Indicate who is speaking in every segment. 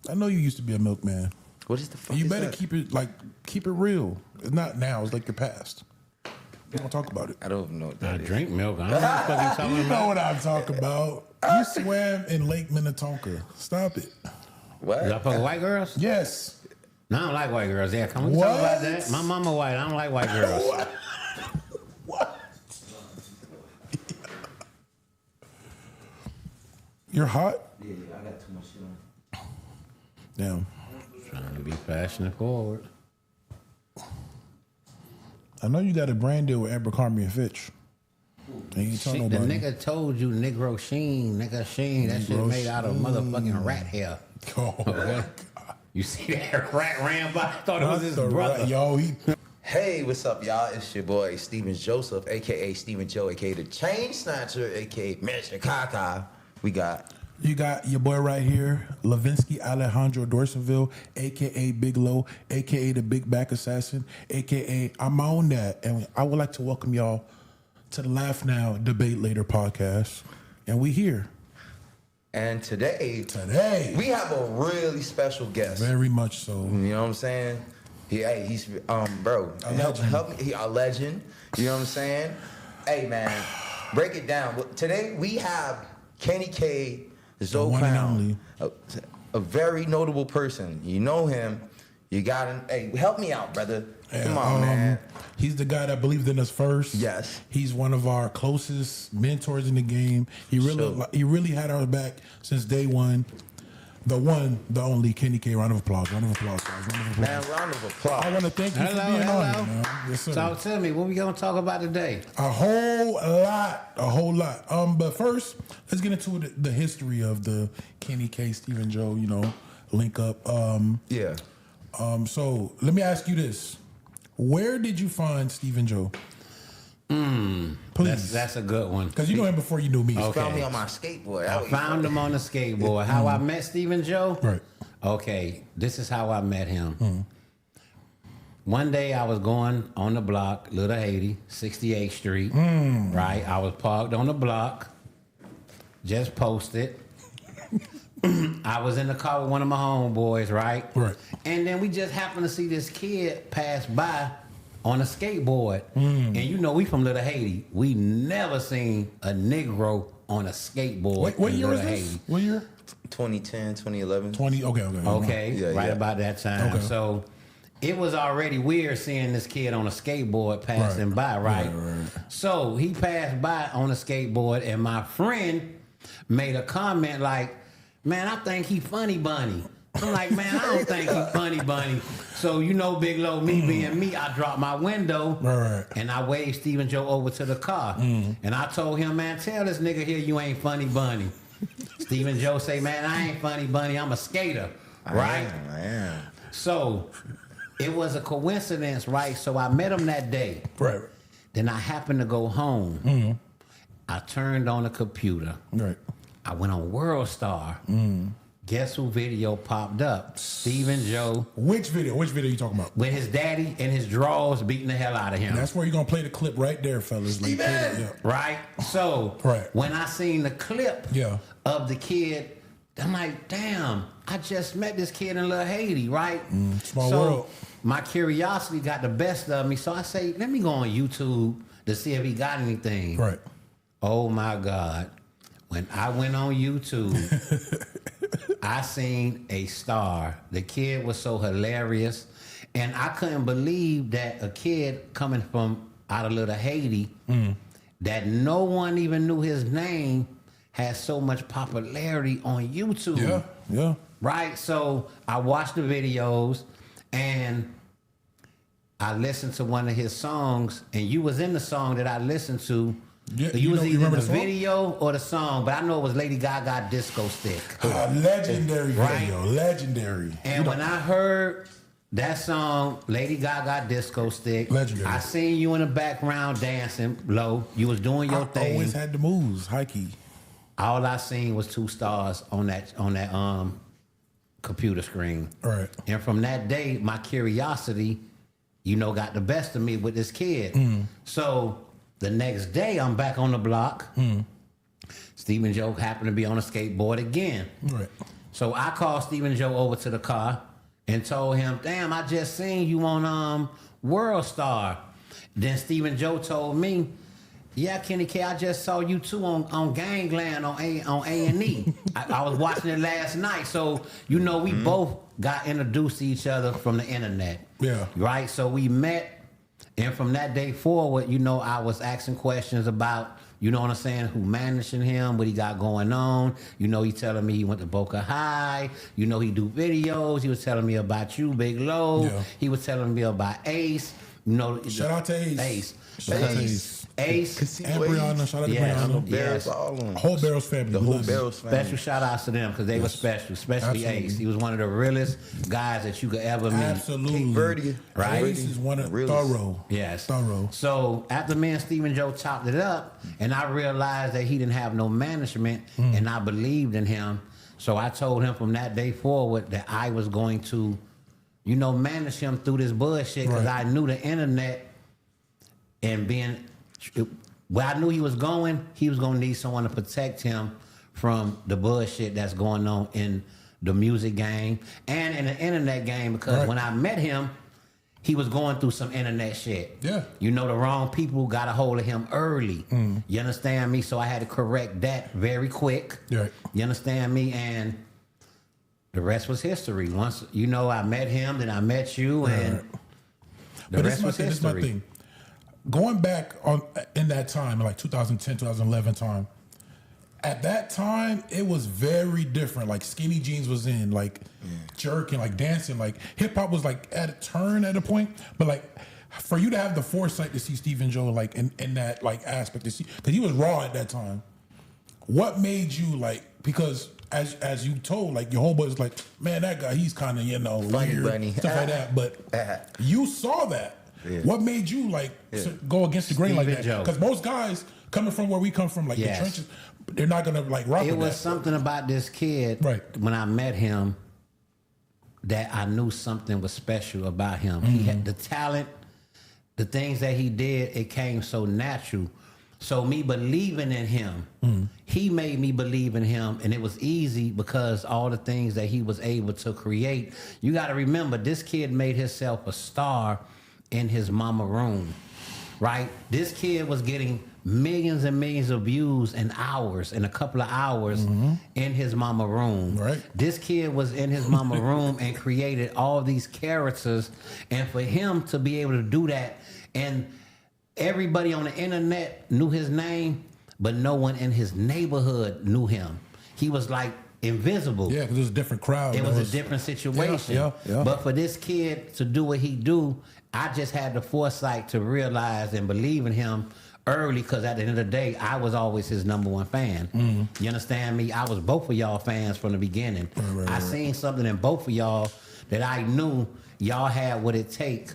Speaker 1: I know you used to be a milkman.
Speaker 2: What is the fuck?
Speaker 1: You
Speaker 2: is
Speaker 1: better
Speaker 2: that?
Speaker 1: keep it real. It's not now. It's like your past. We don't talk about it.
Speaker 2: I don't know what that
Speaker 3: I
Speaker 2: is.
Speaker 3: drink milk. I don't know what you're talking
Speaker 1: You
Speaker 3: about.
Speaker 1: know what I'm talking about. You swam in Lake Minnetonka. Stop it.
Speaker 2: What?
Speaker 3: Y'all fuck with white girls?
Speaker 1: Yes.
Speaker 3: No, I don't like white girls. Yeah, come on, we
Speaker 1: What?
Speaker 3: talk about that. My mama white. I don't like white girls.
Speaker 1: What? You're hot?
Speaker 2: Yeah, I got too much shit on.
Speaker 1: Damn.
Speaker 3: Trying to be passionate forward.
Speaker 1: I know you got a brand deal with Abercrombie and Fitch. And you ain't tell
Speaker 3: The
Speaker 1: nobody.
Speaker 3: nigga told you Negro Sheen. Nigga Sheen. That shit
Speaker 1: Negro
Speaker 3: made out of motherfucking rat hair.
Speaker 1: Oh,
Speaker 3: Okay? You see that rat ran by? I thought it was his
Speaker 1: the
Speaker 3: brother.
Speaker 1: right- Yo, he.
Speaker 2: Hey, what's up, y'all? It's your boy, Steven Joseph, a.k.a. Steven Joe, a.k.a. the Chain Snatcher, a.k.a. Mr. Kaka. We got...
Speaker 1: You got your boy right here, Levinsky Alejandro Dorsonville, a.k.a. Big Low, a.k.a. the Big Back Assassin, a.k.a. I'm on that. And I would like to welcome y'all to the Laugh Now, Debate Later podcast. And we here.
Speaker 2: And today,
Speaker 1: Today.
Speaker 2: we have a really special guest.
Speaker 1: Very much so.
Speaker 2: You know what I'm saying? He's bro,
Speaker 1: A legend.
Speaker 2: help me. He a legend. You know what I'm saying? Hey, man, break it down. Today we have Kenny K,
Speaker 1: one and only.
Speaker 2: Zopound, a very notable person. You know him. You got him. Hey, help me out, brother. Come on, man.
Speaker 1: He's the guy that believed in us first.
Speaker 2: Yes.
Speaker 1: He's one of our closest mentors in the game. He really had our back since day one. The one, the only Kenny K. Round of applause. Round of applause, guys. Round of applause.
Speaker 2: Man, round of applause.
Speaker 1: I want to thank you for
Speaker 3: Hello,
Speaker 1: being
Speaker 3: hello.
Speaker 1: on here, man. Yes, sir.
Speaker 3: So tell me, what we gonna talk about today?
Speaker 1: A whole lot. But first, let's get into the history of the Kenny K, Stephen Joe, link up.
Speaker 2: Yeah.
Speaker 1: So let me ask you this. Where did you find Stephen Joe? Please.
Speaker 3: That's a good one.
Speaker 1: Because you know him before you knew me.
Speaker 3: Okay.
Speaker 2: Found me on my skateboard.
Speaker 3: I found him on the skateboard. How I met Stephen Joe?
Speaker 1: Right.
Speaker 3: Okay, this is how I met him. One day I was going on the block, Little Haiti, 68th Street. Right, I was parked on the block, just posted. I was in the car with one of my homeboys, right?
Speaker 1: Right.
Speaker 3: And then we just happened to see this kid pass by on a skateboard. And you know, we from Little Haiti. We never seen a Negro on a skateboard.
Speaker 1: What
Speaker 3: in
Speaker 1: year was
Speaker 3: Little
Speaker 1: this?
Speaker 3: Haiti.
Speaker 1: What year?
Speaker 2: 2010, 2011.
Speaker 1: 20. Okay.
Speaker 3: Okay,
Speaker 2: Yeah,
Speaker 3: right
Speaker 2: yeah.
Speaker 3: about that time.
Speaker 1: Okay.
Speaker 3: So it was already weird seeing this kid on a skateboard passing by, right?
Speaker 1: Right.
Speaker 3: So he passed by on a skateboard, and my friend made a comment like, "Man, I think he funny bunny." I'm like, "Man, I don't think he funny bunny." So you know, Big Low, me being me, I dropped my window
Speaker 1: Right.
Speaker 3: and I waved Stephen Joe over to the car, and I told him, "Man, tell this nigga here you ain't funny bunny." Stephen Joe say, "Man, I ain't funny bunny. I'm a skater." Right?
Speaker 2: I am.
Speaker 3: So it was a coincidence, right? So I met him that day.
Speaker 1: Right.
Speaker 3: Then I happened to go home. I turned on the computer.
Speaker 1: Right.
Speaker 3: I went on World Star. Guess who video popped up? Stephen Joe
Speaker 1: Which video? Which video you talking about?
Speaker 3: with his daddy and his drawers beating the hell out of him.
Speaker 1: That's where you're gonna play the clip right there, fellas. Like, play it, yeah.
Speaker 3: Right? So
Speaker 1: Right.
Speaker 3: when I seen the clip
Speaker 1: Yeah.
Speaker 3: of the kid, I'm like, damn, I just met this kid in Little Haiti, right?
Speaker 1: Small
Speaker 3: so
Speaker 1: world.
Speaker 3: my curiosity got the best of me. So I say, let me go on YouTube to see if he got anything.
Speaker 1: Right.
Speaker 3: Oh my God. When I went on YouTube, I seen a star. The kid was so hilarious. And I couldn't believe that a kid coming from out of Little Haiti, that no one even knew his name, has so much popularity on YouTube.
Speaker 1: Yeah. Yeah.
Speaker 3: Right? So I watched the videos and I listened to one of his songs, and you was in the song that I listened to.
Speaker 1: Yeah,
Speaker 3: You was
Speaker 1: you
Speaker 3: either in
Speaker 1: remember
Speaker 3: the
Speaker 1: the song?
Speaker 3: video or the song, but I know it was Lady Gaga Disco Stick.
Speaker 1: Legendary
Speaker 3: Right.
Speaker 1: video. Legendary.
Speaker 3: And when I heard that song, Lady Gaga Disco Stick,
Speaker 1: Legendary.
Speaker 3: I seen you in the background dancing low. You was doing your
Speaker 1: I
Speaker 3: thing.
Speaker 1: always had the moves. High key.
Speaker 3: All I seen was 2 stars on that computer screen.
Speaker 1: Right.
Speaker 3: And from that day, my curiosity, got the best of me with this kid. So the next day, I'm back on the block. Stephen Joe happened to be on a skateboard again.
Speaker 1: Right.
Speaker 3: So I called Stephen Joe over to the car and told him, damn, I just seen you on World Star. Then Stephen Joe told me, yeah, Kenny K, I just saw you too on Gangland on A&E. I was watching it last night. So, you know, we both got introduced to each other from the internet.
Speaker 1: Yeah.
Speaker 3: Right? So we met, and from that day forward, you know, I was asking questions about, you know what I'm saying, who managing him, what he got going on. You know, he telling me he went to Boca High. You know, he do videos. He was telling me about you, Big Low.
Speaker 1: Yeah.
Speaker 3: He was telling me about Ace. You know,
Speaker 1: Shout out to Ace.
Speaker 3: Ace.
Speaker 1: Shout out to Ace.
Speaker 3: Ace.
Speaker 1: And Brianna. Shout out to Brianna.
Speaker 3: Yes.
Speaker 2: All of them.
Speaker 1: Whole Barrels family.
Speaker 2: The
Speaker 1: we
Speaker 2: whole
Speaker 1: love you.
Speaker 2: Barrels family.
Speaker 3: Special shout outs to them because they were special, especially
Speaker 1: Absolutely.
Speaker 3: Ace. He was one of the realest guys that you could ever meet.
Speaker 1: Absolutely.
Speaker 2: Cape Verde.
Speaker 3: Right.
Speaker 1: Ace is one of
Speaker 2: Realest.
Speaker 1: thorough.
Speaker 3: Yes.
Speaker 1: Thorough.
Speaker 3: So after me and Stephen Joe chopped it up, and I realized that he didn't have no management, and I believed in him. So I told him from that day forward that I was going to, you know, manage him through this bullshit because
Speaker 1: Right.
Speaker 3: I knew the internet and being where I knew he was going to need someone to protect him from the bullshit that's going on in the music game and in the internet game because
Speaker 1: Right.
Speaker 3: when I met him, he was going through some internet shit.
Speaker 1: Yeah.
Speaker 3: You know, the wrong people got a hold of him early. You understand me? So I had to correct that very quick.
Speaker 1: Right.
Speaker 3: You understand me? And the rest was history. Once, you know, I met him, then I met you, and
Speaker 1: Right.
Speaker 3: the
Speaker 1: But
Speaker 3: rest was
Speaker 1: this is my
Speaker 3: history.
Speaker 1: thing. Going back on in that time, like 2010, 2011 time, at that time it was very different. Like skinny jeans was in, like jerking, like dancing, like hip hop was like at a turn at a point. But like for you to have the foresight to see Stephen Joe like in that like aspect to see, because he was raw at that time. What made you like? Because as you told, like your homeboy was like, man, that guy, he's kind of
Speaker 2: Funny
Speaker 1: weird,
Speaker 2: bunny.
Speaker 1: stuff like that. But you saw that.
Speaker 2: Yeah.
Speaker 1: What made you like to go against the grain like
Speaker 3: Stephen
Speaker 1: that?
Speaker 3: Joe.
Speaker 1: Because most guys coming from where we come from, like
Speaker 3: Yes.
Speaker 1: the trenches, they're not gonna like rock
Speaker 3: It
Speaker 1: with
Speaker 3: was
Speaker 1: that.
Speaker 3: something about this kid
Speaker 1: Right.
Speaker 3: when I met him that I knew something was special about him. He had the talent, the things that he did, it came so natural. So me believing in him, he made me believe in him, and it was easy because all the things that he was able to create. You got to remember, this kid made himself a star in his mama room, right? This kid was getting millions and millions of views in hours, in a couple of hours, in his mama room.
Speaker 1: Right.
Speaker 3: This kid was in his mama room and created all these characters, and for him to be able to do that, and everybody on the internet knew his name, but no one in his neighborhood knew him. He was like invisible.
Speaker 1: Yeah, because it was a different crowd.
Speaker 3: It
Speaker 1: man.
Speaker 3: was a different situation.
Speaker 1: Yeah.
Speaker 3: But for this kid to do what he do, I just had the foresight to realize and believe in him early because at the end of the day, I was always his number one fan. You understand me? I was both of y'all fans from the beginning. I seen something in both of y'all that I knew y'all had what it take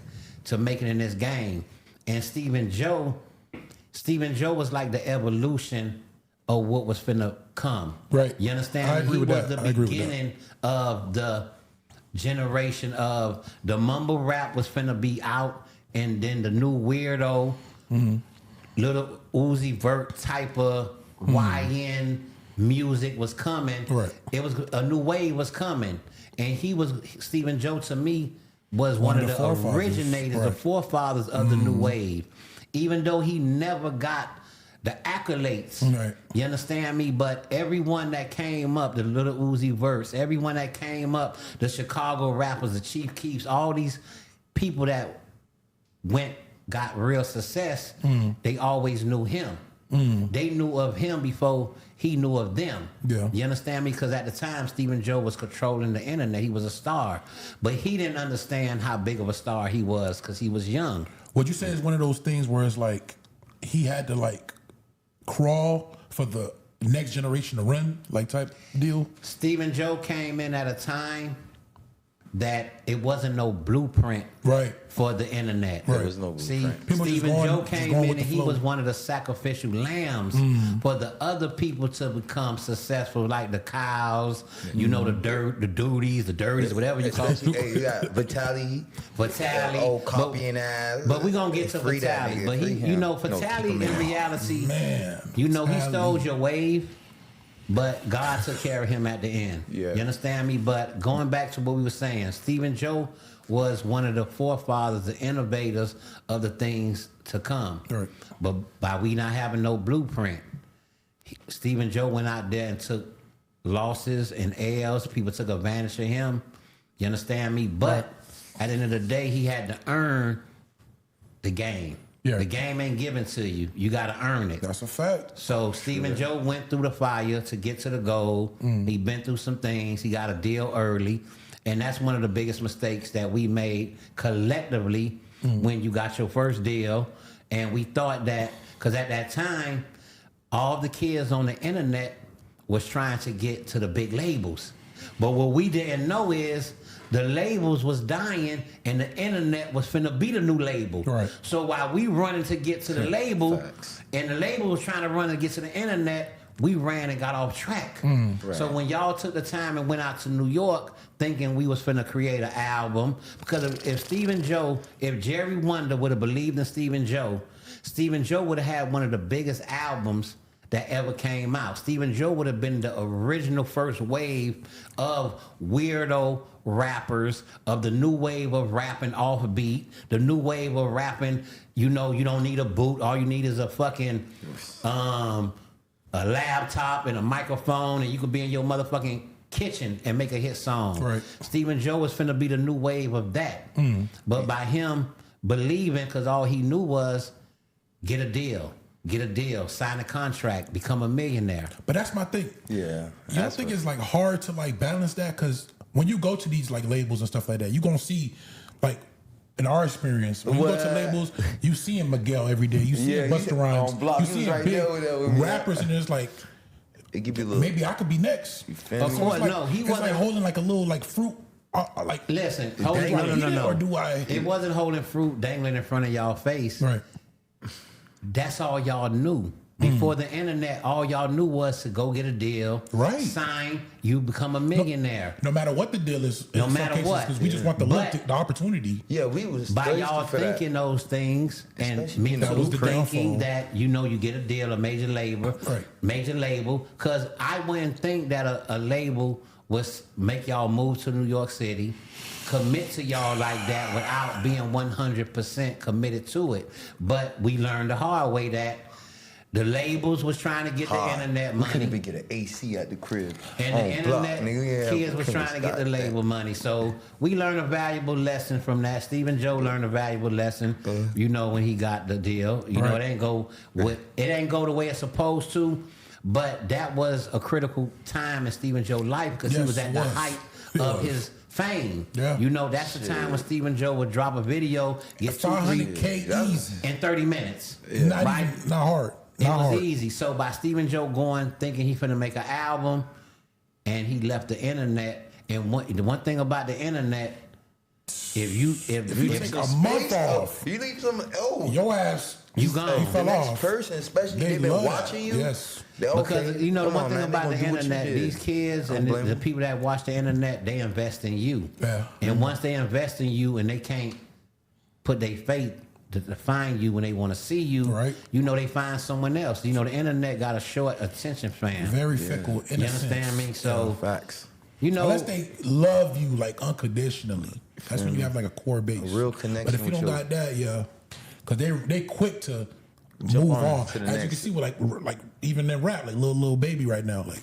Speaker 3: to make it in this game. And Stephen Joe was like the evolution of what was finna come.
Speaker 1: Right.
Speaker 3: You understand?
Speaker 1: I agree
Speaker 3: He
Speaker 1: with
Speaker 3: was
Speaker 1: that.
Speaker 3: the
Speaker 1: I agree with that.
Speaker 3: beginning of the generation of the mumble rap was finna be out, and then the new weirdo, little Uzi Vert type of YN music was coming.
Speaker 1: Right.
Speaker 3: It was a new wave was coming, and Stephen Joe to me was one of the
Speaker 1: forefathers.
Speaker 3: originators, the
Speaker 1: Right.
Speaker 3: forefathers of the new wave. Even though he never got the accolades,
Speaker 1: Right.
Speaker 3: you understand me? But everyone that came up, the little Uzi Verts, everyone that came up, the Chicago rappers, the Chief Keefs, all these people that got real success, they always knew him. They knew of him before he knew of them.
Speaker 1: Yeah.
Speaker 3: You understand me? Because at the time, Stephen Joe was controlling the internet. He was a star. But he didn't understand how big of a star he was because he was young.
Speaker 1: Would you say it's one of those things where it's like he had to like crawl for the next generation to run, like type deal?
Speaker 3: Stephen Joe came in at a time that it wasn't no blueprint
Speaker 1: Right.
Speaker 3: for the internet.
Speaker 1: Right.
Speaker 2: There was no
Speaker 3: See,
Speaker 2: blueprint.
Speaker 1: People just
Speaker 3: Stephen
Speaker 1: going-
Speaker 3: Joe
Speaker 1: just
Speaker 3: came
Speaker 1: going
Speaker 3: in
Speaker 1: with
Speaker 3: and
Speaker 1: the
Speaker 3: he
Speaker 1: flow.
Speaker 3: was one of the sacrificial lambs for the other people to become successful, like the cows, you know, the duties, whatever you call it.
Speaker 2: Hey, you got Vitali.
Speaker 3: Vitali.
Speaker 2: Copying ass.
Speaker 3: But we're gonna get to
Speaker 2: Free that
Speaker 3: Vitali.
Speaker 2: nigga,
Speaker 3: But
Speaker 2: free
Speaker 3: he,
Speaker 2: him.
Speaker 3: you know,
Speaker 2: No, keep
Speaker 3: Vitali
Speaker 2: him
Speaker 3: in reality,
Speaker 1: Man.
Speaker 3: you know, he
Speaker 1: Vitali.
Speaker 3: stole your wave. but God took care of him at the end.
Speaker 2: Yeah.
Speaker 3: You understand me? But going back to what we were saying, Stephen Joe was one of the forefathers, the innovators of the things to come.
Speaker 1: Right.
Speaker 3: But by we not having no blueprint, Stephen Joe went out there and took losses and L's. People took advantage of him. You understand me? But at the end of the day, he had to earn the game.
Speaker 1: Yeah.
Speaker 3: The game ain't given to you. You got to earn it.
Speaker 1: That's a fact.
Speaker 3: So Stephen Joe went through the fire to get to the goal. He been through some things. He got a deal early. And that's one of the biggest mistakes that we made collectively when you got your first deal. And we thought that, because at that time, all the kids on the internet was trying to get to the big labels. But what we didn't know is the labels was dying and the internet was finna be the new label.
Speaker 1: Right.
Speaker 3: So while we running to get to the label
Speaker 2: Facts.
Speaker 3: and the label was trying to run to get to the internet, we ran and got off track.
Speaker 2: Right.
Speaker 3: So when y'all took the time and went out to New York thinking we was finna create an album, because if Stephen Joe, if Jerry Wonder would have believed in Stephen Joe would have had one of the biggest albums that ever came out. Stephen Joe would have been the original first wave of weirdo rappers, of the new wave of rapping off beat, the new wave of rapping, you know, you don't need a boot, all you need is a fucking a laptop and a microphone, and you could be in your motherfucking kitchen and make a hit song.
Speaker 1: Right.
Speaker 3: Stephen Joe was finna be the new wave of that. But by him believing, because all he knew was get a deal, sign a contract, become a millionaire.
Speaker 1: But that's my thing.
Speaker 2: Yeah.
Speaker 1: You don't think it's like hard to like balance that? Because when you go to these like labels and stuff like that, you're gonna see like in our experience, when you go to labels, you seeing Miguel every day, you see Busta Rhymes, you see
Speaker 2: right
Speaker 1: big
Speaker 2: there with me.
Speaker 1: rappers, and it's like
Speaker 2: It could be a little.
Speaker 1: maybe I could be next.
Speaker 2: feel me?
Speaker 1: So it's like,
Speaker 3: No, he
Speaker 1: it's like
Speaker 3: wasn't-
Speaker 1: holding like a little like fruit, like
Speaker 3: Listen,
Speaker 1: do I eat it or do I?
Speaker 3: It wasn't holding fruit dangling in front of y'all face.
Speaker 1: Right.
Speaker 3: That's all y'all knew. Before the internet, all y'all knew was to go get a deal,
Speaker 1: Right.
Speaker 3: sign, you become a millionaire.
Speaker 1: No matter what the deal is,
Speaker 3: No matter what.
Speaker 1: because we just want the
Speaker 3: But-
Speaker 1: the opportunity.
Speaker 2: Yeah, we was
Speaker 3: By
Speaker 2: thirsty
Speaker 3: y'all
Speaker 2: for that.
Speaker 3: thinking those things, and
Speaker 2: Especially,
Speaker 3: me
Speaker 2: you know,
Speaker 1: that was
Speaker 3: too,
Speaker 1: the
Speaker 3: thinking
Speaker 1: downfall.
Speaker 3: that you know you get a deal, a major label,
Speaker 1: Right.
Speaker 3: major label, because I wouldn't think that a label was make y'all move to New York City, commit to y'all like that without being 100% committed to it. But we learned the hard way that the labels was trying to get the internet
Speaker 2: We couldn't
Speaker 3: money.
Speaker 2: even get an AC at the crib.
Speaker 3: And
Speaker 2: On
Speaker 3: the internet
Speaker 2: block, nigga. Yeah,
Speaker 3: kids
Speaker 2: we
Speaker 3: was
Speaker 2: couldn't
Speaker 3: trying to get the
Speaker 2: stop that.
Speaker 3: label money. So we learned a valuable lesson from that. Stephen Joe learned a valuable lesson, you know, when he got the deal. You know,
Speaker 1: Right.
Speaker 3: it ain't go the way it's supposed to, but that was a critical time in Stephen Joe's life because he
Speaker 1: Yes,
Speaker 3: was at
Speaker 1: it
Speaker 3: the
Speaker 1: was.
Speaker 3: height
Speaker 1: It
Speaker 3: of
Speaker 1: was.
Speaker 3: his fame.
Speaker 1: Yeah.
Speaker 3: You know, that's the time when Stephen Joe would drop a video, get
Speaker 1: 500K easy.
Speaker 3: in 30 minutes.
Speaker 1: Not
Speaker 3: Right?
Speaker 1: even, not hard.
Speaker 3: It
Speaker 1: Not
Speaker 3: was
Speaker 1: hard.
Speaker 3: easy. So by Stephen Joe going thinking he finna make an album, and he left the internet. And the one thing about the internet, if you
Speaker 1: take a month off,
Speaker 2: You leave some. Oh,
Speaker 1: your ass,
Speaker 3: You gone.
Speaker 1: he
Speaker 2: the
Speaker 1: fell
Speaker 2: next
Speaker 1: off.
Speaker 2: person, especially
Speaker 1: They
Speaker 2: they've been
Speaker 1: love
Speaker 2: watching
Speaker 1: that.
Speaker 2: you.
Speaker 1: Yes.
Speaker 2: They're
Speaker 3: because
Speaker 2: okay,
Speaker 3: you know the
Speaker 2: come
Speaker 3: one
Speaker 2: on,
Speaker 3: thing
Speaker 2: man, they
Speaker 3: about the
Speaker 2: gonna do what you
Speaker 3: internet,
Speaker 2: did.
Speaker 3: these kids
Speaker 2: Don't
Speaker 3: and
Speaker 2: blame
Speaker 3: the
Speaker 2: them.
Speaker 3: people that watch the internet, they invest in you.
Speaker 1: Yeah.
Speaker 3: And once they invest in you and they can't put their faith to find you when they want to see you,
Speaker 1: Right.
Speaker 3: you know they find someone else. You know the internet got a short attention span.
Speaker 1: Very fickle, innocent.
Speaker 3: You understand me? So
Speaker 2: Facts.
Speaker 3: you know,
Speaker 1: Unless they love you like unconditionally, that's when you have like a core base,
Speaker 2: A real connection
Speaker 1: But if you
Speaker 2: with
Speaker 1: don't
Speaker 2: your-
Speaker 1: got that, yeah, because they quick to
Speaker 2: Jump
Speaker 1: move
Speaker 2: on
Speaker 1: on.
Speaker 2: to the
Speaker 1: As you
Speaker 2: next.
Speaker 1: can see, with like even in rap, like little baby right now, like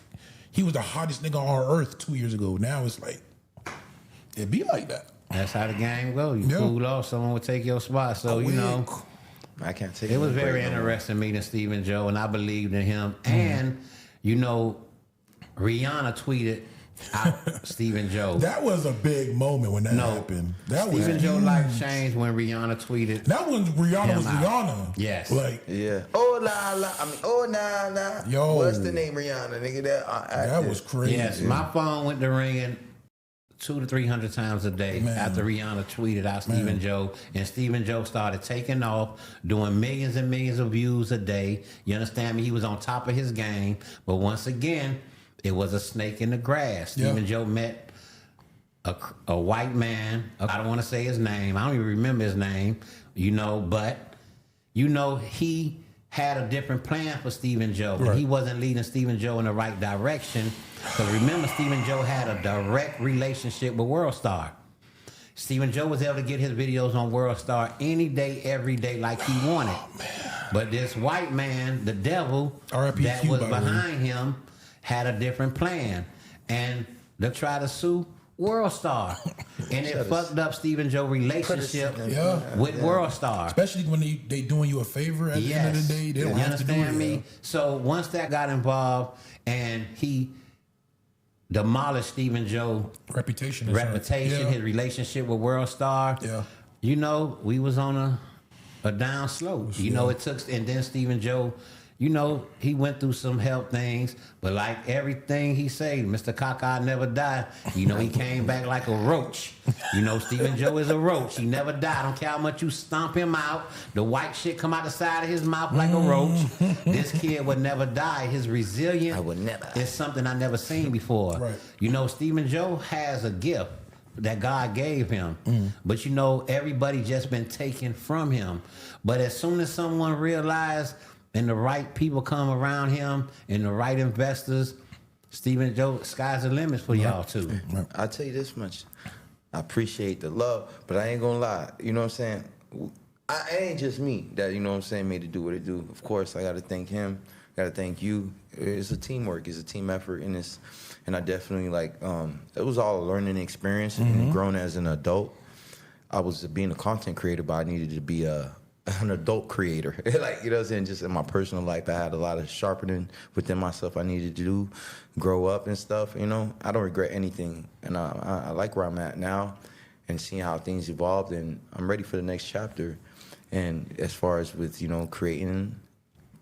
Speaker 1: he was the hottest nigga on earth 2 years ago. Now it's like it be like that.
Speaker 3: that's how the game go. You
Speaker 1: Yeah.
Speaker 3: cool off, someone would take your spot. So you know,
Speaker 2: I can't take
Speaker 3: it was
Speaker 2: no
Speaker 3: very
Speaker 2: break no more.
Speaker 3: interesting meeting Stephen Joe, and I believed in him. And you know, Rihanna tweeted out Stephen Joe.
Speaker 1: That was a big moment when that
Speaker 3: No.
Speaker 1: happened. That was
Speaker 3: Stephen Joe
Speaker 1: huge.
Speaker 3: life changed when Rihanna tweeted.
Speaker 1: That when Rihanna
Speaker 3: Him
Speaker 1: was
Speaker 3: out.
Speaker 1: Rihanna.
Speaker 3: Yes.
Speaker 1: like
Speaker 2: Yeah. Oh la la. I mean, oh nah nah.
Speaker 1: Yo.
Speaker 2: What's the name, Rihanna? Nigga,
Speaker 1: that was crazy.
Speaker 3: Yes, my phone went to ringing 200 to 300 times a day
Speaker 1: Man.
Speaker 3: after Rihanna tweeted out Stephen
Speaker 1: Man.
Speaker 3: Joe, and Stephen Joe started taking off, doing millions and millions of views a day. You understand me? He was on top of his game, but once again, it was a snake in the grass.
Speaker 1: Yeah.
Speaker 3: Stephen Joe met a white man. I don't want to say his name. I don't even remember his name. You know, but you know he had a different plan for Stephen Joe. Right. He wasn't leading Stephen Joe in the right direction. Because remember, Stephen Joe had a direct relationship with WorldStar. Stephen Joe was able to get his videos on WorldStar any day, every day, like he wanted. But this white man, the devil, that was behind him, had a different plan. And they tried to sue WorldStar. And it fucked up Stephen Joe's relationship with WorldStar.
Speaker 1: Especially when they doing you a favor at the end of the day. They don't have to do it. You understand me?
Speaker 3: So once that got involved and he demolished Stephen Joe's reputation, his relationship with WorldStar, you know, we was on a down slope. You know, it took, and then Stephen Joe, you know, he went through some health things, but like everything he said, Mr. Kaka never died. You know, he came back like a roach. You know, Stephen Joe is a roach. He never died. I don't care how much you stomp him out. The white shit come out the side of his mouth like a roach. This kid would never die. His resilience is something I never seen before. Right. You know, Stephen Joe has a gift that God gave him. But you know, everybody just been taken from him. But as soon as someone realized and the right people come around him and the right investors, Stephen Joe, sky's the limit for y'all too.
Speaker 2: I'll tell you this much. I appreciate the love, but I ain't gonna lie. You know what I'm saying? It ain't just me that, you know what I'm saying, made it do what it do. Of course, I gotta thank him. Gotta thank you. It's a teamwork. It's a team effort in this. And I definitely it was all a learning experience and grown as an adult. I was being a content creator, but I needed to be an adult creator. Like, you know what I'm saying? Just in my personal life, I had a lot of sharpening within myself I needed to do, grow up and stuff, you know? I don't regret anything. And I like where I'm at now and seeing how things evolved, and I'm ready for the next chapter. And as far as with, you know, creating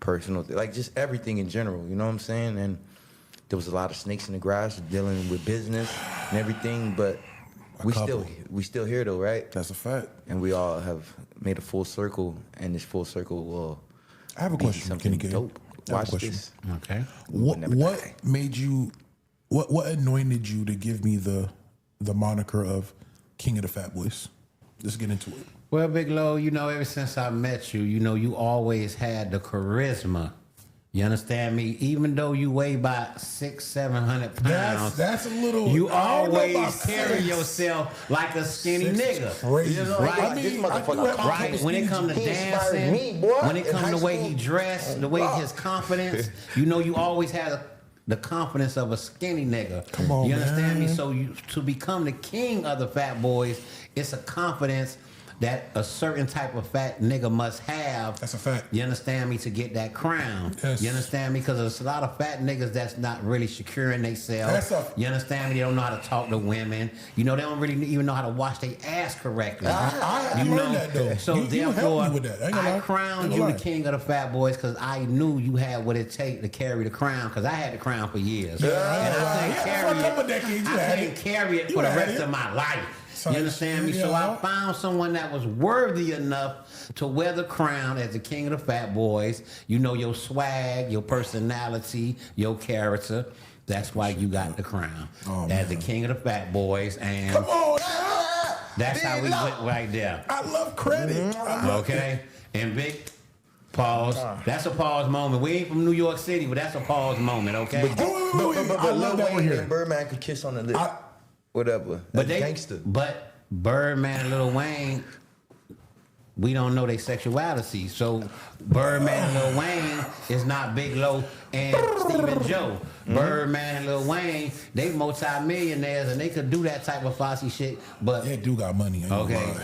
Speaker 2: personal, like just everything in general, you know what I'm saying? And there was a lot of snakes in the grass dealing with business and everything, but we still here though, right?
Speaker 1: That's a fact.
Speaker 2: And we all have made a full circle, and this full circle will.
Speaker 1: I have a question,
Speaker 2: something
Speaker 1: Kenny.
Speaker 2: dope. Watch this.
Speaker 3: Okay.
Speaker 1: What made you? What anointed you to give me the moniker of King of the Fat Boys? Let's get into it.
Speaker 3: Well, Big Lo, you know, ever since I met you, you know, you always had the charisma. You understand me? Even though you weigh about 600-700 pounds,
Speaker 1: that's a little.
Speaker 3: You always carry yourself like a skinny nigga.
Speaker 1: Crazy.
Speaker 2: You know,
Speaker 3: right?
Speaker 2: this motherfucker.
Speaker 3: Right. When it comes to dancing, when it comes to the way he dressed, the way his confidence, you know, you always had the confidence of a skinny nigga.
Speaker 1: Come on,
Speaker 3: you understand
Speaker 1: man.
Speaker 3: me? So to become the king of the fat boys, it's a confidence that a certain type of fat nigga must have.
Speaker 1: That's a fact.
Speaker 3: You understand me? To get that crown.
Speaker 1: Yes.
Speaker 3: You understand me? Because there's a lot of fat niggas that's not really securing themselves. You understand me? They don't know how to talk to women. You know, they don't really even know how to wash their ass correctly.
Speaker 1: I learned that though.
Speaker 3: So therefore, I crowned you the king of the fat boys because I knew you had what it takes to carry the crown. Because I had the crown for years, and I couldn't carry it for the rest of my life. You understand me? So I found someone that was worthy enough to wear the crown as the king of the fat boys. You know, your swag, your personality, your character. That's why you got the crown as the king of the fat boys. And
Speaker 1: come on,
Speaker 3: that's how we went right there.
Speaker 1: I love credit.
Speaker 3: Okay? And big pause. That's a pause moment. We ain't from New York City, but that's a pause moment, okay?
Speaker 2: But Lil Wayne and Birdman could kiss on the lips. Whatever. But gangster.
Speaker 3: But Birdman and Lil Wayne, we don't know their sexuality. So Birdman and Lil Wayne is not Big Lo and Stephen Joe. Birdman and Lil Wayne, they multi-millionaires and they could do that type of fussy shit. But
Speaker 1: they do got money.
Speaker 3: Okay.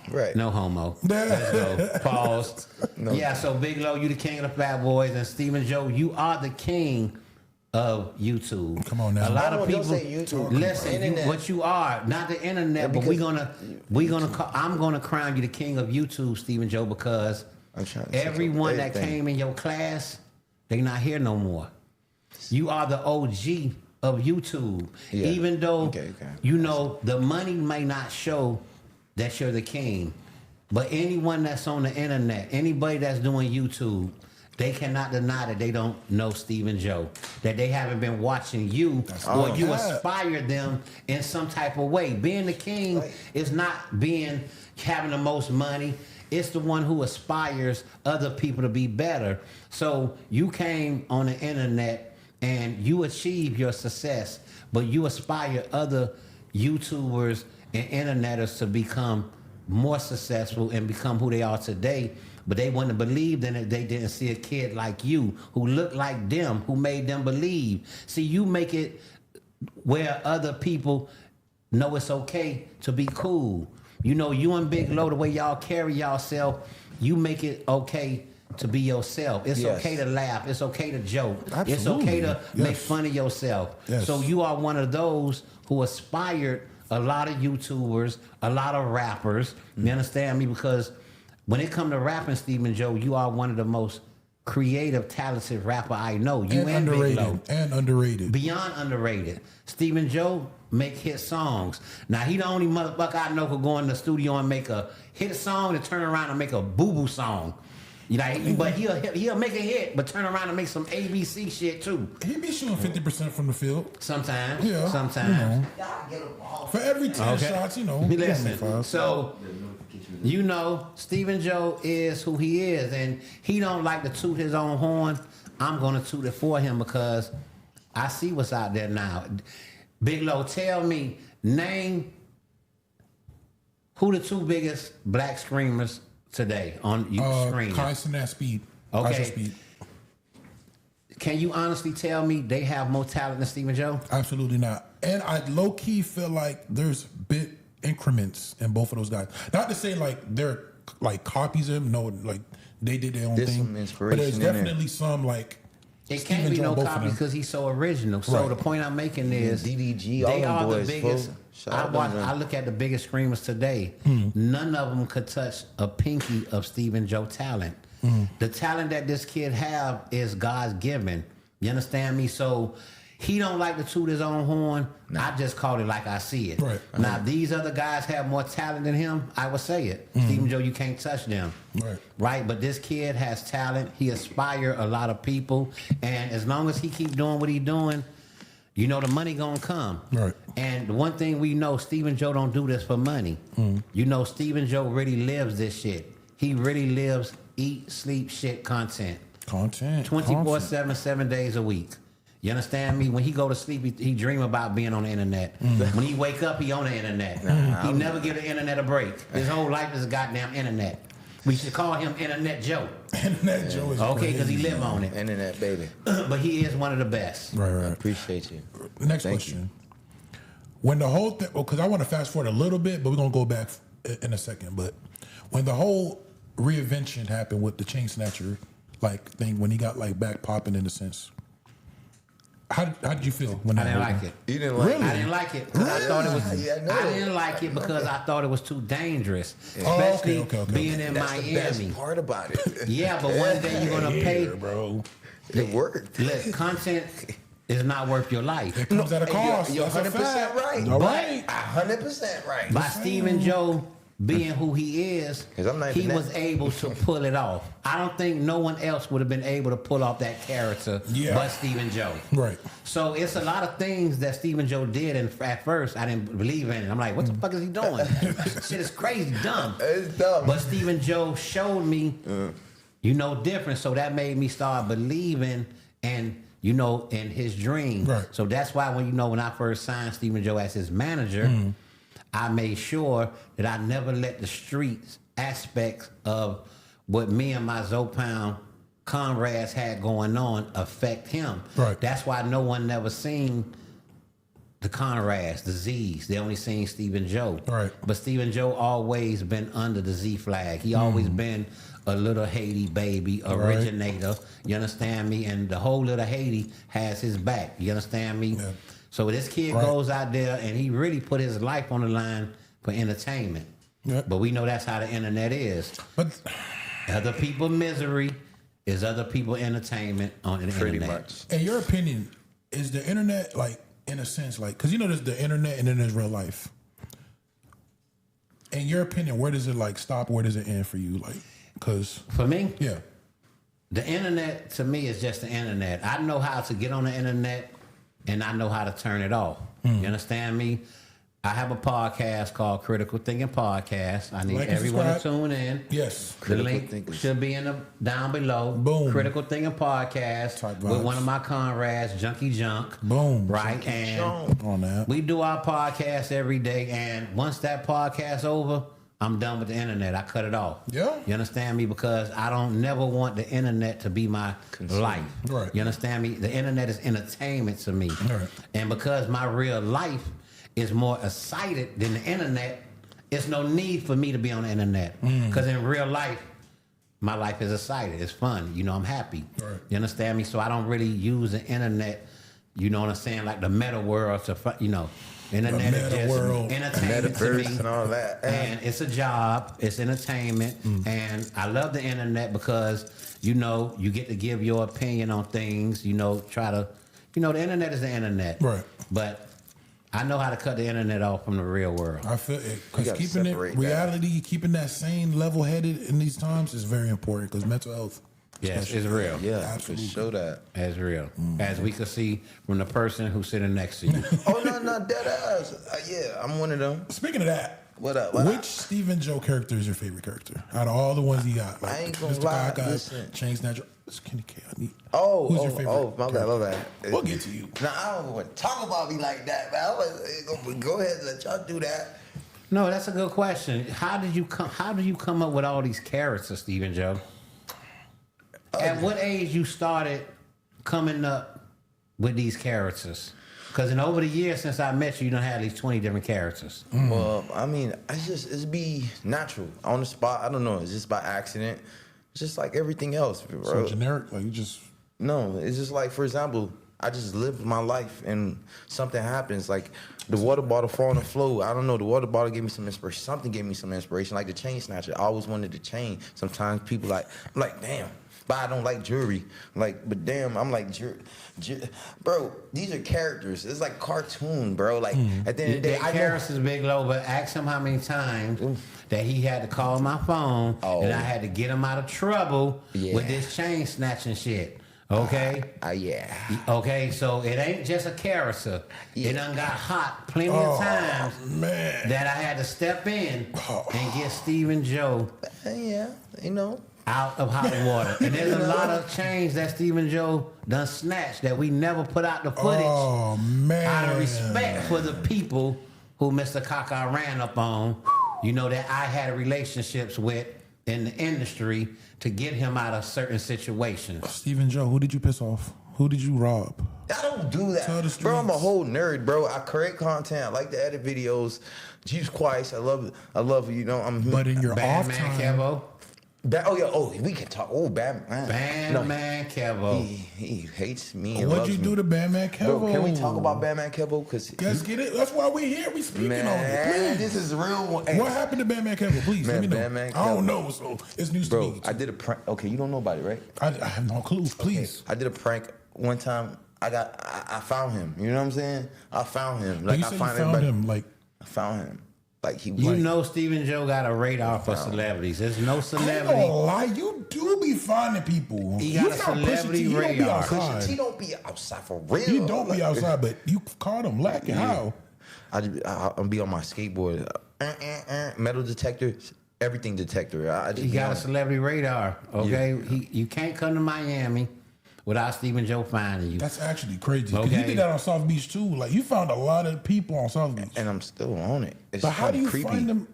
Speaker 2: Right.
Speaker 3: No homo. Let's go. Pause. Yeah, so Big Lo, you the king of the fat boys, and Stephen Joe, you are the king of YouTube.
Speaker 1: Come on now.
Speaker 3: A lot of people
Speaker 2: say YouTube.
Speaker 3: listen. What you are, not the internet, but I'm gonna crown you the king of YouTube, Stephen Joe, because everyone that came in your class, they not here no more. You are the OG of YouTube, even though you know the money may not show that you're the king, but anyone that's on the internet, anybody that's doing YouTube, they cannot deny that they don't know Stephen Joe, that they haven't been watching you or you aspire them in some type of way. Being the king is not having the most money. It's the one who aspires other people to be better. So you came on the internet and you achieve your success, but you aspire other YouTubers and interneters to become more successful and become who they are today. But they wouldn't have believed in it. They didn't see a kid like you who looked like them, who made them believe. See, you make it where other people know it's okay to be cool. You know, you and Big Lo, the way y'all carry yourself, you make it okay to be yourself. It's okay to laugh. It's okay to joke.
Speaker 1: Absolutely.
Speaker 3: It's okay to make fun of yourself.
Speaker 1: Yes.
Speaker 3: So you are one of those who aspired a lot of YouTubers, a lot of rappers. You understand me? Because when it comes to rapping, Stephen Joe, you are one of the most creative, talented rapper I know. You and Big Lo.
Speaker 1: And underrated.
Speaker 3: Beyond underrated. Stephen Joe make hit songs. Now, he the only motherfucker I know who go in the studio and make a hit song and turn around and make a boo-boo song. You know, but he'll make a hit, but turn around and make some ABC shit too.
Speaker 1: He be shooting 50% from the field.
Speaker 3: Sometimes.
Speaker 1: Yeah.
Speaker 3: Sometimes.
Speaker 1: For every 10 shots, you know.
Speaker 3: Listen, so, you know, Stephen Joe is who he is, and he don't like to toot his own horn. I'm going to toot it for him because I see what's out there now. Big Lo, tell me, name who the two biggest black screamers today on screen.
Speaker 1: Constant at speed.
Speaker 3: Okay.
Speaker 1: Speed.
Speaker 3: Can you honestly tell me they have more talent than Stephen Joe?
Speaker 1: Absolutely not. And I low-key feel like there's bit increments in both of those guys. Not to say like they're like copies of him. No, like they did their own
Speaker 2: There's
Speaker 1: thing.
Speaker 2: some inspiration
Speaker 1: but there's
Speaker 2: in
Speaker 1: definitely some like
Speaker 3: it can't be no copy because he's so original. So
Speaker 1: Right.
Speaker 3: the point I'm making is
Speaker 2: DDG, all
Speaker 3: they
Speaker 2: them
Speaker 3: are
Speaker 2: boys,
Speaker 3: the biggest.
Speaker 2: folks. Shout out to them.
Speaker 3: I look at the biggest screamers today. None of them could touch a pinky of Stephen Joe talent. The talent that this kid have is God's given. You understand me? So he don't like to toot his own horn. I just call it like I see it.
Speaker 1: Right.
Speaker 3: Now, these other guys have more talent than him. I would say it. Stephen Joe, you can't touch them.
Speaker 1: Right.
Speaker 3: Right? But this kid has talent. He inspire a lot of people. And as long as he keep doing what he doing, you know the money gonna come.
Speaker 1: Right.
Speaker 3: And the one thing we know, Stephen Joe don't do this for money. You know, Stephen Joe really lives this shit. He really lives eat, sleep, shit content. 24/7, 7 days a week. You understand me? When he go to sleep, he dream about being on the internet. When he wake up, he on the internet. He never give the internet a break. His whole life is a goddamn internet. We should call him Internet Joe.
Speaker 1: Internet Joe is
Speaker 3: Okay, because he
Speaker 1: crazy.
Speaker 3: live on it.
Speaker 2: Internet baby.
Speaker 3: But he is one of the best.
Speaker 1: Right,
Speaker 2: I
Speaker 1: right.
Speaker 2: appreciate you.
Speaker 1: Next
Speaker 2: Thank
Speaker 1: question. When the whole thing, because I want to fast forward a little bit, but we're gonna go back in a second. But when the whole reinvention happened with the chain snatcher like thing, when he got like back popping in a sense, how did you feel when
Speaker 3: I
Speaker 1: that
Speaker 3: didn't like
Speaker 1: happened?
Speaker 3: it.
Speaker 2: You didn't like
Speaker 3: I
Speaker 2: it?
Speaker 3: didn't like it because I thought it was.
Speaker 2: Yeah, I know.
Speaker 3: I didn't like it because I thought it was too dangerous,
Speaker 1: Oh,
Speaker 3: especially
Speaker 1: okay.
Speaker 3: being in
Speaker 2: That's the
Speaker 3: Miami.
Speaker 2: best part about it.
Speaker 3: Yeah, but one day you're gonna pay.
Speaker 1: bro.
Speaker 2: It worked.
Speaker 3: Look, content is not worth your life.
Speaker 1: It comes at a cost.
Speaker 2: You're
Speaker 1: That's a
Speaker 2: 100%
Speaker 1: fact.
Speaker 2: right.
Speaker 1: All
Speaker 3: But-
Speaker 1: right.
Speaker 2: 100% right.
Speaker 3: By Stephen Joe being who he is,
Speaker 2: 'Cause I'm not
Speaker 3: he
Speaker 2: even
Speaker 3: was
Speaker 2: that.
Speaker 3: able to pull it off. I don't think no one else would have been able to pull off that character
Speaker 1: Yeah.
Speaker 3: but Stephen Joe.
Speaker 1: Right.
Speaker 3: So it's a lot of things that Stephen Joe did, and at first I didn't believe in it. I'm like, what the fuck is he doing? Shit is crazy, dumb.
Speaker 2: It's dumb.
Speaker 3: But Stephen Joe showed me, you know, different. So that made me start believing and, you know, in his dream.
Speaker 1: Right.
Speaker 3: So that's why when I first signed Stephen Joe as his manager, I made sure that I never let the streets aspects of what me and my Zopound comrades had going on affect him.
Speaker 1: Right.
Speaker 3: That's why no one never seen the Conrads, the Z's. They only seen Stephen Joe.
Speaker 1: Right.
Speaker 3: But Stephen Joe always been under the Z flag. He always been a little Haiti baby, originator. You understand me? And the whole little Haiti has his back. You understand me?
Speaker 1: Yeah.
Speaker 3: So this kid goes out there and he really put his life on the line for entertainment.
Speaker 1: Yep.
Speaker 3: But we know that's how the internet is.
Speaker 1: But
Speaker 3: Other people misery is other people entertainment on the
Speaker 2: Pretty
Speaker 3: internet.
Speaker 2: much.
Speaker 1: in your opinion, is the internet like, in a sense, like, because you know there's the internet and then there's real life. In your opinion, where does it like stop? Where does it end for you? Like, because
Speaker 3: For me,
Speaker 1: yeah,
Speaker 3: the internet to me is just the internet. I know how to get on the internet and I know how to turn it off. You understand me? I have a podcast called Critical Thinking Podcast. I need
Speaker 1: Like and
Speaker 3: everyone to
Speaker 1: subscribe.
Speaker 3: tune in.
Speaker 1: Yes.
Speaker 3: The
Speaker 2: Critical
Speaker 3: link
Speaker 2: Thinkers.
Speaker 3: should be down below.
Speaker 1: Boom.
Speaker 3: Critical Thinking Podcast
Speaker 1: Type
Speaker 3: with
Speaker 1: vibes.
Speaker 3: one of my comrades, Junkie Junk.
Speaker 1: Boom.
Speaker 3: Right, and
Speaker 1: On that.
Speaker 3: we do our podcast every day. And once that podcast over, I'm done with the internet. I cut it off.
Speaker 1: Yeah.
Speaker 3: You understand me? Because I don't never want the internet to be my life.
Speaker 1: Right.
Speaker 3: You understand me? The internet is entertainment to me.
Speaker 1: Right.
Speaker 3: And because my real life is more excited than the internet, it's no need for me to be on the internet. Because in real life, my life is excited. It's fun. You know, I'm happy.
Speaker 1: Right.
Speaker 3: You understand me? So I don't really use the internet, you know what I'm saying, like the meta world to, you know, internet is
Speaker 1: meta
Speaker 3: just
Speaker 1: world.
Speaker 3: entertainment to me.
Speaker 2: Metaverse and all that.
Speaker 3: And it's a job, it's entertainment, and I love the internet because, you know, you get to give your opinion on things, you know, try to, you know, the internet is the internet.
Speaker 1: Right.
Speaker 3: But I know how to cut the internet off from the real world.
Speaker 1: I feel it
Speaker 2: You
Speaker 1: because
Speaker 2: gotta
Speaker 1: keeping it
Speaker 2: separate that.
Speaker 1: reality, keeping that sane, level-headed in these times is very important. Because mental health,
Speaker 3: Yes,
Speaker 1: especially.
Speaker 3: it's real.
Speaker 2: Yeah,
Speaker 1: Absolutely.
Speaker 2: for sure that.
Speaker 3: It's real. As we can see from the person who's sitting next to you.
Speaker 2: Oh, no, dead ass. Yeah, I'm one of them.
Speaker 1: Speaking of that,
Speaker 2: What up?
Speaker 1: which Stephen Joe character is your favorite character out of all the ones he got?
Speaker 2: I ain't gonna
Speaker 1: Mr.
Speaker 2: lie,
Speaker 1: Gaga,
Speaker 2: listen.
Speaker 1: Chain Snatcher, Kenny K. I need.
Speaker 2: Oh,
Speaker 1: Who's your favorite
Speaker 2: my bad.
Speaker 1: We'll get to you.
Speaker 2: Now, I don't want to talk about me like that, man. Go ahead and let y'all do that.
Speaker 3: No, that's a good question. How did you come up with all these characters, Stephen Joe? At what age you started coming up with these characters? Because over the years since I met you, you done had at least 20 different characters.
Speaker 2: Well, I mean, it's be natural on the spot. I don't know. It's just by accident. It's just like everything else, bro.
Speaker 1: So generic, like you just.
Speaker 2: No, it's just like, for example, I just live my life and something happens. Like the water bottle fall on the floor. I don't know. The water bottle gave me some inspiration. Something gave me some inspiration. Like the chain snatcher. I always wanted to chain. Sometimes people I'm like, damn. But I don't like jewelry. Like, but damn, I'm like, bro, these are characters. It's like cartoon, bro. Like, at the end of the day, I know.
Speaker 3: Characters Big Low, but ask him how many times that he had to call my phone and I had to get him out of trouble with this chain snatching shit. Okay?
Speaker 2: Yeah.
Speaker 3: Okay, so it ain't just a character. It done got hot plenty of times
Speaker 1: Man.
Speaker 3: that I had to step in and get Stephen Joe
Speaker 2: Yeah, you know.
Speaker 3: out of hot water. And there's a lot of chains that Stephen Joe done snatched that we never put out the footage
Speaker 1: Oh man.
Speaker 3: out of respect for the people who Mr. Kaka ran up on, you know, that I had relationships with in the industry to get him out of certain situations.
Speaker 1: Stephen Joe, who did you piss off? Who did you rob?
Speaker 2: I don't do
Speaker 1: Tell the
Speaker 2: that, bro. I'm a
Speaker 1: streets.
Speaker 2: whole nerd, bro. I create content. I like to edit videos. Jesus Christ, I love it. I love it. You know, I'm.
Speaker 1: But in your off
Speaker 3: Batman
Speaker 1: time,
Speaker 3: Kevo.
Speaker 2: Oh yeah. Oh, we can talk. Oh, Batman.
Speaker 3: Batman Kevo.
Speaker 2: He hates me. And
Speaker 1: what'd
Speaker 2: loves
Speaker 1: you
Speaker 2: me.
Speaker 1: do to Batman Kevo?
Speaker 2: Bro, can we talk about Batman Kevo? Cause
Speaker 1: Let's get it. That's why we here. We speaking on it.
Speaker 2: man,
Speaker 1: Please.
Speaker 2: this is real one. Hey,
Speaker 1: What happened to Batman Kevo? Please let
Speaker 2: Man,
Speaker 1: me know.
Speaker 2: Batman
Speaker 1: I don't
Speaker 2: Kevo.
Speaker 1: know, so it's news to
Speaker 2: bro,
Speaker 1: me.
Speaker 2: I did a prank. Okay, you don't know about it, right?
Speaker 1: I have no clue. Please.
Speaker 2: I did a prank one time. I found him. You know what I'm saying? I found him. Like
Speaker 1: you
Speaker 2: I
Speaker 1: said you
Speaker 2: find
Speaker 1: found
Speaker 2: everybody.
Speaker 1: him. Like
Speaker 2: I found him. Like he was.
Speaker 3: You know Stephen Joe got a radar for celebrities. There's no
Speaker 1: I ain't
Speaker 3: celebrity.
Speaker 1: gonna lie, you do be finding people.
Speaker 3: He
Speaker 1: You
Speaker 3: got a
Speaker 1: found Pusha
Speaker 3: celebrity
Speaker 1: T, he don't be
Speaker 3: radar.
Speaker 1: outside.
Speaker 2: He don't be outside for real.
Speaker 1: He don't be outside, but you caught him lacking. How?
Speaker 2: I'll be on my skateboard. Metal detector, everything detector. I just
Speaker 3: He
Speaker 2: be
Speaker 3: got
Speaker 2: on
Speaker 3: a celebrity radar. Okay, you can't come to Miami without Stephen Joe finding you.
Speaker 1: That's actually crazy. 'Cause you
Speaker 3: Okay.
Speaker 1: did that on South Beach too. Like you found a lot of people on South Beach.
Speaker 2: and I'm still on it. It's
Speaker 1: But how do you
Speaker 2: creepy.
Speaker 1: find them?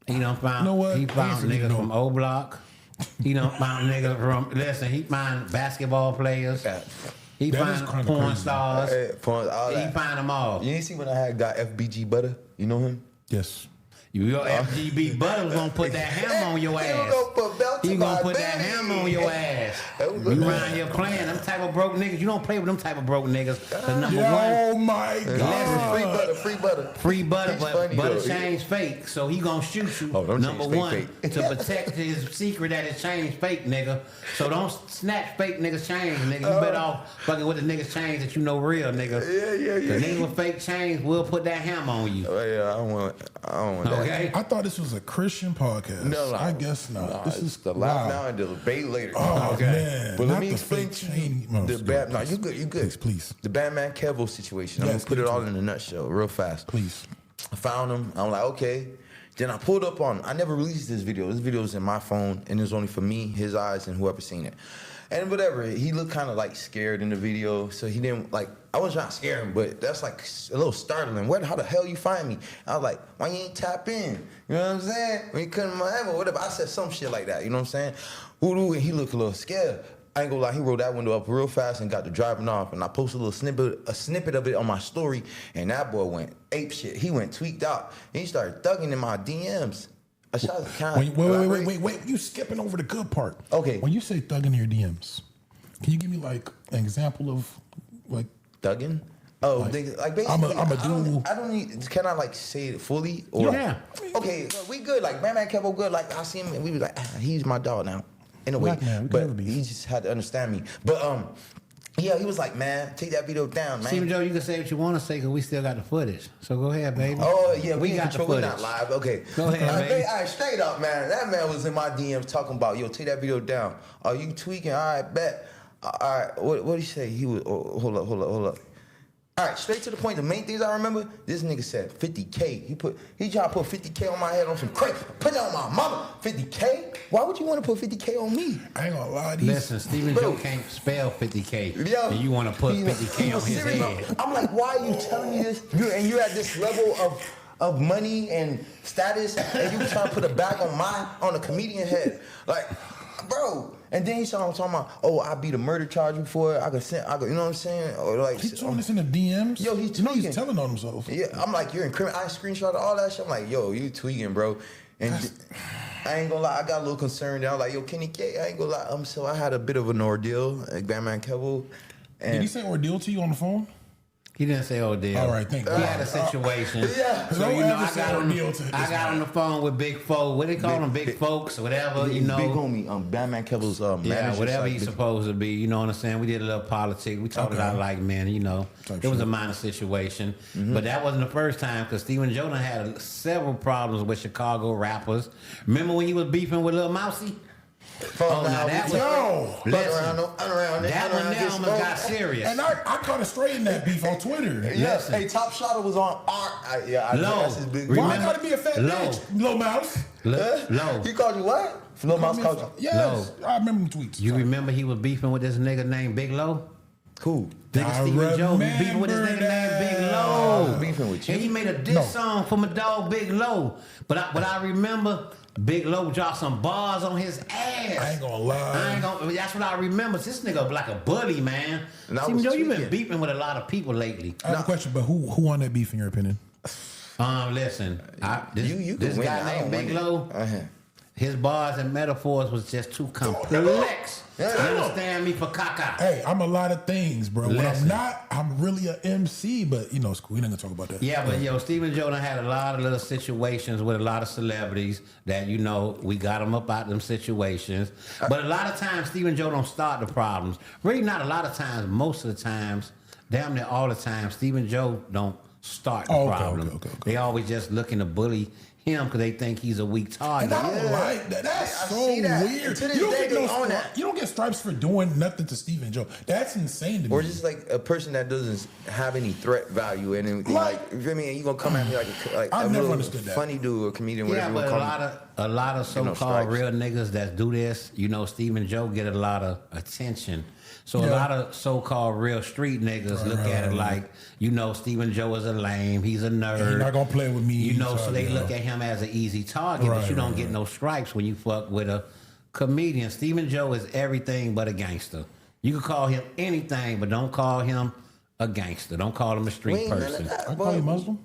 Speaker 3: He done found.
Speaker 1: You know what?
Speaker 3: He found
Speaker 1: Please,
Speaker 3: niggas
Speaker 1: no.
Speaker 3: from O Block. He done found niggas from. Listen, he found basketball players.
Speaker 2: Yeah.
Speaker 3: He
Speaker 1: That is
Speaker 3: found
Speaker 1: kinda
Speaker 3: porn
Speaker 1: crazy.
Speaker 3: stars.
Speaker 2: All
Speaker 3: He
Speaker 2: that.
Speaker 3: find them all.
Speaker 2: You ain't see when I got FBG Butter? You know him?
Speaker 1: Yes.
Speaker 3: Your FGB Butter gonna put that hammer on your
Speaker 2: He
Speaker 3: ass.
Speaker 2: gonna put belt to
Speaker 3: He gonna
Speaker 2: my
Speaker 3: put that
Speaker 2: belly.
Speaker 3: hammer on your ass.
Speaker 2: That was
Speaker 3: You
Speaker 2: good.
Speaker 3: around here playing them type of broke niggas. You don't play with them type of broke niggas. 'Cause number one,
Speaker 1: Oh my
Speaker 2: Free
Speaker 1: god.
Speaker 2: butter, free butter.
Speaker 3: free butter,
Speaker 2: He's
Speaker 3: but
Speaker 2: funny,
Speaker 3: butter
Speaker 2: though.
Speaker 3: chain's fake, so he gonna shoot you.
Speaker 2: Oh, them
Speaker 3: Number
Speaker 2: chains
Speaker 3: one,
Speaker 2: fake.
Speaker 3: to protect his secret that his chain's fake, nigga. So don't snatch fake niggas' chains, nigga. You better off fucking with the niggas' chains that you know real, nigga.
Speaker 2: Yeah.
Speaker 3: The niggas with fake chains will put that hammer on you.
Speaker 2: Oh, yeah, I don't want that.
Speaker 3: Okay?
Speaker 1: I thought this was a Christian podcast.
Speaker 2: No.
Speaker 1: I guess not.
Speaker 2: Nah,
Speaker 1: this
Speaker 2: it's
Speaker 1: is
Speaker 2: the laugh
Speaker 1: wow.
Speaker 2: now and the debate later.
Speaker 1: Oh man.
Speaker 2: But
Speaker 1: Not
Speaker 2: let me
Speaker 1: the
Speaker 2: explain
Speaker 1: fake
Speaker 2: to
Speaker 1: chain.
Speaker 2: you
Speaker 1: No,
Speaker 2: the
Speaker 1: go
Speaker 2: Bat. No,
Speaker 1: please.
Speaker 2: you good.
Speaker 1: Please.
Speaker 2: The Batman Kevo situation. I'm
Speaker 1: Yes,
Speaker 2: gonna put
Speaker 1: give
Speaker 2: it
Speaker 1: it
Speaker 2: all
Speaker 1: to
Speaker 2: in a nutshell, real fast.
Speaker 1: Please.
Speaker 2: I found him. I'm like, okay. Then I pulled up on him. I never released this video. This video was in my phone, and it was only for me, his eyes, and whoever seen it. And whatever, he looked kind of like scared in the video, so he didn't like. I was trying to scare him, but that's like a little startling. How the hell you find me? I was like, why you ain't tap in? You know what I'm saying? When you couldn't Miami or whatever, I said some shit like that. You know what I'm saying? And he looked a little scared. I ain't gonna lie, he rolled that window up real fast and got to driving off. And I posted a snippet of it on my story, and that boy went ape shit. He went tweaked out. And he started thugging in my DMs. I shot
Speaker 1: Wait. You skipping over the good part.
Speaker 2: Okay.
Speaker 1: When you say thugging in your DMs, can you give me like an example of like
Speaker 2: thugging? Oh, like basically,
Speaker 1: I'm a dude.
Speaker 2: I don't need. Can I like say it fully? Or,
Speaker 3: yeah.
Speaker 2: Okay, we good. Like man, Kevo good. Like I see him, and we was like, he's my dog now. In a way, but he just had to understand me. But yeah, he was like, man, take that video down, man.
Speaker 3: Steven Joe, you can say what you want to say because we still got the footage. So go ahead, baby.
Speaker 2: Oh yeah, we got
Speaker 3: control.
Speaker 2: We're not live. Okay,
Speaker 3: go ahead, baby.
Speaker 2: All right, straight up, man. That man was in my DMs talking about, yo, take that video down. Are you tweaking? All right, bet. All right, what did he say? He was. Oh, hold up. All right, straight to the point. The main things I remember, this nigga said 50K. He tried to put 50K on my head on some crazy. Put it on my mama. 50K? Why would you want to put 50K on me?
Speaker 1: I ain't gonna lie.
Speaker 3: Listen, Steven Joe can't spell 50K. Yo, and you want to put 50K on his head.
Speaker 2: I'm like, why are you telling me this? You're at this level of money and status, and you trying to put a bag on a comedian head. Like, bro. And then he started talking about, oh, I beat a murder charge before. You know what I'm saying? Or like,
Speaker 1: he's doing this in the DMs.
Speaker 2: Yo, he's tweaking.
Speaker 1: He's telling on himself.
Speaker 2: Yeah, I'm like, you're incriminating. I screenshot all that shit. I'm like, yo, you tweaking, bro. And I ain't gonna lie, I got a little concerned. I was like, yo, Kenny K, I ain't gonna lie. So I had a bit of an ordeal, like Batman Kevo.
Speaker 1: Did he say ordeal to you on the phone?
Speaker 3: He didn't say ordeal.
Speaker 1: All right, thank you.
Speaker 3: He had a situation.
Speaker 2: Yeah.
Speaker 3: So, I got on the phone with big folk. What they call them? Big folks or whatever,
Speaker 2: Big homie, Batman Kevo's manager.
Speaker 3: Yeah, whatever he's supposed to be. You know what I'm saying? We did a little politics. We talked about like, man, you know, it was a minor situation. Mm-hmm. But that wasn't the first time because Steven Joe had several problems with Chicago rappers. Remember when he was beefing with Lil Mousy?
Speaker 2: That
Speaker 3: one now almost got serious.
Speaker 1: And I caught a straight in that beef on Twitter.
Speaker 2: Yeah, hey, Top Shotter was on
Speaker 3: Low.
Speaker 1: Why I gotta be a fat bitch? Lil Mouse.
Speaker 3: Low.
Speaker 2: He called you what? Lil Mouse called you?
Speaker 1: Yes. Low. I remember the tweets.
Speaker 3: You remember he was beefing with this nigga named Big Low?
Speaker 2: Cool.
Speaker 3: Nigga Steven Joe beefing with this nigga named Big Low.
Speaker 2: Beefing with you.
Speaker 3: And he made a diss song for my dog Big Low. But I remember Big Low dropped some bars on his ass.
Speaker 1: I ain't gonna lie.
Speaker 3: That's what I remember. This nigga like a bully, man. Steven Joe, you been beefing with a lot of people lately.
Speaker 1: I have a question, but who won that beef in your opinion?
Speaker 3: Listen, this guy named Big Low, his bars and metaphors was just too complex. You understand me for caca?
Speaker 1: Hey, I'm a lot of things, bro. When I'm not, I'm really an MC, but you know, we not gonna talk about that.
Speaker 3: Yeah, but yo, Steven Joe done had a lot of little situations with a lot of celebrities that, you know, we got them up out them situations. But a lot of times, Steven Joe don't start the problems. Really not a lot of times, most of the times, damn near all the time, Steven Joe don't start the problem. Okay. They always just looking to bully him because they think he's a weak target.
Speaker 1: And I don't like that. That's so weird. You don't get stripes for doing nothing to Steven Joe. That's insane to me.
Speaker 2: Or just like a person that doesn't have any threat value and anything. Like, you feel me? And you gonna come at me like
Speaker 1: I never understood that.
Speaker 2: Funny dude or comedian, whatever you
Speaker 3: but
Speaker 2: want to call
Speaker 3: a lot of so-called real niggas that do this, you know, Steven Joe get a lot of attention. So a lot of so-called real street niggas look at it like, you know, Steven Joe is a lame, he's a nerd.
Speaker 1: He's not gonna play with me.
Speaker 3: You know, so they look at him as an easy target, but you don't get no stripes when you fuck with a comedian. Steven Joe is everything but a gangster. You can call him anything, but don't call him a gangster. Don't call him a street person.
Speaker 1: I call you Muslim?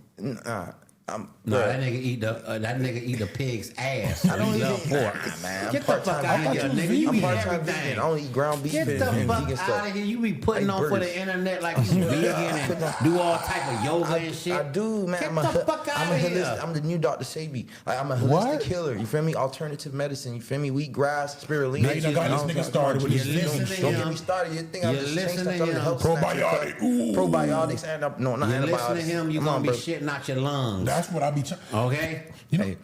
Speaker 3: That nigga eat a pig's ass. I don't love pork,
Speaker 2: man.
Speaker 3: Get the fuck out of here, nigga. You eat everything.
Speaker 2: I don't eat ground beef.
Speaker 3: Get the fuck out of here. You be putting on for the internet like you vegan and do all type of yoga and shit.
Speaker 2: I do, man.
Speaker 3: Get the fuck out of here.
Speaker 2: I'm the new Dr. Sebi. Like, I'm a holistic healer. You feel me? Alternative medicine. You feel me? Wheatgrass, spirulina.
Speaker 1: Now you got this nigga started with this.
Speaker 2: Don't get me started. You think I'm just changing stuff to help
Speaker 1: probiotics
Speaker 2: and not antibiotics.
Speaker 3: Listen to him, you gonna be shitting out your lungs.
Speaker 1: That's what I be trying.
Speaker 3: Okay.
Speaker 1: You know,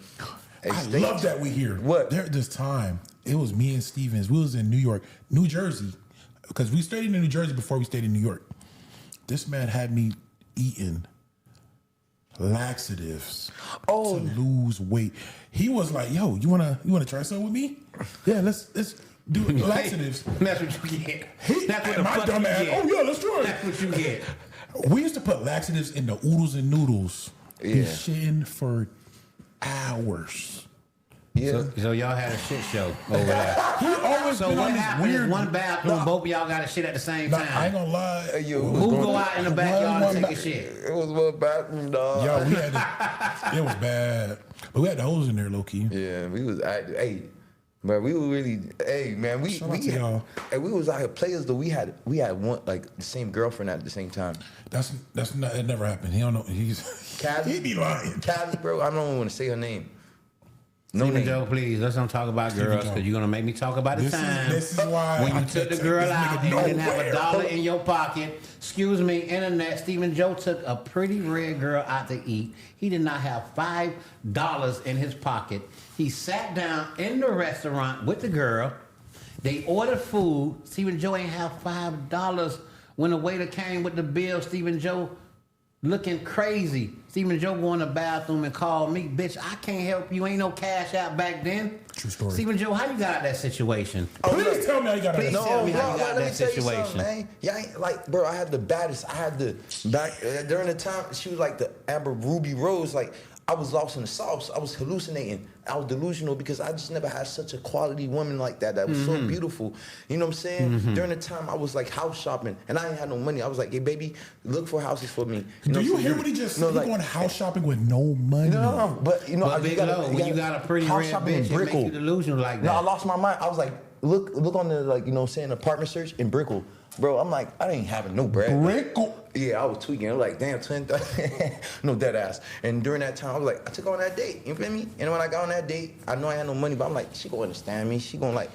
Speaker 1: I love that we here.
Speaker 2: What?
Speaker 1: There this time, it was me and Stevens. We was in New Jersey, because we stayed in New Jersey before we stayed in New York. This man had me eating laxatives
Speaker 2: Oh.
Speaker 1: to lose weight. He was like, "Yo, you wanna try something with me? Yeah, let's do laxatives."
Speaker 3: That's what you get. That's what the
Speaker 1: My
Speaker 3: fuck
Speaker 1: dumb
Speaker 3: you
Speaker 1: ass,
Speaker 3: get.
Speaker 1: "Oh yeah, let's do it."
Speaker 3: That's what you get.
Speaker 1: We used to put laxatives in the oodles and noodles. Be
Speaker 2: Yeah.
Speaker 1: shitting for hours.
Speaker 2: Yeah.
Speaker 3: So y'all had a shit show over there.
Speaker 1: He always
Speaker 3: So
Speaker 1: been
Speaker 3: what
Speaker 1: on this
Speaker 3: happened
Speaker 1: weird.
Speaker 3: is one bathroom,
Speaker 1: Nah,
Speaker 3: both of y'all got a shit at the same
Speaker 1: nah,
Speaker 3: time.
Speaker 1: I ain't gonna lie.
Speaker 2: Yo,
Speaker 3: Who go out in the backyard
Speaker 1: One
Speaker 3: and take a
Speaker 1: back-
Speaker 3: shit?
Speaker 2: It was one bathroom, dog.
Speaker 1: Yo, we had it was bad, but we had the hose in there, low key.
Speaker 2: Yeah, we was hey, but we were really man,
Speaker 1: Shout out to y'all.
Speaker 2: and we was out here players though. We had one like the same girlfriend at the same time.
Speaker 1: That's not. It never happened. He don't know. He's
Speaker 2: Callie?
Speaker 1: he be lying.
Speaker 2: Callie, bro, I don't want to say her name. No
Speaker 3: Stephen
Speaker 2: name.
Speaker 3: Joe, please, let's don't talk about girls
Speaker 1: Joe.
Speaker 3: because you're gonna make me talk about the time
Speaker 1: This is why
Speaker 3: when
Speaker 1: I
Speaker 3: you took
Speaker 1: can't
Speaker 3: the
Speaker 1: take
Speaker 3: girl
Speaker 1: this
Speaker 3: out
Speaker 1: nigga
Speaker 3: and you didn't have
Speaker 1: nowhere.
Speaker 3: $1 in your pocket. Excuse me, internet. Stephen Joe took a pretty red girl out to eat. He did not have $5 in his pocket. He sat down in the restaurant with the girl. They ordered food. Stephen Joe ain't have $5. When the waiter came with the bill, Stephen Joe looking crazy. Stephen Joe go in the bathroom and called me, bitch, I can't help you. Ain't no cash out back then.
Speaker 1: True story.
Speaker 3: Stephen Joe, how you got out that situation?
Speaker 1: Please tell me how you got
Speaker 3: Please
Speaker 1: that.
Speaker 3: tell me how you got
Speaker 2: let
Speaker 3: that
Speaker 2: me tell you
Speaker 3: situation.
Speaker 2: something, man. Yeah, I ain't, like, bro, I had the baddest. I had the back during the time she was like the Amber Ruby Rose. Like I was lost in the sauce. I was hallucinating. I was delusional because I just never had such a quality woman like that. That was so beautiful. You know what I'm saying? During the time I was like house shopping and I ain't had no money. I was like, hey baby, look for houses for me.
Speaker 1: Do you
Speaker 2: so
Speaker 1: hear what he just
Speaker 2: no,
Speaker 1: said?
Speaker 2: like,
Speaker 1: He going house shopping with no money.
Speaker 2: no, but you know,
Speaker 3: But Big Low, when you got a pretty
Speaker 2: house
Speaker 3: red
Speaker 2: shopping in
Speaker 3: bitch, it makes
Speaker 2: Brickell.
Speaker 3: you delusional like
Speaker 2: No, I
Speaker 3: that.
Speaker 2: lost my mind. I was like, look on the like, you know, saying apartment search in Brickell. Bro, I'm like, I ain't having no bread.
Speaker 1: Brickell.
Speaker 2: Yeah, I was tweaking. I was like, damn, twin. No, dead ass. And during that time, I was like, I took her on that date. You feel me? And when I got on that date, I know I had no money, but I'm like, she gonna understand me. She gonna like,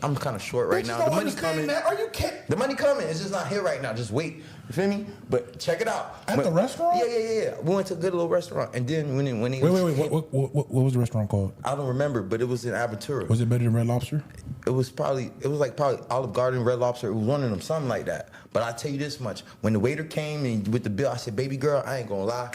Speaker 2: I'm kind of short right
Speaker 1: Bitch,
Speaker 2: now.
Speaker 1: don't
Speaker 2: The money
Speaker 1: understand
Speaker 2: coming.
Speaker 1: that. Are you kidding?
Speaker 2: The money coming. It's just not here right now. Just wait. You feel me? But check it out.
Speaker 1: At the restaurant?
Speaker 2: Yeah. We went to a good little restaurant, and then when it
Speaker 1: Wait. What was the restaurant called?
Speaker 2: I don't remember, but it was in Aventura.
Speaker 1: Was it better than Red Lobster?
Speaker 2: It was probably Olive Garden, Red Lobster. It was one of them, something like that. But I tell you this much: when the waiter came and with the bill, I said, "Baby girl, I ain't gonna lie,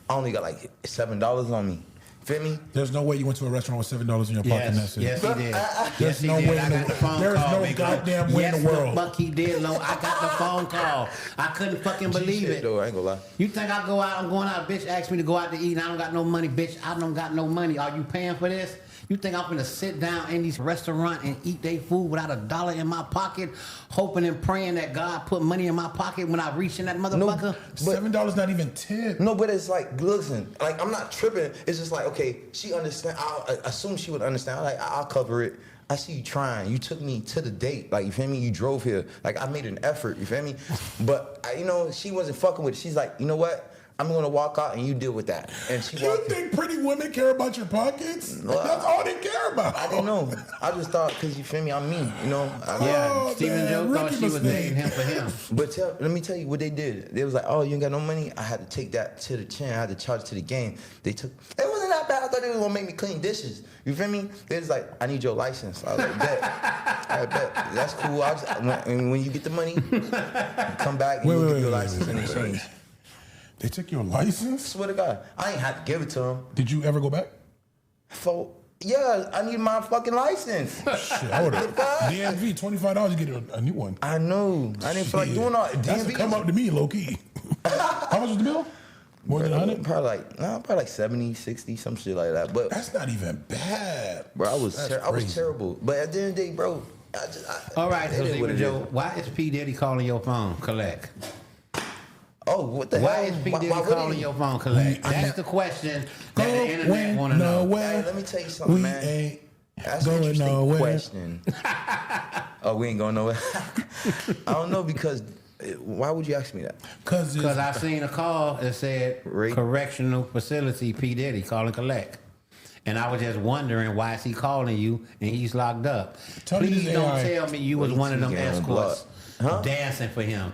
Speaker 2: I only got like $7 on me." Feel me?
Speaker 1: There's no way you went to a restaurant with $7 in your pocket. And that's it.
Speaker 3: Yes, he did.
Speaker 1: There's
Speaker 3: Yes, he
Speaker 1: no
Speaker 3: did.
Speaker 1: way
Speaker 3: I
Speaker 1: in the
Speaker 3: got the
Speaker 1: world.
Speaker 3: phone
Speaker 1: There is
Speaker 3: call.
Speaker 1: no
Speaker 3: Big Low.
Speaker 1: goddamn way in the
Speaker 3: Yes,
Speaker 1: world.
Speaker 3: the fuck he did, Low. I got the phone call. I couldn't fucking believe
Speaker 2: Shit,
Speaker 3: it.
Speaker 2: though, I ain't gonna lie.
Speaker 3: You think I go out? I'm going out. Bitch asked me to go out to eat, and I don't got no money. Bitch, I don't got no money. Are you paying for this? You think I'm gonna sit down in these restaurant and eat their food without $1 in my pocket, hoping and praying that God put money in my pocket when I reach in that motherfucker?
Speaker 1: $7 not even tip.
Speaker 2: No, but it's like, listen, like I'm not tripping. It's just like, okay, she understand. I assume she would understand. Like I'll cover it. I see you trying. You took me to the date. Like, you feel me? You drove here. Like, I made an effort. You feel me? But, you know, she wasn't fucking with it. She's like, you know what? I'm going to walk out and you deal with that. And she
Speaker 1: You
Speaker 2: walked
Speaker 1: think pretty women care about your pockets?
Speaker 2: No,
Speaker 1: That's all they care about.
Speaker 2: I didn't know. I just thought, because you feel me, I'm me, you know?
Speaker 3: Yeah,
Speaker 1: Oh,
Speaker 3: Stephen
Speaker 1: man,
Speaker 3: Joe thought
Speaker 1: rookie
Speaker 3: she was
Speaker 1: mistake.
Speaker 3: dating him for him.
Speaker 2: But let me tell you what they did. They was like, oh, you ain't got no money? I had to take that to the chin. I had to charge it to the game. They took, it wasn't that bad. I thought they was going to make me clean dishes. You feel me? They was like, I need your license. I was like, bet. I bet. That's cool. When you get the money, you come back and you'll give your license in exchange.
Speaker 1: They took your license?
Speaker 2: Swear to God. I ain't had to give it to them.
Speaker 1: Did you ever go back?
Speaker 2: So, yeah, I need my fucking license.
Speaker 1: Shit, I would have. DMV, $25 to get a new one.
Speaker 2: I know. I didn't feel like doing all that.
Speaker 1: That's to come up to me, low key. How much was the bill? More than 100?
Speaker 2: Probably like 70, 60, some shit like that. But
Speaker 1: That's not even bad.
Speaker 2: bro, I was
Speaker 1: That's
Speaker 2: terrible. But at the end of the day, bro,
Speaker 3: All right, so
Speaker 2: it is what
Speaker 3: Stephen
Speaker 2: it
Speaker 3: Joe,
Speaker 2: is.
Speaker 3: why is P. Diddy calling your phone? Collect.
Speaker 2: Oh, what the
Speaker 3: Why
Speaker 2: hell?
Speaker 3: is P. Diddy
Speaker 2: would
Speaker 3: calling
Speaker 2: he?
Speaker 3: your phone? Collect.
Speaker 1: I
Speaker 3: That's
Speaker 1: mean-
Speaker 3: the question that the internet want to know.
Speaker 1: nowhere.
Speaker 2: Hey, let me tell you something,
Speaker 1: we
Speaker 2: man.
Speaker 1: ain't
Speaker 2: That's an
Speaker 1: going
Speaker 2: interesting
Speaker 1: nowhere.
Speaker 2: question. Oh, we ain't going nowhere. I don't know because why would you ask me that?
Speaker 1: Because
Speaker 3: Because I seen a call that said
Speaker 2: Rape.
Speaker 3: correctional facility P. Diddy calling collect. And I was just wondering why is he calling you and he's locked up.
Speaker 1: Tell me
Speaker 3: Please
Speaker 1: this
Speaker 3: don't
Speaker 1: AI.
Speaker 3: tell me you was
Speaker 2: What
Speaker 3: one of
Speaker 2: you
Speaker 3: them
Speaker 2: getting on
Speaker 3: escorts
Speaker 2: blood? Huh?
Speaker 3: dancing for him.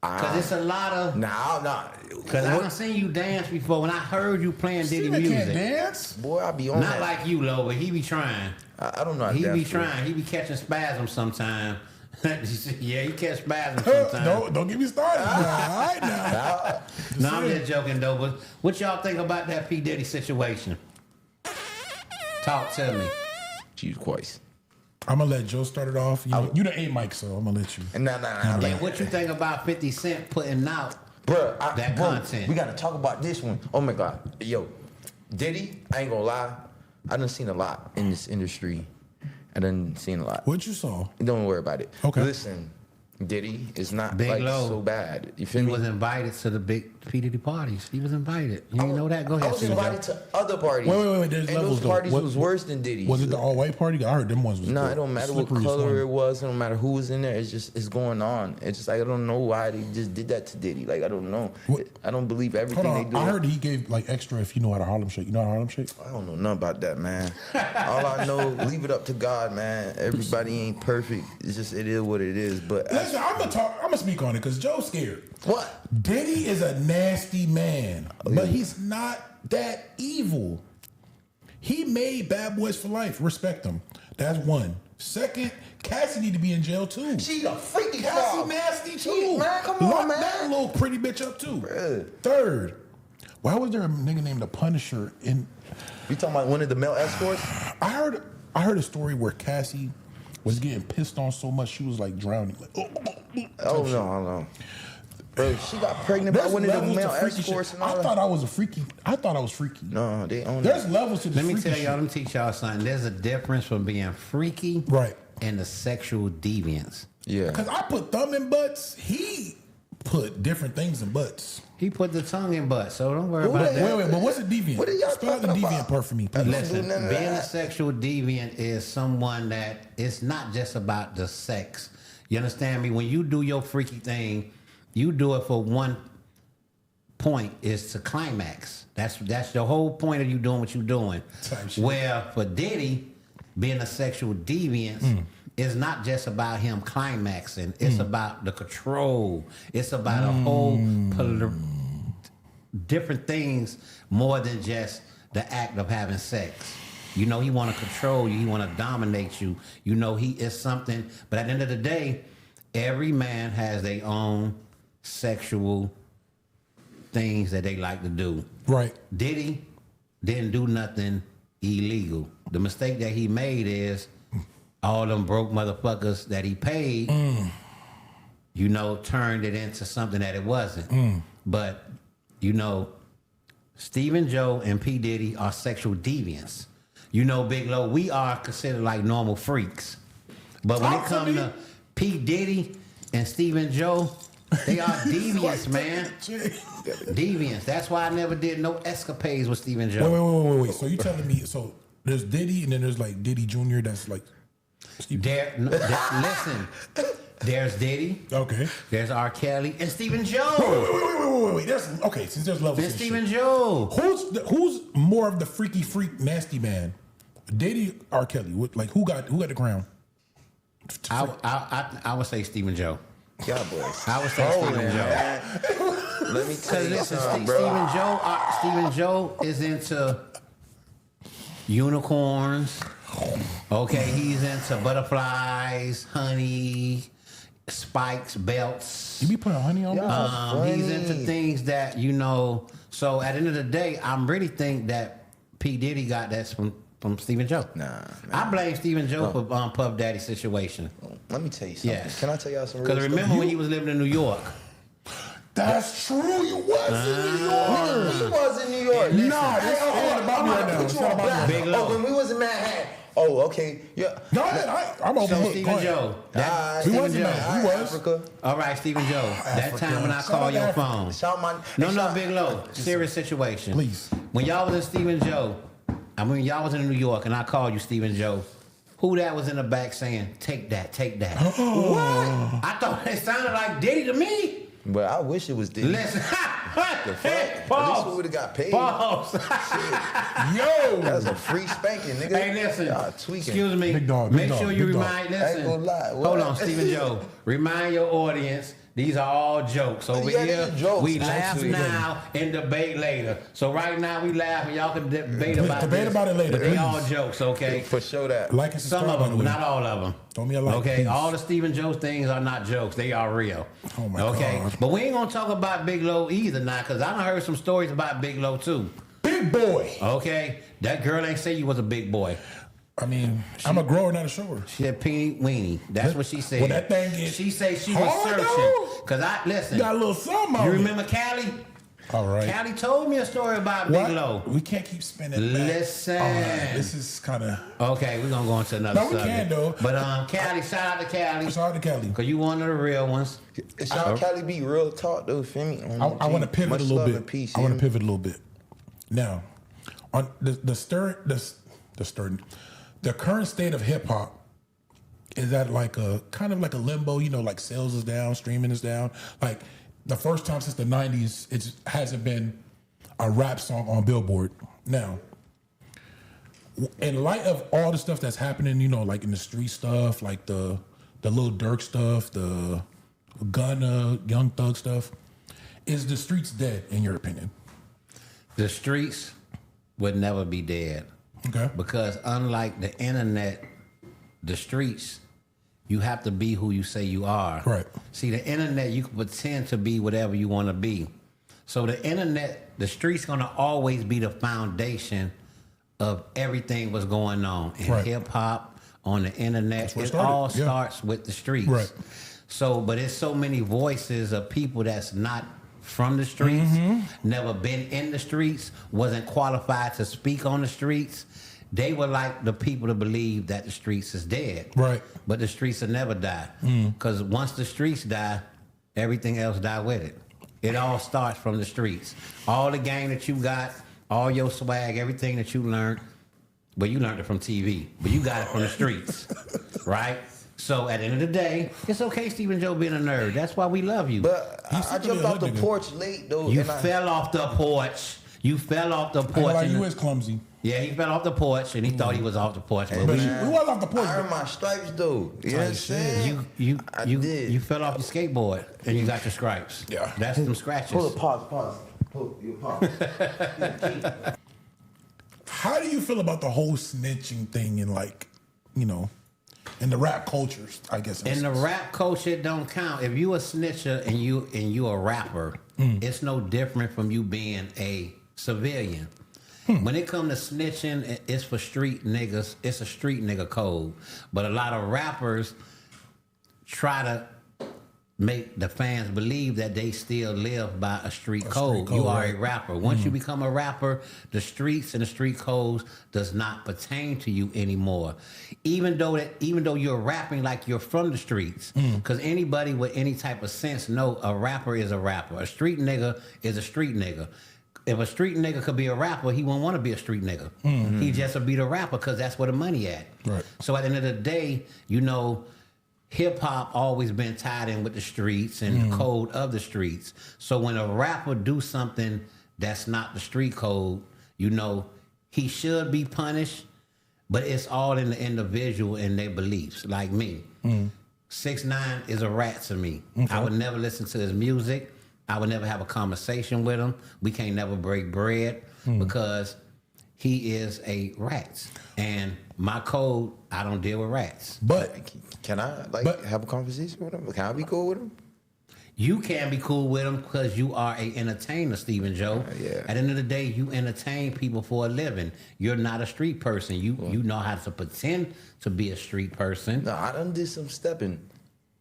Speaker 3: Because it's a lot of...
Speaker 2: Nah.
Speaker 3: Because I done seen you dance before. When I heard you playing Diddy
Speaker 1: Steven can't
Speaker 3: music.
Speaker 1: dance?
Speaker 2: Boy, I be on
Speaker 3: Not
Speaker 2: that.
Speaker 3: like you, Lo, but he be trying.
Speaker 2: I don't know how to
Speaker 3: He
Speaker 2: dance
Speaker 3: be
Speaker 2: for real.
Speaker 3: trying. He be catching spasms sometime. Yeah, you catch spasms sometimes.
Speaker 1: Don't get me started. All right now.
Speaker 3: No, I'm just joking though. But what y'all think about that P Diddy situation? Talk to me.
Speaker 2: Jesus Christ.
Speaker 1: I'm gonna let Joe start it off. You the A mic, so I'm gonna let you.
Speaker 2: Nah.
Speaker 3: And what you think about 50 Cent putting out that content?
Speaker 2: We gotta talk about this one. Oh my God. Yo, Diddy, I ain't gonna lie. I done seen a lot in this industry. I done seen a lot.
Speaker 1: What you saw?
Speaker 2: Don't worry about it.
Speaker 1: Okay.
Speaker 2: Listen, Diddy is not
Speaker 3: Big
Speaker 2: like
Speaker 3: Low.
Speaker 2: so bad. You feel
Speaker 3: He
Speaker 2: me?
Speaker 3: was invited to the big P Diddy parties. He was invited. You didn't know that? Go ahead.
Speaker 2: I was
Speaker 3: Steve
Speaker 2: invited
Speaker 3: Joe.
Speaker 2: to other parties.
Speaker 1: Wait. There's
Speaker 2: and
Speaker 1: levels
Speaker 2: those parties
Speaker 1: though.
Speaker 2: was worse than Diddy's.
Speaker 1: Was it the all white party? I heard them ones was.
Speaker 2: No,
Speaker 1: the
Speaker 2: it don't matter what
Speaker 1: slipperiest
Speaker 2: color
Speaker 1: one.
Speaker 2: it was. It don't matter who was in there. It's going on. It's just like I don't know why they just did that to Diddy. Like I don't know.
Speaker 1: What?
Speaker 2: I don't believe everything
Speaker 1: Hold
Speaker 2: they
Speaker 1: on,
Speaker 2: do.
Speaker 1: I heard he gave like extra if you know how to Harlem Shake. You know how to Harlem Shake?
Speaker 2: I don't know nothing about that, man. All I know, leave it up to God, man. Everybody ain't perfect. It's just it is what it is. But
Speaker 1: Listen, I'm gonna speak on it because Joe's scared.
Speaker 2: what?
Speaker 1: Diddy is a nasty man, but he's not that evil. He made Bad Boys for Life. Respect him. That's one. Second, Cassie need to be in jail too.
Speaker 2: She's a freaky
Speaker 1: Cassie
Speaker 2: frog.
Speaker 1: nasty too.
Speaker 2: Man, come on,
Speaker 1: Lock
Speaker 2: man.
Speaker 1: that little pretty bitch up too.
Speaker 2: Bruh.
Speaker 1: Third, why was there a nigga named the Punisher in?
Speaker 2: You talking about one of the male escorts?
Speaker 1: I heard a story where Cassie was getting pissed on so much she was like drowning. Like,
Speaker 2: Oh no, I don't know. Bro, she got pregnant by
Speaker 1: There's
Speaker 2: one of the
Speaker 1: levels to
Speaker 2: male
Speaker 1: freaky
Speaker 2: escorts
Speaker 1: shit.
Speaker 2: and all
Speaker 1: I
Speaker 2: that.
Speaker 1: thought I was freaky.
Speaker 2: No, they own
Speaker 1: There's
Speaker 2: it.
Speaker 1: levels to the
Speaker 3: Let me
Speaker 1: freaky
Speaker 3: tell y'all, let
Speaker 1: shit.
Speaker 3: me teach y'all something. There's a difference from being freaky
Speaker 1: Right.
Speaker 3: and the sexual deviance.
Speaker 2: Yeah.
Speaker 1: Because I put thumb in butts. He put different things in butts.
Speaker 3: He put the tongue in butt, so don't worry
Speaker 2: Who
Speaker 3: about
Speaker 2: the
Speaker 3: that.
Speaker 1: Wait, but what's a deviant?
Speaker 2: What are y'all
Speaker 1: Spell out the
Speaker 2: talking
Speaker 1: deviant
Speaker 2: about?
Speaker 1: part for me, please.
Speaker 3: Listen,
Speaker 2: none of
Speaker 3: being a
Speaker 2: that.
Speaker 3: sexual deviant is someone that it's not just about the sex. You understand me? When you do your freaky thing, you do it for one point, is to climax. That's the whole point of you doing what you're doing.
Speaker 1: Type shit.
Speaker 3: Where for Diddy, being a sexual deviance is not just about him climaxing. It's about the control. It's about a whole different things more than just the act of having sex. You know, he want to control you. He want to dominate you. You know, he is something. But at the end of the day, every man has their own sexual things that they like to do.
Speaker 1: Right.
Speaker 3: Diddy didn't do nothing illegal. The mistake that he made is all them broke motherfuckers that he paid, you know, turned it into something that it wasn't. But, you know, Stephen Joe and P. Diddy are sexual deviants. You know, Big Low, we are considered like normal freaks. But when it
Speaker 1: Talk to
Speaker 3: comes
Speaker 1: me.
Speaker 3: to P. Diddy and Stephen Joe, they are deviants, man. Deviants. That's why I never did no escapades with Stephen Joe.
Speaker 1: Wait. So you telling me, so there's Diddy and then there's like Diddy Jr. that's like Steve.
Speaker 3: Listen, there's Diddy,
Speaker 1: Okay.
Speaker 3: there's R. Kelly, and Stephen Joe.
Speaker 1: Wait. There's okay. Since there's levels.
Speaker 3: And
Speaker 1: to
Speaker 3: Stephen
Speaker 1: shit.
Speaker 3: Joe.
Speaker 1: Who's more of the freaky freak nasty man? Diddy, R. Kelly. Like who got the crown?
Speaker 3: I would say Stephen Joe.
Speaker 2: Yeah, boys.
Speaker 3: I would say Stephen Joe.
Speaker 2: Let me tell you
Speaker 3: Listen,
Speaker 2: something, bro.
Speaker 3: Stephen Joe is into unicorns. Okay, he's into butterflies, honey, spikes, belts.
Speaker 1: You be putting honey on me?
Speaker 3: He's
Speaker 2: Funny.
Speaker 3: into things that, you know. So at the end of the day, I really think that P. Diddy got that from Stephen Joe.
Speaker 2: Nah, man.
Speaker 3: I blame Stephen Joe for Puff Daddy situation.
Speaker 2: Let me tell you something.
Speaker 3: Yes.
Speaker 2: Can I tell y'all some real
Speaker 3: Because
Speaker 2: stuff?
Speaker 3: remember when he was living in New York?
Speaker 1: That's true. You was in New York.
Speaker 2: He was in New York.
Speaker 1: Nah, this ain't about me right now. It's not about me.
Speaker 3: Big Low.
Speaker 2: Oh, when we was in Manhattan. Oh, okay. Yeah.
Speaker 1: Go ahead. I'm over
Speaker 3: So
Speaker 1: here.
Speaker 3: Stephen Joe.
Speaker 2: Alright,
Speaker 1: We
Speaker 3: Stephen
Speaker 1: wasn't
Speaker 3: Joe.
Speaker 1: mad. We was.
Speaker 2: Africa.
Speaker 3: All right, Stephen Joe. That
Speaker 1: Africa.
Speaker 3: time when I
Speaker 1: Shout
Speaker 3: call
Speaker 1: out
Speaker 3: your
Speaker 1: Africa.
Speaker 3: phone.
Speaker 2: Shout my.
Speaker 3: No,
Speaker 2: shout-
Speaker 3: Big Low. Serious situation.
Speaker 1: Please.
Speaker 3: When y'all was in Stephen Joe, I mean, y'all was in New York and I called you Stephen Joe. Who that was in the back saying, take that, take that? What? I thought it sounded like Diddy to me.
Speaker 2: But I wish it was Diddy.
Speaker 3: Listen.
Speaker 2: The fuck?
Speaker 3: Hey,
Speaker 2: At least
Speaker 3: pause.
Speaker 2: we would have got paid.
Speaker 3: Pause.
Speaker 1: Yo.
Speaker 2: That was a free spanking, nigga.
Speaker 3: Hey, listen.
Speaker 2: Y'all tweaking.
Speaker 3: Excuse me.
Speaker 1: Big dog, big
Speaker 3: Make
Speaker 1: dog,
Speaker 3: sure you
Speaker 1: big dog.
Speaker 3: remind.
Speaker 2: I ain't
Speaker 3: Listen.
Speaker 2: gonna lie.
Speaker 3: Hold
Speaker 2: What?
Speaker 3: on, Stephen Joe. Remind your audience These are all jokes over
Speaker 2: Yeah,
Speaker 3: here.
Speaker 2: these are jokes,
Speaker 3: We laugh
Speaker 2: actually.
Speaker 3: now and debate later. So right now we laugh and y'all can debate about
Speaker 1: Debate
Speaker 3: this,
Speaker 1: about it later,
Speaker 3: But they
Speaker 1: please.
Speaker 3: all jokes, okay?
Speaker 2: For sure that.
Speaker 1: Like and
Speaker 3: Some
Speaker 1: subscribe,
Speaker 3: of
Speaker 1: by the
Speaker 3: them,
Speaker 1: way.
Speaker 3: not all of them.
Speaker 1: Throw me a like,
Speaker 3: Okay,
Speaker 1: please.
Speaker 3: all the Stephen Jones things are not jokes; they are real.
Speaker 1: Oh my
Speaker 3: okay,
Speaker 1: God.
Speaker 3: but we ain't gonna talk about Big Lo either now, cause I done heard some stories about Big Lo too.
Speaker 1: Big boy.
Speaker 3: Okay, that girl ain't say you was a big boy.
Speaker 1: I mean, I'm a grower, not a shower.
Speaker 3: She said peeny weenie. That's what she said.
Speaker 1: Well, that thing is
Speaker 3: she said she was
Speaker 1: hard,
Speaker 3: searching.
Speaker 1: though.
Speaker 3: Cause I listen.
Speaker 1: You got a little something on
Speaker 3: You
Speaker 1: it.
Speaker 3: remember Callie?
Speaker 1: All right.
Speaker 3: Callie told me a story about
Speaker 1: What?
Speaker 3: Big Lo.
Speaker 1: We can't keep spinning back.
Speaker 3: Listen.
Speaker 1: All right, this is kind of...
Speaker 3: Okay, we're gonna go into another
Speaker 1: No, we
Speaker 3: subject.
Speaker 1: can, though.
Speaker 3: But Callie, shout out to Callie.
Speaker 1: Shout out to Kelly.
Speaker 3: Cause you one of the real ones.
Speaker 2: Shout out Cali B, real talk though, feel me?
Speaker 1: I want to pivot
Speaker 2: Much
Speaker 1: a little
Speaker 2: love
Speaker 1: bit.
Speaker 2: and peace,
Speaker 1: I want
Speaker 2: yeah.
Speaker 1: to pivot a little bit. Now, on the current state of hip hop is at like a kind of like a limbo. You know, like sales is down, streaming is down. Like the first time since the '90s, it hasn't been a rap song on Billboard. Now, in light of all the stuff that's happening, you know, like in the street stuff, like the Lil Durk stuff, the Gunna, Young Thug stuff, is the streets dead in your opinion?
Speaker 3: The streets would never be dead.
Speaker 1: Okay.
Speaker 3: Because unlike the internet, the streets, you have to be who you say you are.
Speaker 1: Right.
Speaker 3: See, the internet, you can pretend to be whatever you want to be. So the internet, the streets gonna always be the foundation of everything what's going on in
Speaker 1: Right.
Speaker 3: hip hop, on the internet.
Speaker 1: where it
Speaker 3: It
Speaker 1: started,
Speaker 3: all
Speaker 1: yeah.
Speaker 3: starts with the streets.
Speaker 1: Right.
Speaker 3: So, but it's so many voices of people that's not from the streets, never been in the streets, wasn't qualified to speak on the streets. They would like the people to believe that the streets is dead.
Speaker 1: Right.
Speaker 3: But the streets will never die. Because once the streets die, everything else die with it. It all starts from the streets. All the game that you got, all your swag, everything that you learned, well, you learned it from TV, but you got it from the streets, right? So at the end of the day, it's okay, Stephen Joe being a nerd. That's why we love you.
Speaker 2: But
Speaker 1: He's
Speaker 2: I
Speaker 1: secretly
Speaker 2: jumped
Speaker 1: a
Speaker 2: off the
Speaker 1: hood nigga.
Speaker 2: porch late though.
Speaker 3: You
Speaker 2: and I-
Speaker 3: fell off the porch. You fell off the
Speaker 1: I ain't
Speaker 3: porch.
Speaker 1: like
Speaker 3: and-
Speaker 1: you is clumsy.
Speaker 3: yeah, he fell off the porch, and he thought he was off the porch. But
Speaker 1: But
Speaker 3: we-
Speaker 1: we was off the porch.
Speaker 2: I earned my stripes though. You know what I'm
Speaker 1: Tight shit.
Speaker 2: saying? I
Speaker 3: you
Speaker 2: did.
Speaker 3: fell off your skateboard, and you got your stripes.
Speaker 1: Yeah.
Speaker 3: That's some scratches.
Speaker 2: Hold up, pause. Hold you pause.
Speaker 1: How do you feel about the whole snitching thing and like, you know, in the rap cultures, I guess.
Speaker 3: In the rap culture, it don't count. If you a snitcher and you a rapper, it's no different from you being a civilian. When it come to snitching, it's for street niggas. It's a street nigga code. But a lot of rappers try to make the fans believe that they still live by a street code.
Speaker 1: code,
Speaker 3: You are
Speaker 1: right.
Speaker 3: a rapper. Once you become a rapper, the streets and the street codes does not pertain to you anymore. Even though you're rapping like you're from the streets, because anybody with any type of sense know a rapper is a rapper. A street nigga is a street nigga. If a street nigga could be a rapper, he wouldn't want to be a street nigga. He just would be the rapper because that's where the money at.
Speaker 1: Right.
Speaker 3: So at the end of the day, you know, hip hop always been tied in with the streets and the code of the streets. So when a rapper do something that's not the street code, you know, he should be punished, but it's all in the individual and their beliefs. Like me, 6ix9ine is a rat to me. I would never listen to his music. I would never have a conversation with him. We can't never break bread because he is a rat. And my code, I don't deal with rats.
Speaker 1: But
Speaker 2: Can I
Speaker 1: But-
Speaker 2: have a conversation with him? Can I be cool with him?
Speaker 3: You can be cool with him because you are a entertainer, Stephen Joe.
Speaker 2: Yeah.
Speaker 3: At the end of the day, you entertain people for a living. You're not a street person. You know how to pretend to be a street person.
Speaker 2: No, I done did some stepping.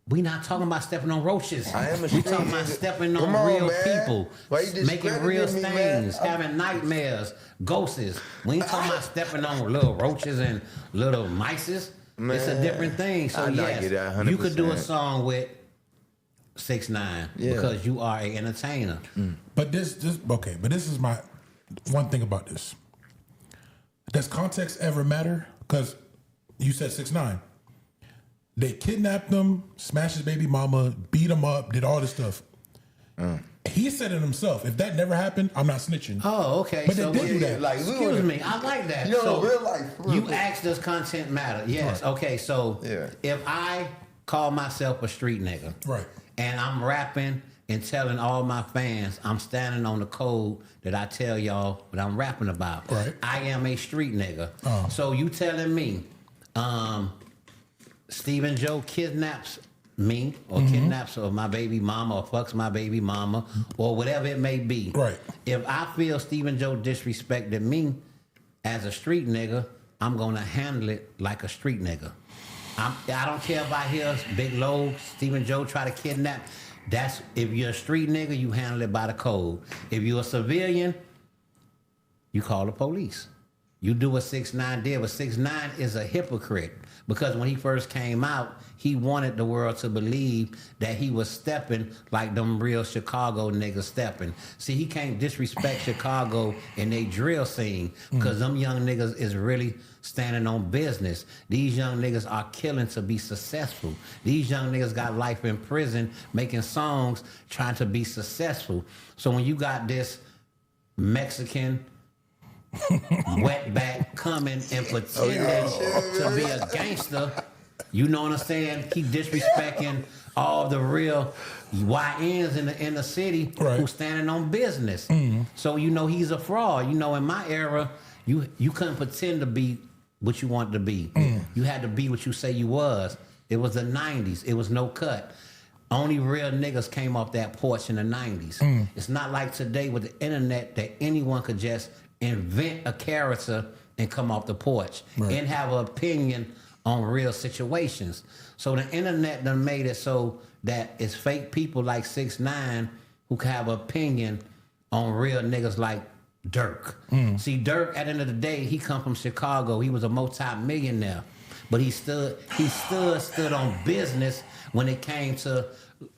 Speaker 3: We not talking about stepping on roaches.
Speaker 2: I am a
Speaker 3: We
Speaker 2: street
Speaker 3: talking about
Speaker 2: nigga.
Speaker 3: stepping on
Speaker 2: Come on,
Speaker 3: real
Speaker 2: man.
Speaker 3: people,
Speaker 2: Why you
Speaker 3: making real
Speaker 2: discrediting me, man?
Speaker 3: things, having nightmares, ghosts. We ain't talking about stepping on little roaches and little mices. It's a
Speaker 2: Man,
Speaker 3: different thing. So
Speaker 2: I knock
Speaker 3: yes,
Speaker 2: it at
Speaker 3: you could do a
Speaker 2: 100%.
Speaker 3: song with 6ix9ine
Speaker 2: Yeah.
Speaker 3: because you are an entertainer.
Speaker 1: But this is my one thing about this. Does context ever matter? Because you said 6ix9ine. They kidnapped him, smashed his baby mama, beat him up, did all this stuff. He said it himself. If that never happened, I'm not snitching.
Speaker 3: Oh, okay.
Speaker 1: But they
Speaker 3: so
Speaker 1: did do
Speaker 2: Yeah,
Speaker 1: that.
Speaker 2: like, we
Speaker 3: Excuse
Speaker 2: would've-
Speaker 3: me, I like that.
Speaker 2: You know,
Speaker 3: so
Speaker 2: real life, for real.
Speaker 3: You asked, does content matter? Yes.
Speaker 1: Right.
Speaker 3: Okay, so
Speaker 2: Yeah.
Speaker 3: if I call myself a street nigga,
Speaker 1: Right.
Speaker 3: and I'm rapping and telling all my fans I'm standing on the code that I tell y'all what I'm rapping about.
Speaker 1: Right.
Speaker 3: I am a street nigga. So you telling me Stephen Joe kidnaps me or kidnaps or my baby mama or fucks my baby mama or whatever it may be.
Speaker 1: Right.
Speaker 3: If I feel Stephen Joe disrespected me as a street nigga, I'm gonna handle it like a street nigga. I don't care if I hear Big Low, Stephen Joe try to kidnap. That's if you're a street nigga, you handle it by the code. If you're a civilian, you call the police. You do what 6ix9ine did, but 6ix9ine is a hypocrite because when he first came out, he wanted the world to believe that he was stepping like them real Chicago niggas stepping. See, he can't disrespect Chicago in they drill scene because them young niggas is really standing on business. These young niggas are killing to be successful. These young niggas got life in prison making songs trying to be successful. So when you got this Mexican wetback coming and pretending to be a gangster, you know what I'm saying? He disrespecting all the real YNs in the inner city who standing on business. So you know he's a fraud. You know, in my era, you couldn't pretend to be what you wanted to be. You had to be what you say you was. It was the 90s. It was no cut. Only real niggas came off that porch in the 90s. It's not like today with the internet that anyone could just invent a character and come off the porch and have an opinion on real situations. So the internet done made it so that it's fake people like 6ix9ine who can have an opinion on real niggas like Dirk. See, Dirk, at the end of the day, he come from Chicago. He was a multi-millionaire, but he stood on business when it came to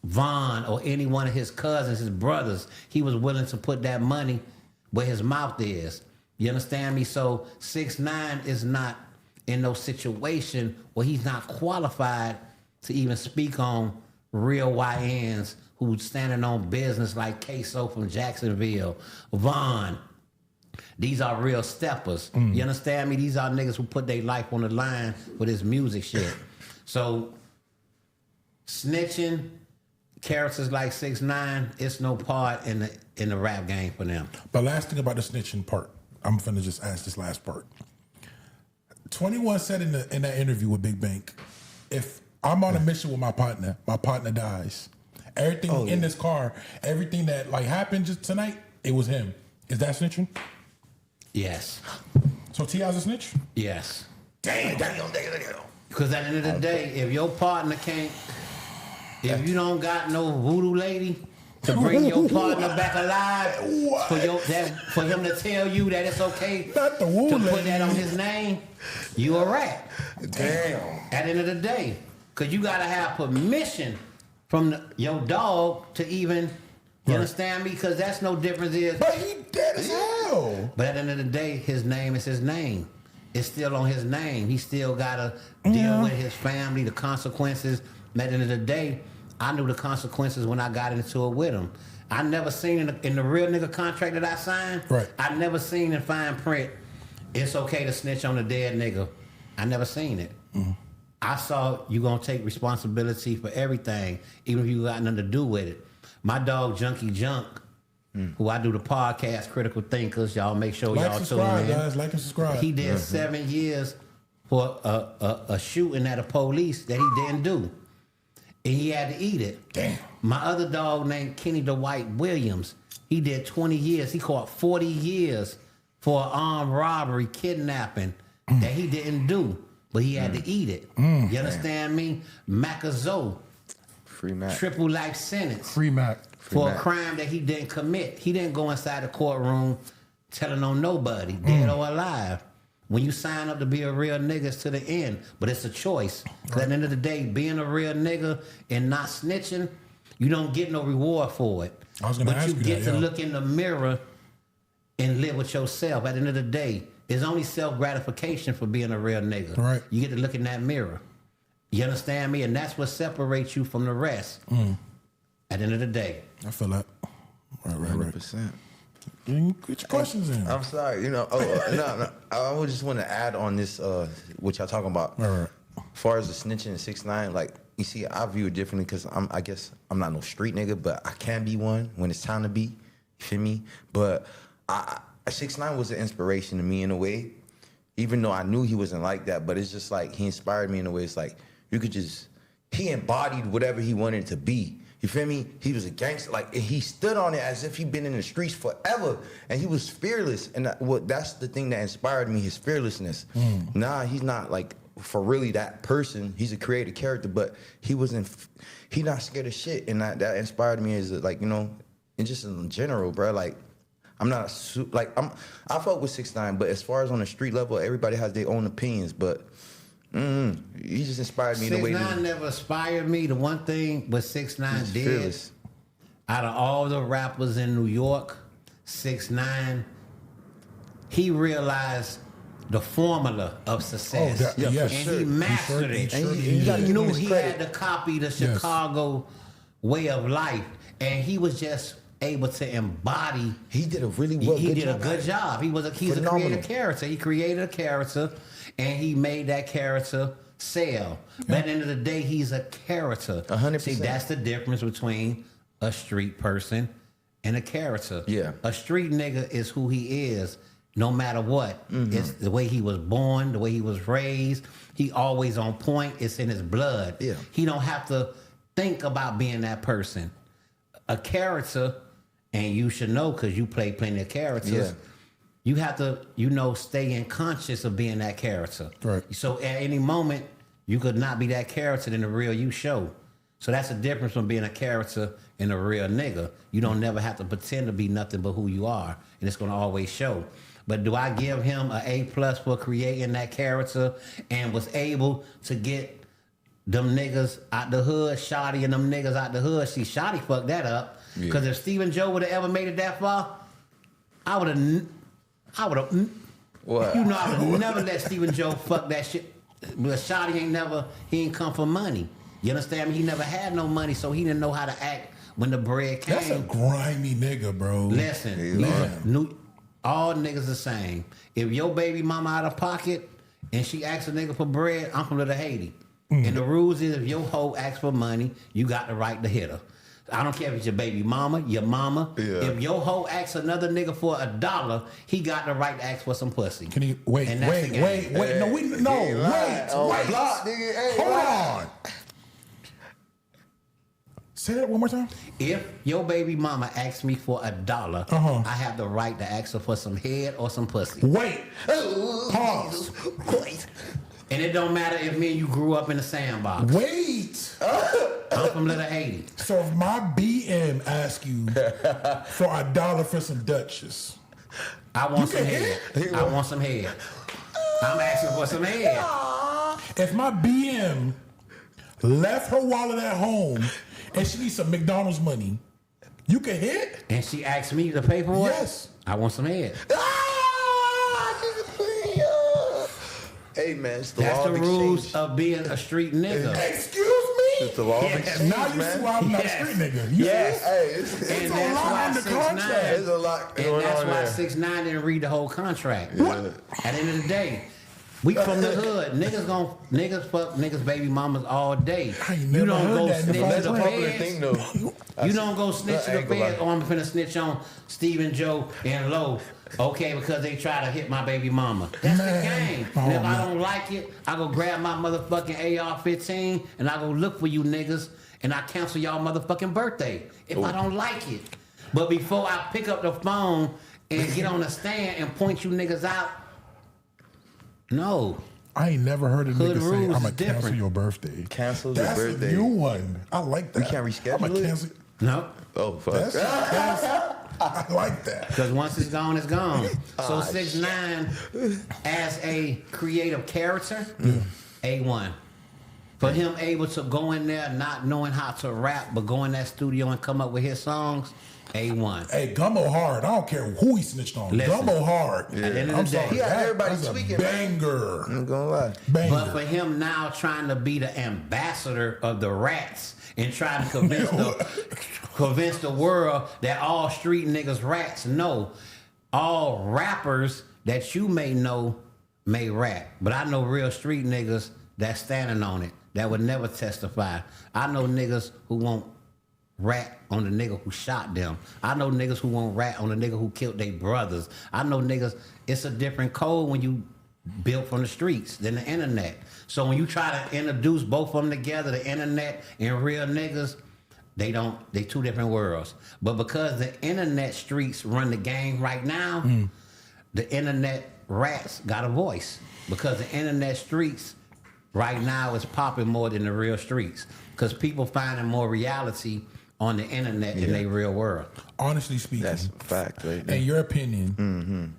Speaker 3: Von or any one of his cousins, his brothers. He was willing to put that money where his mouth is. You understand me? So 6ix9ine is not in no situation where he's not qualified to even speak on real YNs who's standing on business like K Zoe from Jacksonville, Von. These are real steppers. You understand me? These are niggas who put their life on the line with his music shit. So snitching, characters like 6ix9ine, it's no part in the rap game for them.
Speaker 1: But last thing about the snitching part, I'm finna just ask this last part. 21 said in that interview with Big Bank, if I'm on a mission with my partner dies. Everything in this car, everything that like happened just tonight, it was him. Is that snitching?
Speaker 3: Yes.
Speaker 1: So T.I.'s a snitch?
Speaker 3: Yes.
Speaker 2: Damn.
Speaker 3: Because at the end of the day, if your partner can't, if you don't got no voodoo lady to bring your partner back alive, for him to tell you that it's okay
Speaker 1: Not the
Speaker 3: to
Speaker 1: lady.
Speaker 3: put that on his name, you a rat.
Speaker 2: Damn.
Speaker 3: At the end of the day, because you got to have permission from your dog to even, you understand me? Because that's no difference is.
Speaker 1: But he dead as hell.
Speaker 3: But at the end of the day, his name is his name. It's still on his name. He still got to deal with his family, the consequences. At the end of the day, I knew the consequences when I got into it with him. I never seen in the real nigga contract that I signed, I never seen in fine print, it's okay to snitch on a dead nigga. I never seen it. I saw you gonna take responsibility for everything, even if you got nothing to do with it. My dog Junkie Junk, who I do the podcast Critical Thinkers, y'all make sure
Speaker 1: Like,
Speaker 3: y'all
Speaker 1: subscribe,
Speaker 3: tune in.
Speaker 1: guys. Like and subscribe.
Speaker 3: He did 7 years for a shooting at a police that he didn't do. And he had to eat it.
Speaker 1: Damn.
Speaker 3: My other dog named Kenny Dwight Williams, he did 20 years. He caught 40 years for armed robbery, kidnapping that he didn't do, but he had to eat it. You understand me? Zoe,
Speaker 2: Free Mac.
Speaker 3: triple life sentence
Speaker 1: Free Mac.
Speaker 3: for a
Speaker 2: Mac.
Speaker 3: crime that he didn't commit. He didn't go inside the courtroom telling on nobody, dead or alive. When you sign up to be a real nigga, it's to the end. But it's a choice. 'Cause at the end of the day, being a real nigga and not snitching, you don't get no reward for it.
Speaker 1: I was gonna
Speaker 3: but
Speaker 1: ask
Speaker 3: you
Speaker 1: you
Speaker 3: get
Speaker 1: that,
Speaker 3: to
Speaker 1: yeah.
Speaker 3: look in the mirror and live with yourself. At the end of the day, it's only self-gratification for being a real nigga.
Speaker 1: Right.
Speaker 3: You get to look in that mirror. You understand me? And that's what separates you from the rest. At the end of the day.
Speaker 1: I feel that. Right.
Speaker 2: 100%.
Speaker 1: Get your questions in.
Speaker 2: I'm sorry, no. I would just want to add on this, what y'all talking about.
Speaker 1: Right.
Speaker 2: As far as the snitching and 6ix9ine, like, you see, I view it differently because I guess I'm not no street nigga, but I can be one when it's time to be. You feel me? But 6ix9ine was an inspiration to me in a way, even though I knew he wasn't like that. But it's just like he inspired me in a way. It's like he embodied whatever he wanted to be. You feel me? He was a gangster. Like, he stood on it as if he'd been in the streets forever. And he was fearless. And that's the thing that inspired me, his fearlessness. Nah, he's not, like, for really that person. He's a creative character, but he not scared of shit. And that inspired me as, like, you know, and just in general, bro. Like, I fuck with 6ix9ine, but as far as on the street level, everybody has their own opinions, but he just inspired me in a way.
Speaker 3: 6ix9ine never inspired me. The one thing what 6ix9ine did,
Speaker 2: fearless.
Speaker 3: out of all the rappers in New York, 6ix9ine, he realized the formula of success.
Speaker 1: Oh, yes,
Speaker 3: and he mastered it. He knew he had to copy the Chicago way of life, and he was just able to embody.
Speaker 2: He did a really
Speaker 3: good job. He's a creative character. He created a character, and he made that character sell. But at the end of the day, he's a character.
Speaker 2: 100%.
Speaker 3: See, that's the difference between a street person and a character.
Speaker 2: Yeah.
Speaker 3: A street nigga is who he is, no matter what. It's the way he was born, the way he was raised. He always on point. It's in his blood.
Speaker 2: Yeah.
Speaker 3: He don't have to think about being that person. A character, and you should know because you play plenty of characters.
Speaker 2: Yeah.
Speaker 3: You have to, stay in conscious of being that character.
Speaker 1: Right.
Speaker 3: So at any moment, you could not be that character in the real you show. So that's the difference from being a character and a real nigga. You don't never have to pretend to be nothing but who you are, and it's gonna always show. But do I give him an A+ for creating that character and was able to get them niggas out the hood, Shotty and them niggas out the hood? See, Shotty fucked that up. Because if Stephen Joe would have ever made it that far, I would have.
Speaker 2: What?
Speaker 3: I would have never let Stephen Joe fuck that shit. But Shotty ain't come for money. You understand me? He never had no money, so he didn't know how to act when the bread came.
Speaker 1: That's a grimy nigga, bro.
Speaker 3: Listen, all niggas the same. If your baby mama out of pocket and she asks a nigga for bread, I'm from Little Haiti. And the rules is if your hoe asks for money, you got the right to hit her. I don't care if it's your baby mama, your mama.
Speaker 2: Yeah.
Speaker 3: If your hoe asks another nigga for $1, he got the right to ask for some pussy.
Speaker 1: Can he wait?
Speaker 3: And that's the game.
Speaker 1: Wait. Wait.
Speaker 2: Block, nigga. Hey,
Speaker 1: Hold on. Say that one more time.
Speaker 3: If your baby mama asks me for $1, I have the right to ask her for some head or some pussy.
Speaker 1: Wait. Pause.
Speaker 3: And it don't matter if me and you grew up in a sandbox.
Speaker 1: Wait.
Speaker 3: I'm from Little Haiti.
Speaker 1: So if my BM asks you for $1 for some Dutchess,
Speaker 3: I want
Speaker 1: You
Speaker 3: some
Speaker 1: can
Speaker 3: head.
Speaker 1: hit
Speaker 3: I want some head. I'm asking for some head.
Speaker 1: if my BM left her wallet at home and she needs some McDonald's money, you can hit?
Speaker 3: And she asked me to pay for it?
Speaker 1: Yes.
Speaker 3: I want some head.
Speaker 2: Hey, man, it's the
Speaker 3: That's
Speaker 2: law
Speaker 3: the
Speaker 2: of
Speaker 3: rules
Speaker 2: exchange.
Speaker 3: of being a street nigga.
Speaker 1: Excuse me?
Speaker 2: It's the law of
Speaker 3: Yes.
Speaker 2: exchange,
Speaker 1: Now you
Speaker 2: man.
Speaker 1: see why I'm not a
Speaker 3: Yes.
Speaker 1: street nigga. You
Speaker 3: Yes.
Speaker 1: see?
Speaker 2: Hey, it's
Speaker 3: And
Speaker 1: a
Speaker 3: that's
Speaker 1: lot
Speaker 3: why
Speaker 1: in the
Speaker 3: 6ix9ine.
Speaker 1: contract.
Speaker 2: There's a lot
Speaker 3: And
Speaker 2: going
Speaker 3: that's
Speaker 2: on
Speaker 3: why
Speaker 2: there.
Speaker 3: 6ix9ine didn't read the whole contract.
Speaker 2: Yeah.
Speaker 3: At the end of the day, we from the hood. Niggas fuck niggas baby mamas all day.
Speaker 1: I ain't
Speaker 3: You
Speaker 1: never
Speaker 3: don't
Speaker 1: heard
Speaker 3: go
Speaker 1: that in the
Speaker 3: snitch to
Speaker 2: That's
Speaker 3: the
Speaker 2: a popular
Speaker 3: feds.
Speaker 2: thing, though.
Speaker 3: You don't go snitch to the feds. Oh, I'm finna snitch on Stephen Joe and Low. Okay, because they try to hit my baby mama. That's the game. And if I don't like it, I go grab my motherfucking AR-15 and I go look for you niggas and I cancel y'all motherfucking birthday if I don't like it. But before I pick up the phone and get on the stand and point you niggas out, no.
Speaker 1: I ain't never heard a
Speaker 3: Hood
Speaker 1: nigga say,
Speaker 3: rules
Speaker 1: I'm going
Speaker 3: is
Speaker 1: to cancel
Speaker 3: different.
Speaker 1: your birthday.
Speaker 2: Cancel your
Speaker 1: That's
Speaker 2: birthday.
Speaker 1: a new one. I like that.
Speaker 2: We can't reschedule
Speaker 1: I'ma
Speaker 2: it?
Speaker 1: cancel.
Speaker 3: No.
Speaker 2: Oh, fuck.
Speaker 1: That's I like that.
Speaker 3: Because once it's gone, it's gone. So
Speaker 2: Ah,
Speaker 3: 6ix9ine, as a creative character, A1. For him able to go in there not knowing how to rap, but go in that studio and come up with his songs, A1.
Speaker 1: Hey, Gumbo hard. I don't care who he snitched on.
Speaker 3: Listen.
Speaker 1: Gumbo hard.
Speaker 3: At the end of
Speaker 1: I'm
Speaker 3: the day,
Speaker 1: sorry.
Speaker 2: He had
Speaker 1: That
Speaker 2: everybody
Speaker 1: was a
Speaker 2: tweaking, man.
Speaker 1: banger.
Speaker 2: I'm gonna lie.
Speaker 1: Banger.
Speaker 3: But for him now trying to be the ambassador of the rats and trying to convince the world that all street niggas rats, no. All rappers that you may know may rap. But I know real street niggas that's standing on it. that would never testify. I know niggas who won't rat on the nigga who shot them. I know niggas who won't rat on the nigga who killed their brothers. I know niggas, it's a different code when you built from the streets than the internet. So when you try to introduce both of them together, the internet and real niggas, they two different worlds. But because the internet streets run the game right now, the internet rats got a voice. Because the internet streets right now is popping more than the real streets. Because people finding more reality on the internet in their real world.
Speaker 1: Honestly speaking,
Speaker 2: That's a fact, right?
Speaker 1: in your opinion,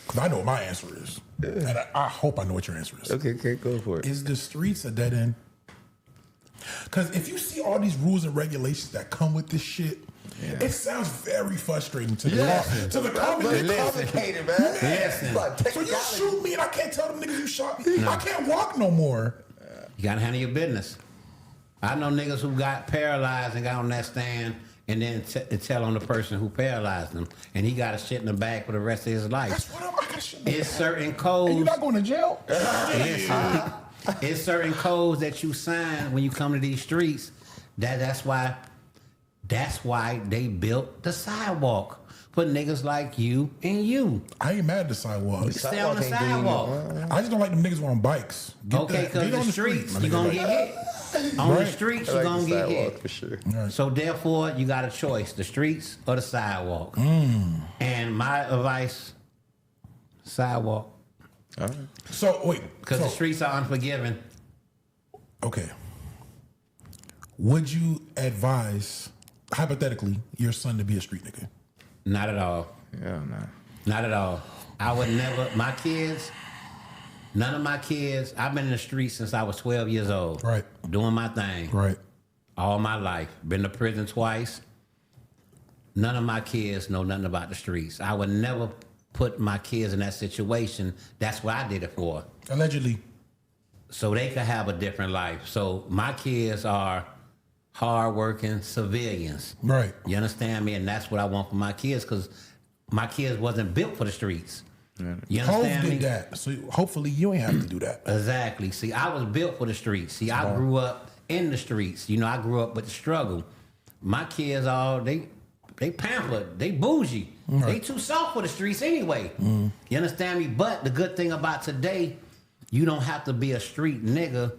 Speaker 1: because I know what my answer is, and I hope I know what your answer is.
Speaker 2: Okay, go for it.
Speaker 1: Is the streets a dead end? Because if you see all these rules and regulations that come with this shit, it sounds very frustrating to the
Speaker 2: Complicated, man.
Speaker 3: Listen.
Speaker 1: So you shoot me and I can't tell them niggas you shot me. I can't walk no more.
Speaker 3: You gotta handle your business. I know niggas who got paralyzed and got on that stand and then tell on the person who paralyzed them, and he got a shit in the bag for the rest of his life.
Speaker 1: That's what I got shit in the
Speaker 3: It's
Speaker 1: bag.
Speaker 3: certain codes.
Speaker 1: And you not going to jail?
Speaker 3: It's certain codes that you sign when you come to these streets. That's why they built the sidewalk for niggas like you and you.
Speaker 1: I ain't mad at the sidewalk.
Speaker 3: Stay on the sidewalk.
Speaker 1: I just don't like them niggas on bikes.
Speaker 3: Okay, because the streets, you're going to get hit. On the streets, you're going to get hit.
Speaker 2: For sure.
Speaker 1: Right.
Speaker 3: So therefore, you got a choice, the streets or the sidewalk. And my advice, sidewalk.
Speaker 2: All right.
Speaker 1: So, wait.
Speaker 3: Because the streets are unforgiving.
Speaker 1: Okay. Would you advise, hypothetically, your son to be a street nigga?
Speaker 3: Not at all.
Speaker 2: Yeah, nah.
Speaker 3: Not at all. I would never, none of my kids, I've been in the streets since I was 12 years old.
Speaker 1: Right.
Speaker 3: Doing my thing.
Speaker 1: Right.
Speaker 3: All my life. Been to prison twice. None of my kids know nothing about the streets. I would never put my kids in that situation. That's what I did it for.
Speaker 1: Allegedly.
Speaker 3: So they could have a different life. So my kids are hardworking civilians.
Speaker 1: Right.
Speaker 3: You understand me? And that's what I want for my kids, because my kids wasn't built for the streets. You
Speaker 1: Hov
Speaker 3: understand me?
Speaker 1: did that. So hopefully you ain't have to do that.
Speaker 3: Exactly. See, I was built for the streets. See, I grew up in the streets. You know, I grew up with the struggle. My kids they pampered. They bougie.
Speaker 1: Right.
Speaker 3: They too soft for the streets anyway. You understand me? But the good thing about today, you don't have to be a street nigga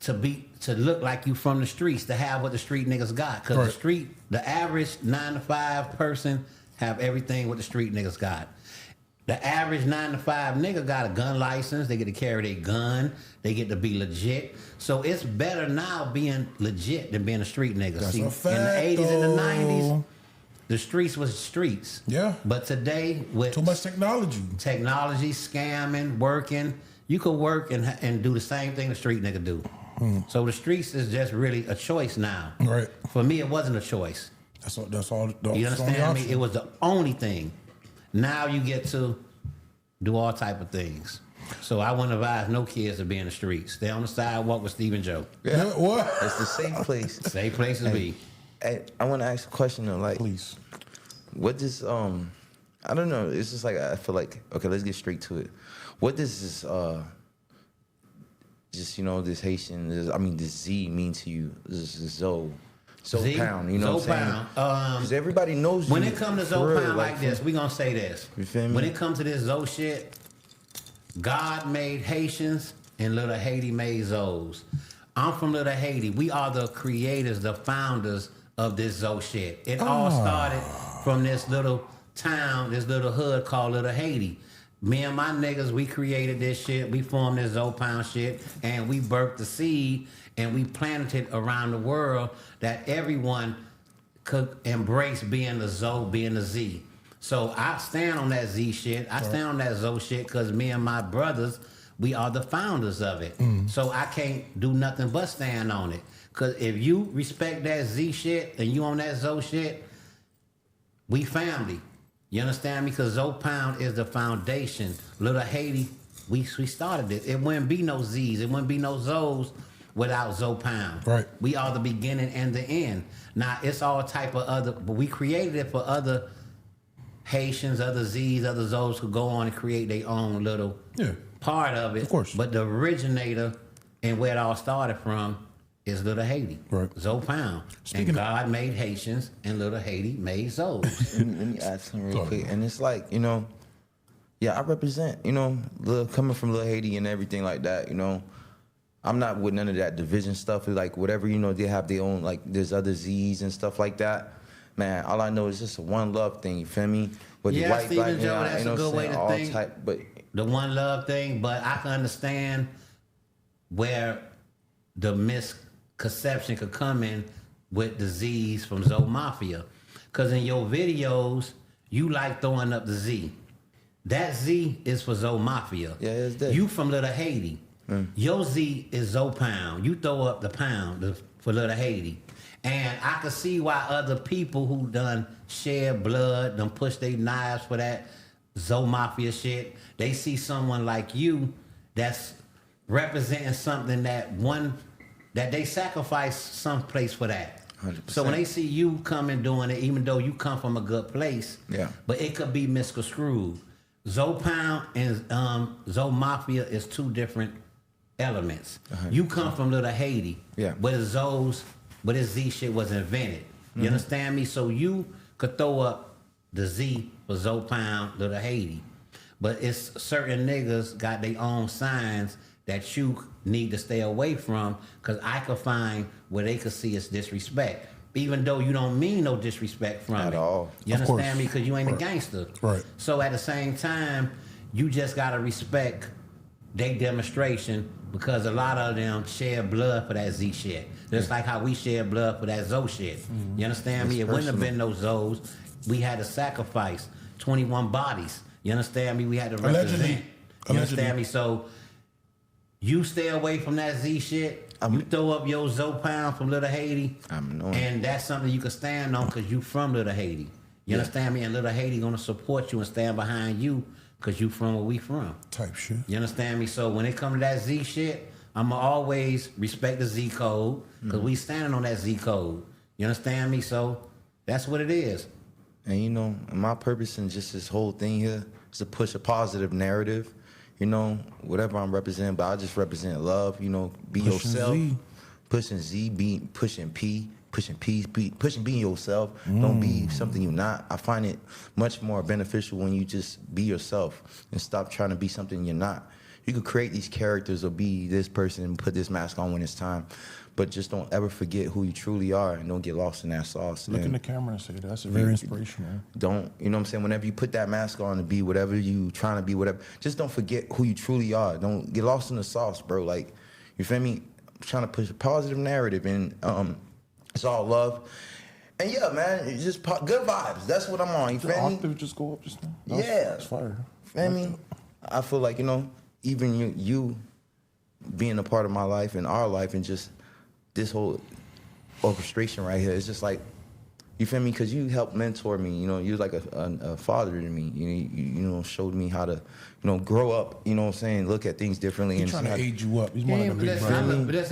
Speaker 3: to look like you from the streets, to have what the street niggas got. Because the average 9 to 5 person have everything what the street niggas got. The average 9 to 5 nigga got a gun license. They get to carry their gun. They get to be legit. So it's better now being legit than being a street nigga.
Speaker 1: That's
Speaker 3: See,
Speaker 1: a fact,
Speaker 3: in the 80s and the 90s,
Speaker 1: though.
Speaker 3: the streets was streets.
Speaker 1: Yeah.
Speaker 3: But today, with
Speaker 1: Too much technology.
Speaker 3: scamming, working, you could work and do the same thing the street nigga do. So the streets is just really a choice now.
Speaker 1: Right.
Speaker 3: For me, it wasn't a choice.
Speaker 1: That's all.
Speaker 3: You understand me? It was the only thing. Now you get to do all type of things. So I wouldn't advise no kids to be in the streets. Stay on the sidewalk with Steve and Joe.
Speaker 1: Yeah. What?
Speaker 2: It's the safe place.
Speaker 3: Safe place to be.
Speaker 2: Hey, I want to ask a question though. Like,
Speaker 1: Please.
Speaker 2: what does I don't know. It's just like I feel like, okay, let's get straight to it. What does this just this Haitian, this Z mean to you? This is Zopound, you know what I'm saying? Because everybody knows
Speaker 3: When
Speaker 2: you
Speaker 3: it comes to
Speaker 2: for real,
Speaker 3: Zopound like this, we gonna say this.
Speaker 2: You feel me?
Speaker 3: When it comes to this Zo shit, God made Haitians and Little Haiti made Zos. I'm from Little Haiti. We are the creators, the founders of this Zo shit. It all started from this little town, this little hood called Little Haiti. Me and my niggas, we created this shit. We formed this Zopound shit, and we birthed the seed, and we planted it around the world that everyone could embrace being the Zo, being the Z. So I stand on that Z shit. I stand on that Zo shit because me and my brothers, we are the founders of it. So I can't do nothing but stand on it. Because if you respect that Z shit and you on that Zo shit, we family. You understand me? Because Zopound is the foundation. Little Haiti, we started it. It wouldn't be no Z's. It wouldn't be no Zos without Zopound.
Speaker 1: Right.
Speaker 3: We are the beginning and the end. Now, it's all type of other, but we created it for other Haitians, other Z's, other Zos who go on and create their own little part of it.
Speaker 1: Of course.
Speaker 3: But the originator And where it all started from is Little Haiti,
Speaker 1: Right.
Speaker 3: Zopound.
Speaker 1: Speaking
Speaker 3: And
Speaker 1: of-
Speaker 3: God made Haitians, and Little Haiti made Zoes.
Speaker 2: Let me add something real
Speaker 1: Go
Speaker 2: quick.
Speaker 1: ahead.
Speaker 2: And it's like, yeah, I represent, coming from Little Haiti and everything like that, I'm not with none of that division stuff. Like, whatever, they have their own, like, there's other Z's and stuff like that. Man, all I know is just a one love thing, you feel me? Whether
Speaker 3: Yeah,
Speaker 2: white,
Speaker 3: Stephen
Speaker 2: black,
Speaker 3: Joe, that's a good way to
Speaker 2: all
Speaker 3: think.
Speaker 2: but
Speaker 3: The one love thing, but I can understand where the misconception could come in with the Z's from Zoe Mafia. Because in your videos, you like throwing up the Z. That Z is for Zoe Mafia.
Speaker 2: Yeah, it's that.
Speaker 3: You from Little Haiti. Your Z is Zopound. You throw up the pound for Little Haiti. And I can see why other people who done shed blood, done push their knives for that Zoe Mafia shit, they see someone like you that's representing something that they sacrifice someplace for that.
Speaker 2: 100%.
Speaker 3: So when they see you coming doing it, even though you come from a good place,
Speaker 2: Yeah.
Speaker 3: but it could be misconstrued. Zopound and Zoe Mafia is two different elements. You come from Little Haiti,
Speaker 2: Yeah.
Speaker 3: where this Z shit was invented. You understand me? So you could throw up the Z for Zopound, Little Haiti. But it's certain niggas got their own signs that you need to stay away from, because I could find where they could see it's disrespect. Even though you don't mean no disrespect from
Speaker 2: At
Speaker 3: it.
Speaker 2: all.
Speaker 3: You
Speaker 1: Of
Speaker 3: understand
Speaker 1: course.
Speaker 3: me? Because you ain't a
Speaker 1: Right.
Speaker 3: gangster.
Speaker 1: Right.
Speaker 3: So at the same time, you just gotta respect their demonstration, because a lot of them shed blood for that Z shit. Just like how we shed blood for that Zoe shit. You understand me? It wouldn't have been no Zoes. We had to sacrifice 21 bodies. You understand me? We had to represent.
Speaker 1: Allegedly.
Speaker 3: You understand me? So you stay away from that Z shit. You throw up your Zopound from Little Haiti,
Speaker 2: I'm knowing.
Speaker 3: and that's something you can stand on because you from Little Haiti. You understand me? And Little Haiti gonna support you and stand behind you because you from where we from.
Speaker 1: Type shit.
Speaker 3: You understand me? So when it come to that Z shit, I'ma always respect the Z code because we standing on that Z code. You understand me? So that's what it is.
Speaker 2: And my purpose in just this whole thing here is to push a positive narrative. Whatever I'm representing, but I just represent love. Be
Speaker 1: Pushing
Speaker 2: yourself.
Speaker 1: Z.
Speaker 2: Pushing Z, pushing P, pushing being yourself. Don't be something you're not. I find it much more beneficial when you just be yourself and stop trying to be something you're not. You could create these characters or be this person and put this mask on when it's time, but just don't ever forget who you truly are and don't get lost in that sauce.
Speaker 1: Look in
Speaker 2: And
Speaker 1: the camera and say that. That's very inspirational.
Speaker 2: don't, you know what I'm saying? Whenever you put that mask on to be whatever you trying to be, whatever, just don't forget who you truly are. Don't get lost in the sauce, bro. Like, you feel me? I'm trying to push a positive narrative, and it's all love. And yeah, man, it's just good vibes. That's what I'm on. You
Speaker 1: Did the
Speaker 2: feel me?
Speaker 1: octave just go up just now?
Speaker 2: Yeah.
Speaker 1: It's fire.
Speaker 2: Feel me? I feel like, even you being a part of my life and our life and just this whole orchestration right here, it's just like, you feel me? Because you helped mentor me. You was like a father to me. You showed me how to, grow up. You know what I'm saying? Look at things differently.
Speaker 1: He's
Speaker 2: and
Speaker 1: trying to age you up. He's more
Speaker 3: Yeah,
Speaker 1: like a
Speaker 3: but
Speaker 1: big
Speaker 3: listen,
Speaker 1: brother.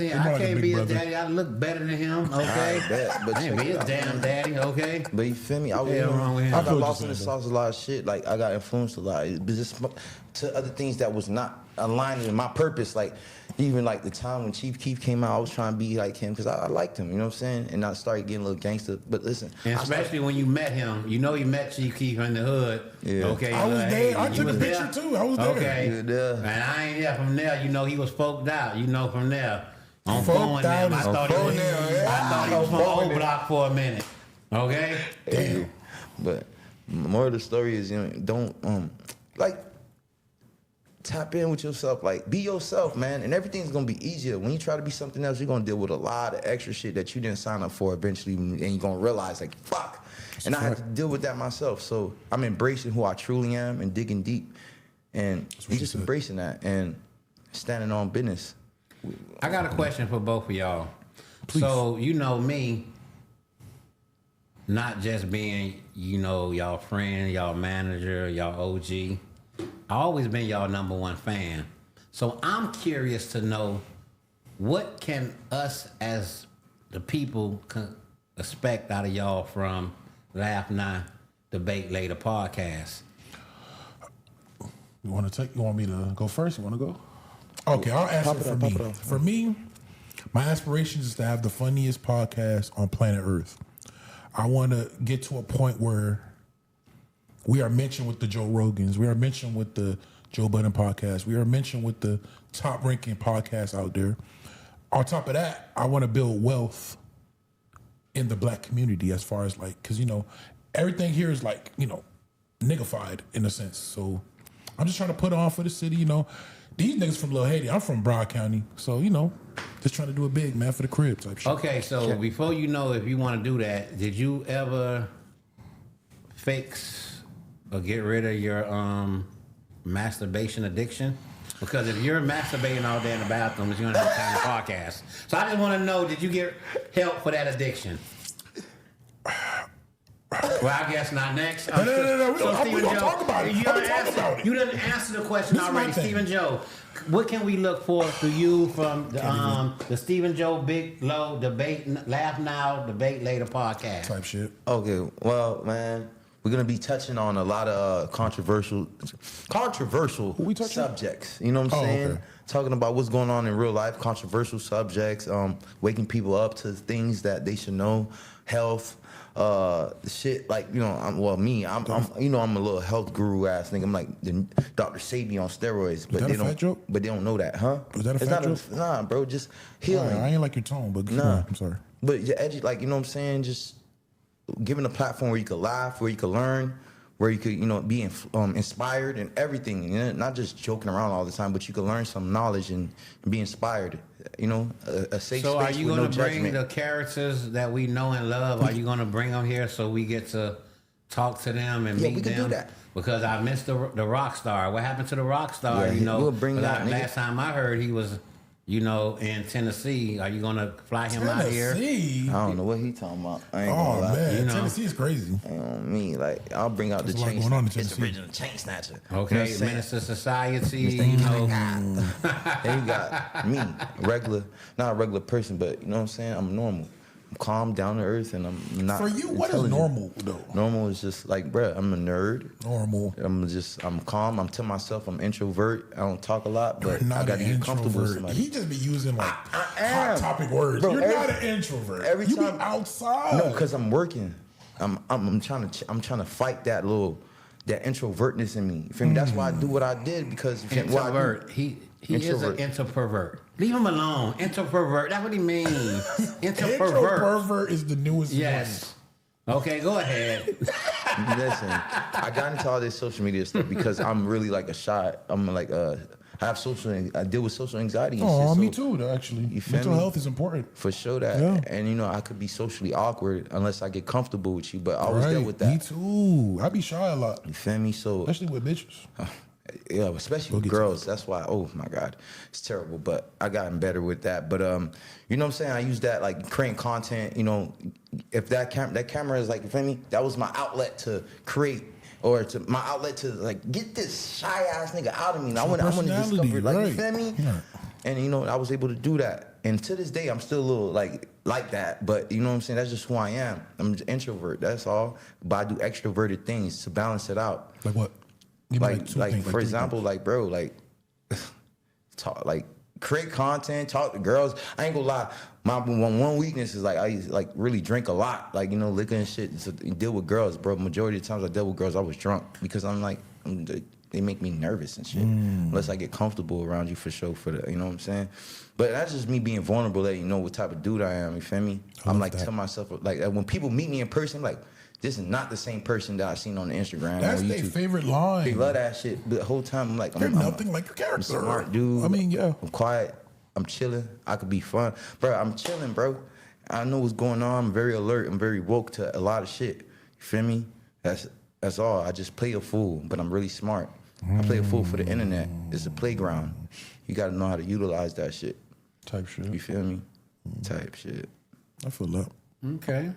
Speaker 1: He's more
Speaker 3: I
Speaker 1: like a
Speaker 3: can't
Speaker 1: big
Speaker 3: be his
Speaker 1: brother.
Speaker 3: daddy. I look better than him, okay?
Speaker 2: I bet, but
Speaker 3: I ain't be his damn daddy, okay?
Speaker 2: But you feel me? I
Speaker 3: Yeah, wrong with him.
Speaker 2: I
Speaker 1: I feel
Speaker 2: got
Speaker 1: what
Speaker 2: lost
Speaker 1: you're
Speaker 2: in the
Speaker 1: saying,
Speaker 2: sauce a lot of shit. Like, I got influenced a lot. But just to other things that was not aligning with my purpose. Like, even like the time when Chief Keef came out, I was trying to be like him because I liked him, you know what I'm saying? And I started getting a little gangster. But listen,
Speaker 3: And especially when you met him, you met Chief Keef in the hood.
Speaker 2: Yeah.
Speaker 3: Okay.
Speaker 1: I was
Speaker 3: like,
Speaker 1: there. I
Speaker 3: you
Speaker 1: took a
Speaker 3: was
Speaker 1: picture
Speaker 3: there?
Speaker 1: too. I was there.
Speaker 3: Okay.
Speaker 2: You were there.
Speaker 3: And I ain't there from there. He was folked out. From there. On
Speaker 1: Folked
Speaker 3: phone them.
Speaker 1: out
Speaker 3: I
Speaker 1: is-
Speaker 3: thought he
Speaker 2: phone
Speaker 3: was,
Speaker 2: them, yeah.
Speaker 3: I thought he was from
Speaker 2: On phone
Speaker 3: O Block for a minute. Okay.
Speaker 2: Damn. But more of the story is, don't tap in with yourself. Like, be yourself, man, and everything's gonna be easier. When you try to be something else, you're gonna deal with a lot of extra shit that you didn't sign up for eventually, and you're gonna realize, like, fuck. And I had to deal with that myself. So I'm embracing who I truly am and digging deep, and
Speaker 1: what
Speaker 2: just
Speaker 1: you said.
Speaker 2: embracing that and standing on business.
Speaker 3: I got a question for both of y'all.
Speaker 1: Please.
Speaker 3: So, me, not just being, y'all friend, y'all manager, y'all OG. I always been y'all number one fan. So I'm curious to know, what can us as the people expect out of y'all from Laugh Now, Debate Later podcast?
Speaker 1: You want me to go first? You want to go? Okay, I'll answer
Speaker 2: Pop
Speaker 1: it
Speaker 2: it
Speaker 1: for
Speaker 2: up,
Speaker 1: me.
Speaker 2: pop it up.
Speaker 1: For me, my aspirations is to have the funniest podcast on planet Earth. I want to get to a point where we are mentioned with the Joe Rogans. We are mentioned with the Joe Budden podcast. We are mentioned with the top ranking podcasts out there. On top of that, I want to build wealth in the black community as far as like, because, you know, everything here is like, you know, niggified in a sense. So I'm just trying to put on for the city, you know. These niggas from Little Haiti. I'm from Broward County. So, you know, just trying to do it big, man, for the crib type shit.
Speaker 3: Okay, so before you know if you want to do that, did you ever fix or get rid of your masturbation addiction? Because if you're masturbating all day in the bathroom, you're gonna have time to podcast. So I just want to know, did you get help for that addiction? Well, I guess not next.
Speaker 1: No. We gonna talk about it.
Speaker 3: You didn't answer the question
Speaker 1: This is my
Speaker 3: already,
Speaker 1: thing.
Speaker 3: Stephen Joe. What can we look for through you from the Stephen Joe Big Low Debate Laugh Now Debate Later podcast?
Speaker 1: Type shit.
Speaker 2: Okay, well, man, we're gonna be touching on a lot of controversial
Speaker 1: Who we touching?
Speaker 2: subjects. You know what I'm saying?
Speaker 1: Okay.
Speaker 2: Talking about what's going on in real life, controversial subjects, waking people up to things that they should know, health, shit like, you know, I'm a little health guru ass nigga. I'm like the Dr. Sabi on steroids, but
Speaker 1: that
Speaker 2: they
Speaker 1: a
Speaker 2: don't.
Speaker 1: fat joke?
Speaker 2: But they don't know that, huh?
Speaker 1: Was that a
Speaker 2: It's
Speaker 1: fat
Speaker 2: not
Speaker 1: joke?
Speaker 2: Nah, bro, just
Speaker 1: All
Speaker 2: healing.
Speaker 1: right, I ain't like your tone, but
Speaker 2: Nah.
Speaker 1: I'm sorry.
Speaker 2: But you're edgy, like, you know what I'm saying? Just giving a platform where you could laugh, where you could learn, where you could, you know, be inspired and everything. You know, not just joking around all the time, but you could learn some knowledge and be inspired. You know, a safe
Speaker 3: So
Speaker 2: space
Speaker 3: are you
Speaker 2: with
Speaker 3: going
Speaker 2: no
Speaker 3: to bring
Speaker 2: judgment.
Speaker 3: the characters that we know and love? Are you going to bring them here so we get to talk to them and
Speaker 2: Yeah,
Speaker 3: meet
Speaker 2: we can
Speaker 3: them?
Speaker 2: do that.
Speaker 3: Because I missed the rock star. What happened to the rock star?
Speaker 2: Yeah,
Speaker 3: you know,
Speaker 2: we'll bring
Speaker 3: 'cause
Speaker 2: that nigga.
Speaker 3: last time I heard he was, you know, in Tennessee. Are you going to fly him out here?
Speaker 1: Tennessee?
Speaker 2: I don't know what he talking about. I ain't
Speaker 1: Oh,
Speaker 2: gonna lie.
Speaker 1: man.
Speaker 3: You know.
Speaker 1: Tennessee is crazy.
Speaker 2: Ain't on me. Like, I'll bring out
Speaker 1: There's
Speaker 2: the
Speaker 1: a lot
Speaker 2: chain.
Speaker 1: going on in
Speaker 2: It's the
Speaker 1: Tennessee.
Speaker 2: original chain snatcher.
Speaker 3: Okay,
Speaker 2: You know what I'm saying?
Speaker 3: Minister Society, you know.
Speaker 2: Then you got me, not a regular person, but you know what I'm saying? I'm normal. I'm calm, down to earth, and I'm not.
Speaker 1: For you, what is
Speaker 2: intelligent.
Speaker 1: normal, though?
Speaker 2: Normal is just like, bruh, I'm a nerd.
Speaker 1: Normal.
Speaker 2: I'm calm. I'm to myself. I'm introvert. I don't talk a lot, but
Speaker 1: You're not
Speaker 2: I gotta
Speaker 1: an
Speaker 2: get comfortable with
Speaker 1: introvert.
Speaker 2: somebody.
Speaker 1: He just be using like
Speaker 2: I
Speaker 1: hot
Speaker 2: am.
Speaker 1: topic words.
Speaker 2: Bro,
Speaker 1: You're
Speaker 2: every-
Speaker 1: not an introvert.
Speaker 2: every
Speaker 1: you
Speaker 2: time-
Speaker 1: be outside.
Speaker 2: No, because I'm working. I'm trying to fight that introvertness in me. You feel me? That's why I do what I did, because you feel me? What I do-
Speaker 3: Introvert. He is an introvert. Leave him alone. Introvert. That's what he means. Introvert.
Speaker 1: Introvert is the newest
Speaker 3: Yes. Okay, go ahead.
Speaker 2: Listen, I got into all this social media stuff because I'm really like a shy. I'm like I deal with social anxiety and
Speaker 1: Oh,
Speaker 2: shit.
Speaker 1: me
Speaker 2: so
Speaker 1: too, actually.
Speaker 2: You feel
Speaker 1: Mental
Speaker 2: me?
Speaker 1: health is important.
Speaker 2: For sure that.
Speaker 1: Yeah.
Speaker 2: And you know, I could be socially awkward unless I get comfortable with you, but I always dealt with that.
Speaker 1: Me too. I be shy a lot,
Speaker 2: You feel me? So
Speaker 1: especially with bitches.
Speaker 2: yeah, especially with
Speaker 1: get to
Speaker 2: girls. That's why. Oh my God, it's terrible. But I gotten better with that. But you know what I'm saying? I use that like creating content. You know, if that camera is like, you feel me? That was my outlet to create, or to my outlet to like get this shy ass nigga out of me. And I want to
Speaker 1: personality,
Speaker 2: discover it. Like, you
Speaker 1: right.
Speaker 2: feel me?
Speaker 1: Yeah.
Speaker 2: And you know, I was able to do that. And to this day, I'm still a little like that. But you know what I'm saying? That's just who I am. I'm an introvert. That's all. But I do extroverted things to balance it out.
Speaker 1: Like what? Give me
Speaker 2: Like
Speaker 1: two things,
Speaker 2: for
Speaker 1: three
Speaker 2: example,
Speaker 1: things.
Speaker 2: like bro, like talk, like create content, talk to girls. I ain't gonna lie. My one weakness is like I used to, like really drink a lot, like, you know, liquor and shit. So deal with girls, bro. Majority of the times I dealt with girls, I was drunk because they make me nervous and shit. Unless I get comfortable around you, for sure. You know what I'm saying? But that's just me being vulnerable, letting you know what type of dude I am. You feel me? I'm
Speaker 1: love
Speaker 2: like
Speaker 1: that.
Speaker 2: tell myself like when people meet me in person, I'm like, this is not the same person that I seen on the Instagram
Speaker 1: That's
Speaker 2: or
Speaker 1: their
Speaker 2: YouTube.
Speaker 1: favorite
Speaker 2: They
Speaker 1: line.
Speaker 2: love that shit. But the whole time I'm like,
Speaker 1: They're
Speaker 2: I'm
Speaker 1: nothing like your
Speaker 2: I'm a
Speaker 1: character.
Speaker 2: smart dude.
Speaker 1: I mean, yeah.
Speaker 2: I'm quiet. I'm chilling. I could be fun. Bro, I'm chilling, bro. I know what's going on. I'm very alert. I'm very woke to a lot of shit. You feel me? That's all. I just play a fool, but I'm really smart. I play a fool for the internet. It's a playground. You got to know how to utilize that shit.
Speaker 1: Type shit.
Speaker 2: You feel me? Type shit.
Speaker 1: I feel that.
Speaker 3: Okay.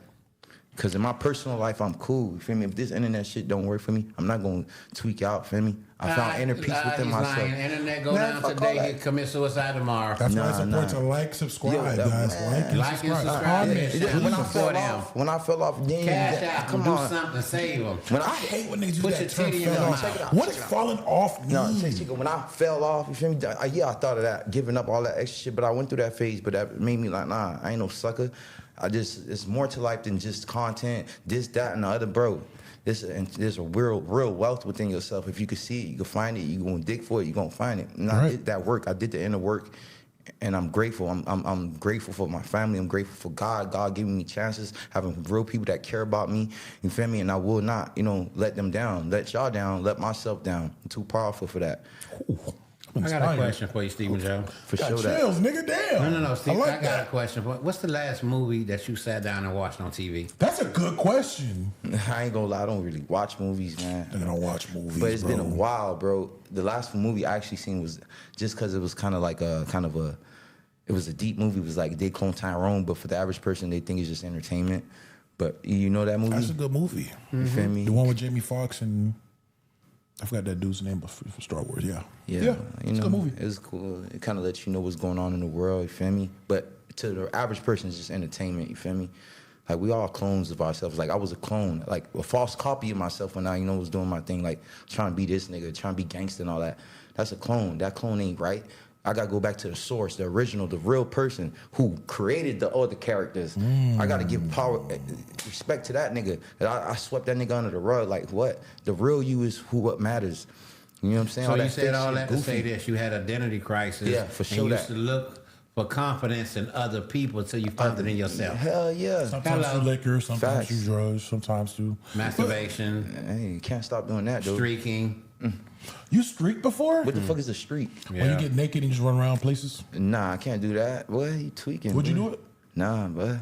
Speaker 2: Cause in my personal life, I'm cool. You feel me? If this internet shit don't work for me, I'm not gonna tweak out. Feel me? I found inner peace within myself.
Speaker 3: Lying. Internet go
Speaker 2: Man,
Speaker 3: down
Speaker 2: fuck all
Speaker 3: today,
Speaker 2: that.
Speaker 3: he commit suicide tomorrow.
Speaker 1: That's why it's
Speaker 2: Nah,
Speaker 1: important
Speaker 2: nah.
Speaker 1: to like, subscribe,
Speaker 2: Yo, that-
Speaker 1: guys.
Speaker 2: man.
Speaker 3: Like and subscribe.
Speaker 1: Comment.
Speaker 3: Yeah.
Speaker 2: When I
Speaker 3: Support
Speaker 2: fell
Speaker 3: him.
Speaker 2: off, then
Speaker 3: Cash out.
Speaker 2: come
Speaker 3: Do
Speaker 2: on.
Speaker 3: something. Save them.
Speaker 2: When
Speaker 1: I hate when they do
Speaker 3: Put
Speaker 1: that
Speaker 3: your
Speaker 1: term
Speaker 3: titty in
Speaker 1: fell
Speaker 3: your
Speaker 1: off.
Speaker 3: mouth.
Speaker 1: What does falling off mean?
Speaker 2: No, Chico, when I fell off, you feel me? Yeah, I thought of that, giving up all that extra shit, but I went through that phase, but that made me like, nah, I ain't no sucker. It's more to life than just content, this, that, and the other, bro. There's a real wealth within yourself. If you can see it, you can find it. You gonna dig for it, you gonna find it. And I did that work. I did the inner work, and I'm grateful. I'm grateful for my family. I'm grateful for God. God giving me chances, having real people that care about me. You feel me? And I will not, let them down, let y'all down, let myself down. I'm too powerful for that.
Speaker 1: Ooh, I'm
Speaker 3: I got a
Speaker 1: inspired.
Speaker 3: question for you, Stephen Joe.
Speaker 2: For
Speaker 1: Got
Speaker 2: sure
Speaker 1: chills, nigga. Damn.
Speaker 3: No, Steve.
Speaker 1: I
Speaker 3: I,
Speaker 1: like
Speaker 3: got a
Speaker 1: that.
Speaker 3: question. What's the last movie that you sat down and watched on TV?
Speaker 1: That's a good question.
Speaker 2: I ain't gonna lie, I don't really watch movies, man.
Speaker 1: I don't watch movies,
Speaker 2: But it's been a
Speaker 1: bro.
Speaker 2: while, bro. The last movie I actually seen was just because it was kind of it was a deep movie. It was like they clone Tyrone, but for the average person, they think it's just entertainment. But you know that movie?
Speaker 1: That's a good movie.
Speaker 2: You feel me?
Speaker 1: The one with Jamie Foxx and I forgot that dude's name for Star Wars. Yeah, it's a good movie.
Speaker 2: It was cool. It kind of lets you know what's going on in the world. You feel me? But to the average person, it's just entertainment. You feel me? Like we all clones of ourselves. Like I was a clone, like a false copy of myself when I, was doing my thing, like trying to be this nigga, trying to be gangster and all that. That's a clone. That clone ain't right. I gotta go back to the source, the original, the real person who created the other characters. I gotta give respect to that nigga. I swept that nigga under the rug. Like what? The real you is what matters. You know what I'm saying?
Speaker 3: So
Speaker 2: All
Speaker 3: you
Speaker 2: that
Speaker 3: said
Speaker 2: fake
Speaker 3: all
Speaker 2: shit
Speaker 3: that to
Speaker 2: goofy.
Speaker 3: say this. You had identity crisis.
Speaker 2: Yeah, for sure
Speaker 3: And you
Speaker 2: that.
Speaker 3: used to look for confidence in other people until you found it in yourself.
Speaker 2: Hell yeah.
Speaker 1: Sometimes
Speaker 3: Hello.
Speaker 1: through liquor, sometimes
Speaker 2: Facts.
Speaker 1: through drugs, sometimes through
Speaker 3: Masturbation,
Speaker 2: Hey, you can't stop doing that, dude.
Speaker 3: streaking.
Speaker 1: You streaked before?
Speaker 2: What the fuck is a streak?
Speaker 1: When you get naked and you just run around places?
Speaker 2: Nah, I can't do that. Boy, you tweaking.
Speaker 1: Would you
Speaker 2: boy.
Speaker 1: do it?
Speaker 2: Nah, but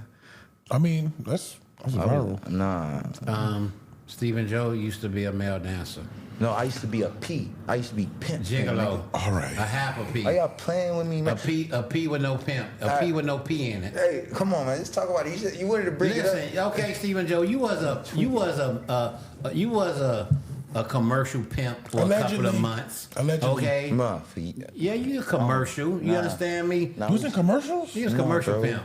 Speaker 1: I mean, that's viral.
Speaker 2: nah.
Speaker 3: Stephen Joe used to be a male dancer.
Speaker 2: No, I used to be a P. I used to be pimp.
Speaker 3: Gigolo.
Speaker 1: All right.
Speaker 3: A half a P.
Speaker 2: Are y'all playing with me,
Speaker 3: A
Speaker 2: man?
Speaker 3: P with no pimp. A P with no P in it.
Speaker 2: Hey, come on, man. Let's talk about it. You wanted to bring it
Speaker 3: Listen,
Speaker 2: up.
Speaker 3: okay, Stephen Joe, you was a commercial pimp for a couple
Speaker 1: Allegedly.
Speaker 3: of months.
Speaker 1: Allegedly.
Speaker 3: Okay.
Speaker 2: Ma,
Speaker 3: Yeah, you a commercial. You
Speaker 2: Nah.
Speaker 3: understand me?
Speaker 2: Nah.
Speaker 1: You was in commercials?
Speaker 3: He was a
Speaker 2: No,
Speaker 3: commercial
Speaker 2: bro.
Speaker 3: pimp.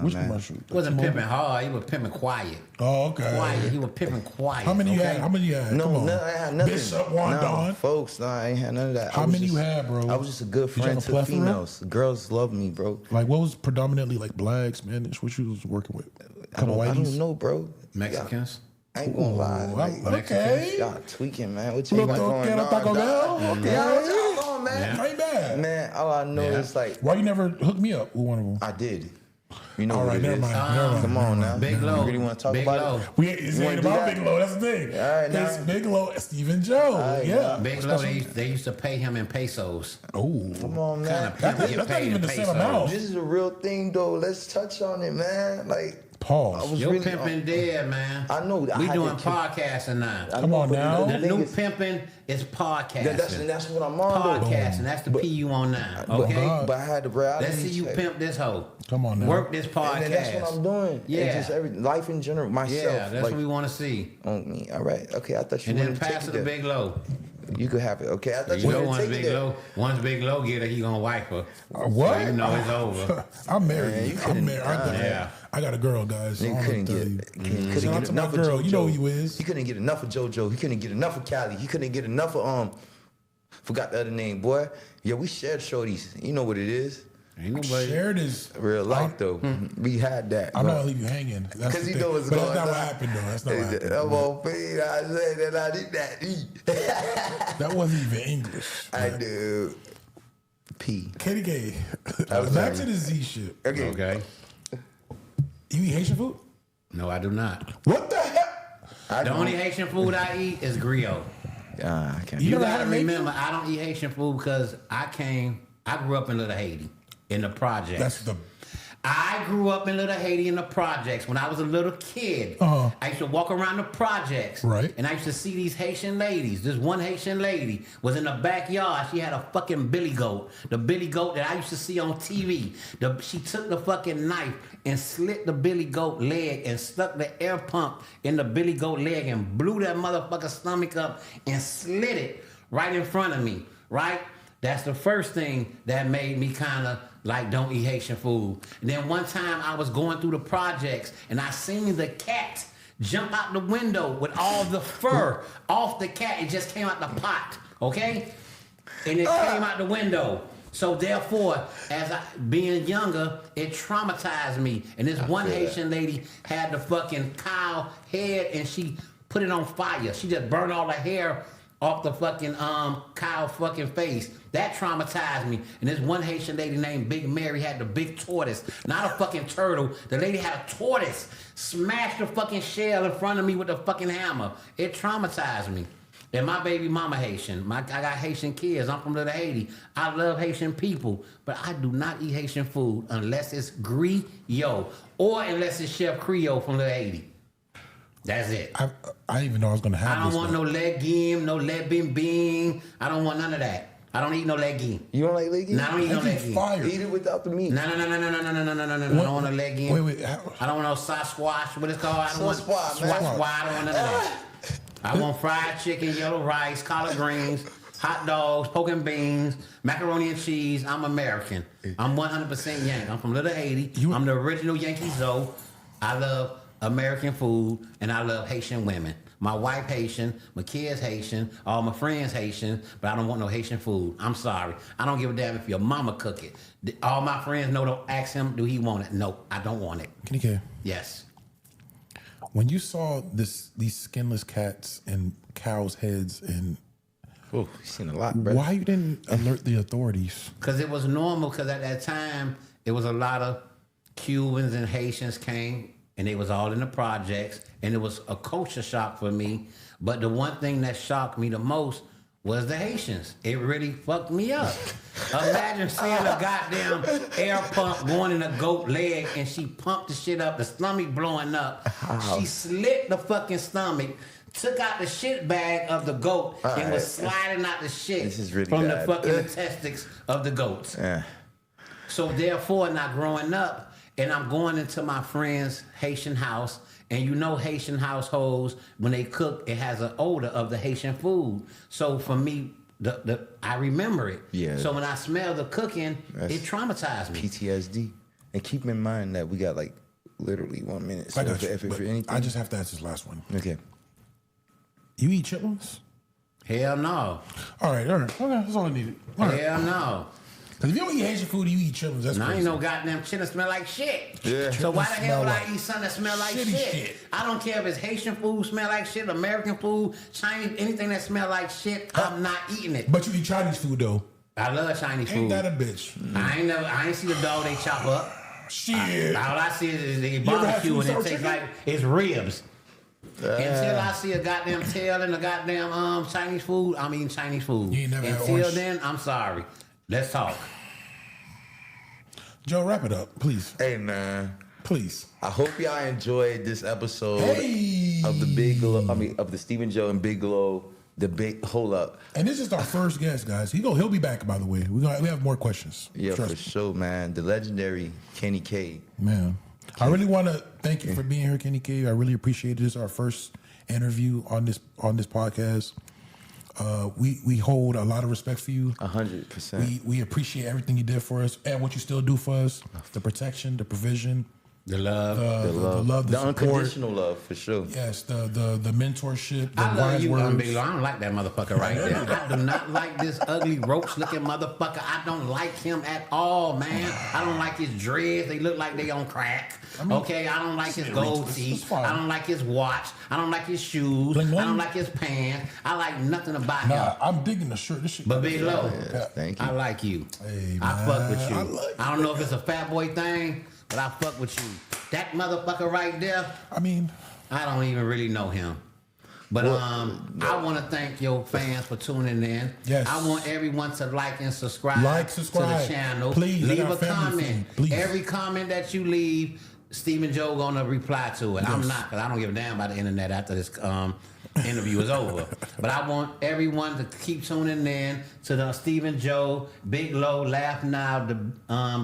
Speaker 1: Which
Speaker 2: man.
Speaker 1: commercial?
Speaker 3: Wasn't pimping hard. He was pimping quiet.
Speaker 1: Oh, okay.
Speaker 3: Quiet. He was pimping quiet.
Speaker 1: How many you
Speaker 3: okay?
Speaker 1: had? How many you had?
Speaker 2: No,
Speaker 1: Come on.
Speaker 2: I had nothing.
Speaker 1: Bishop, Wandon.
Speaker 2: No, folks, I ain't had none of that.
Speaker 1: How
Speaker 2: I was
Speaker 1: many you
Speaker 2: just-
Speaker 1: had, bro?
Speaker 2: I was just a good
Speaker 1: Did you
Speaker 2: friend
Speaker 1: have a
Speaker 2: to
Speaker 1: plethora?
Speaker 2: females. Girls love me, bro.
Speaker 1: Like, what was predominantly like black, Spanish? What you was working with? Kind of
Speaker 2: I
Speaker 1: whiteys?
Speaker 2: don't know, bro.
Speaker 3: Mexicans.
Speaker 2: I ain't gonna lie.
Speaker 1: Ooh,
Speaker 2: Like,
Speaker 1: okay.
Speaker 2: y'all tweaking, man. What you
Speaker 1: Little
Speaker 2: got going
Speaker 1: Taco
Speaker 2: on?
Speaker 1: Taco Bell?
Speaker 2: dog?
Speaker 1: Okay.
Speaker 2: Yeah, what y'all on, man?
Speaker 1: Ain't bad.
Speaker 2: Man, all I know
Speaker 3: Yeah.
Speaker 2: is like
Speaker 1: Why you never hooked me up with one of them?
Speaker 2: I did. You know
Speaker 1: All
Speaker 2: what
Speaker 1: right,
Speaker 2: it
Speaker 1: never
Speaker 2: is.
Speaker 1: mind. Never mind.
Speaker 2: Come on now.
Speaker 3: Big Low.
Speaker 2: You really want to talk
Speaker 3: Big
Speaker 2: about
Speaker 3: Low.
Speaker 2: it?
Speaker 1: It's
Speaker 2: You
Speaker 1: ain't
Speaker 2: wanna do
Speaker 1: about
Speaker 2: that?
Speaker 1: Big Low. That's the thing.
Speaker 2: All right,
Speaker 1: It's
Speaker 2: now.
Speaker 1: Big Low, Stephen Joe.
Speaker 2: right,
Speaker 1: yeah.
Speaker 2: now.
Speaker 3: Big Low, they used to pay him in pesos.
Speaker 1: Oh,
Speaker 2: Come on,
Speaker 3: Kind
Speaker 2: man.
Speaker 3: of pimp
Speaker 1: That's
Speaker 3: get
Speaker 1: not
Speaker 3: paid
Speaker 1: even
Speaker 3: in
Speaker 1: the same
Speaker 3: pesos.
Speaker 1: amount.
Speaker 2: This is a real thing, though. Let's touch on it, man. Like, I
Speaker 1: pause.
Speaker 2: was
Speaker 3: Your
Speaker 2: really
Speaker 3: pimping dead, man.
Speaker 2: I know. I
Speaker 3: We
Speaker 2: had
Speaker 3: doing
Speaker 2: to-
Speaker 3: podcasting now.
Speaker 2: I
Speaker 1: Come
Speaker 2: know,
Speaker 1: on
Speaker 2: but
Speaker 1: now.
Speaker 3: The
Speaker 2: thing
Speaker 3: new
Speaker 2: is-
Speaker 3: pimping is podcasting.
Speaker 2: That's what I'm on, though.
Speaker 3: Podcasting. That's the P you on now.
Speaker 2: But-
Speaker 3: Okay.
Speaker 2: But I had to, bro. I
Speaker 3: Let's see
Speaker 2: didn't
Speaker 3: you
Speaker 2: check.
Speaker 3: pimp this hoe.
Speaker 1: Come on now.
Speaker 3: Work this podcast.
Speaker 2: And then that's what I'm doing.
Speaker 3: Yeah.
Speaker 2: It's just life in general, myself.
Speaker 3: Yeah, that's
Speaker 2: like,
Speaker 3: what we want to see.
Speaker 2: on me. All right. Okay. I thought you
Speaker 3: And then
Speaker 2: wanted to
Speaker 3: pass
Speaker 2: take
Speaker 3: it
Speaker 2: it
Speaker 3: to
Speaker 2: there.
Speaker 3: Big Low.
Speaker 2: You could have it. Okay. I thought
Speaker 3: You
Speaker 2: you
Speaker 3: know,
Speaker 2: wanted to take it there.
Speaker 3: once Big Low get her, he gonna wipe her.
Speaker 1: What?
Speaker 3: So you know it's over.
Speaker 1: I'm
Speaker 2: Man,
Speaker 1: married.
Speaker 2: you
Speaker 1: I'm
Speaker 2: couldn't-
Speaker 1: married.
Speaker 3: Yeah.
Speaker 1: I got a girl, guys. So I
Speaker 2: Nigga
Speaker 1: don't
Speaker 2: couldn't
Speaker 1: know what
Speaker 2: get,
Speaker 1: to tell you.
Speaker 2: couldn't
Speaker 1: Shout out
Speaker 2: get
Speaker 1: to my
Speaker 2: enough
Speaker 1: girl.
Speaker 2: of
Speaker 1: You know
Speaker 2: JoJo.
Speaker 1: who you is.
Speaker 2: He couldn't get enough of JoJo. He couldn't get enough of Cali. He couldn't get enough of forgot the other name, boy. Yeah, we shared shorties. You know what it is.
Speaker 3: Ain't nobody.
Speaker 1: Shared is
Speaker 2: Real life though. We had that.
Speaker 1: I'm
Speaker 2: bro.
Speaker 1: not gonna leave you hanging. That's
Speaker 2: 'Cause
Speaker 1: the
Speaker 2: you
Speaker 1: thing.
Speaker 2: know what's
Speaker 1: But
Speaker 2: going
Speaker 1: that's not
Speaker 2: on.
Speaker 1: what happened, though. That's not what happened.
Speaker 2: I'm on feed. I said that I need that.
Speaker 1: That wasn't even English.
Speaker 2: I do. P.
Speaker 1: Katie Gay.
Speaker 2: was
Speaker 1: Back to
Speaker 2: right.
Speaker 1: the Z shit.
Speaker 2: Okay.
Speaker 3: Okay.
Speaker 1: You eat Haitian food?
Speaker 3: No, I do not.
Speaker 1: What the hell?
Speaker 2: I
Speaker 3: The
Speaker 2: don't-
Speaker 3: only Haitian food I eat is griot.
Speaker 2: I can't.
Speaker 1: You
Speaker 3: You
Speaker 1: never had
Speaker 3: gotta
Speaker 1: a Haitian?
Speaker 3: remember, I don't eat Haitian food because I grew up in Little Haiti, in the project.
Speaker 1: That's the.
Speaker 3: I grew up in Little Haiti in the projects. When I was a little kid, I used to walk around the projects.
Speaker 1: Right.
Speaker 3: And I used to see these Haitian ladies. This one Haitian lady was in the backyard. She had a fucking billy goat. The billy goat that I used to see on TV. She took the fucking knife and slit the billy goat leg and stuck the air pump in the billy goat leg and blew that motherfucker's stomach up and slit it right in front of me, right? That's the first thing that made me kind of like don't eat Haitian food. And then one time I was going through the projects and I seen the cat jump out the window with all the fur off the cat. It just came out the pot, okay? And it came out the window. So therefore, being younger, it traumatized me. And this one Haitian lady had the fucking cow head and she put it on fire. She just burned all the hair off the fucking cow fucking face. That traumatized me. And this one Haitian lady named Big Mary had the big tortoise, not a fucking turtle. The lady had a tortoise, smashed the fucking shell in front of me with a fucking hammer. It traumatized me. And my baby mama Haitian. I got Haitian kids. I'm from Little Haiti. I love Haitian people, but I do not eat Haitian food unless it's griot or unless it's Chef Creole from Little Haiti. That's it.
Speaker 1: I didn't even know I was gonna have.
Speaker 3: I don't want no legume, no legume. I don't want none of that. I don't eat no legume.
Speaker 2: You don't like legume?
Speaker 3: No, I don't eat no legume.
Speaker 1: Fire.
Speaker 2: Eat it without the meat.
Speaker 3: No. I don't want no legume.
Speaker 1: Wait.
Speaker 3: I don't want no Sasquatch. What it's called? I don't want
Speaker 2: Sasquatch, man.
Speaker 3: I don't want none of that. I want fried chicken, yellow rice, collard greens, hot dogs, pork and beans, macaroni and cheese. I'm American. I'm 100% Yankee. I'm from Little Haiti. I'm the original Yankee Zoe. I love American food, and I love Haitian women. My wife Haitian, my kids Haitian, all my friends Haitian, but I don't want no Haitian food. I'm sorry. I don't give a damn if your mama cook it. All my friends know, don't ask him, do he want it? No, I don't want it.
Speaker 1: Kenny K.
Speaker 3: Yes.
Speaker 1: When you saw these skinless cats and cows' heads, and
Speaker 2: Oh, you seen a lot, bro.
Speaker 1: why you didn't alert the authorities?
Speaker 3: Because it was normal, because at that time, it was a lot of Cubans and Haitians came, and they was all in the projects, and it was a culture shock for me. But the one thing that shocked me the most was the Haitians. It really fucked me up. Imagine seeing a goddamn air pump going in a goat leg, and she pumped the shit up, the stomach blowing up. She slit the fucking stomach, took out the shit bag of the goat, and was sliding out the shit
Speaker 2: This is really
Speaker 3: from
Speaker 2: bad.
Speaker 3: the fucking intestines of the goats.
Speaker 2: Yeah.
Speaker 3: So therefore, not growing up, and I'm going into my friend's Haitian house, and you know Haitian households, when they cook, it has an odor of the Haitian food. So for me, I remember it.
Speaker 2: Yeah.
Speaker 3: So when I smell the cooking, it traumatized me.
Speaker 2: PTSD. And keep in mind that we got like literally 1 minute. So
Speaker 1: I got you,
Speaker 2: if
Speaker 1: but
Speaker 2: anything.
Speaker 1: I just have to ask this last one.
Speaker 2: Okay.
Speaker 1: You eat chitlins?
Speaker 3: Hell no.
Speaker 1: All right. Okay, that's all I needed. All right.
Speaker 3: Hell no.
Speaker 1: Because if you don't eat Haitian food, you eat chitlins. That's
Speaker 3: And I
Speaker 1: crazy.
Speaker 3: ain't no goddamn chitlin smell like shit.
Speaker 2: Yeah.
Speaker 3: So why the hell would I
Speaker 1: Smell like
Speaker 3: eat something that smell like
Speaker 1: shitty
Speaker 3: shit?
Speaker 1: shit.
Speaker 3: I don't care if it's Haitian food smell like shit, American food, Chinese, anything that smell like shit, I'm not eating it.
Speaker 1: But you eat Chinese food though.
Speaker 3: I love Chinese
Speaker 1: Ain't
Speaker 3: food.
Speaker 1: that a bitch?
Speaker 3: I ain't see the dog they chop up.
Speaker 1: Shit.
Speaker 3: All I see is they
Speaker 1: ever had
Speaker 3: barbecue and
Speaker 1: sweet
Speaker 3: it
Speaker 1: sour
Speaker 3: tastes
Speaker 1: chicken?
Speaker 3: like it's ribs. Until I see a goddamn tail in the goddamn Chinese food, I'm eating Chinese food.
Speaker 1: You ain't never had
Speaker 3: Until
Speaker 1: orange-
Speaker 3: then, I'm sorry. Let's talk.
Speaker 1: Joe, wrap it up, please.
Speaker 2: Hey, man.
Speaker 1: Please.
Speaker 2: I hope y'all enjoyed this episode
Speaker 1: Hey.
Speaker 2: of the Big Glow. Of the Stephen Joe and Big Glow. The big hold up.
Speaker 1: And this is our first guest, guys. He'll be back, by the way. We have more questions.
Speaker 2: Yeah,
Speaker 1: Trust
Speaker 2: for sure, man. The legendary Kenny K.
Speaker 1: me. Man. I really want to thank you for being here, Kenny K. I really appreciate it. This is our first interview on this podcast. We hold a lot of respect for you.
Speaker 2: 100%.
Speaker 1: We appreciate everything you did for us and what you still do for us. The protection, the provision,
Speaker 3: The love.
Speaker 1: the love, the support.
Speaker 2: unconditional love, for sure.
Speaker 1: Yes, the mentorship, the
Speaker 3: I love
Speaker 1: wise
Speaker 3: you,
Speaker 1: words.
Speaker 3: Big Lo. I don't like that motherfucker right there. I do not like this ugly roach-looking motherfucker. I don't like him at all, man. I don't like his dreads. They look like they on crack. Okay, I don't like his gold teeth.
Speaker 1: fine.
Speaker 3: I don't like his watch. I don't like his shoes.
Speaker 1: Bling, bling.
Speaker 3: I don't like his pants. I like nothing about
Speaker 1: Nah,
Speaker 3: him.
Speaker 1: I'm digging the shirt. This shit.
Speaker 3: But Big Lo,
Speaker 2: Yes, thank you.
Speaker 3: I like you.
Speaker 1: Hey,
Speaker 3: I
Speaker 1: man.
Speaker 3: fuck with you.
Speaker 1: I like
Speaker 3: I don't know if it's a fat boy thing, but I fuck with you. That motherfucker right there,
Speaker 1: I mean,
Speaker 3: I don't even really know him. But I want to thank your fans for tuning in.
Speaker 1: Yes.
Speaker 3: I want everyone to like and subscribe, to the channel.
Speaker 1: Please,
Speaker 3: leave
Speaker 1: let
Speaker 3: a
Speaker 1: our family
Speaker 3: comment.
Speaker 1: see. Please.
Speaker 3: Every comment that you leave, Steve and Joe gonna reply to it.
Speaker 1: Yes.
Speaker 3: I'm not, because I don't give a damn about the internet after this interview is over. But I want everyone to keep tuning in to the Steve and Joe Big Low Laugh Now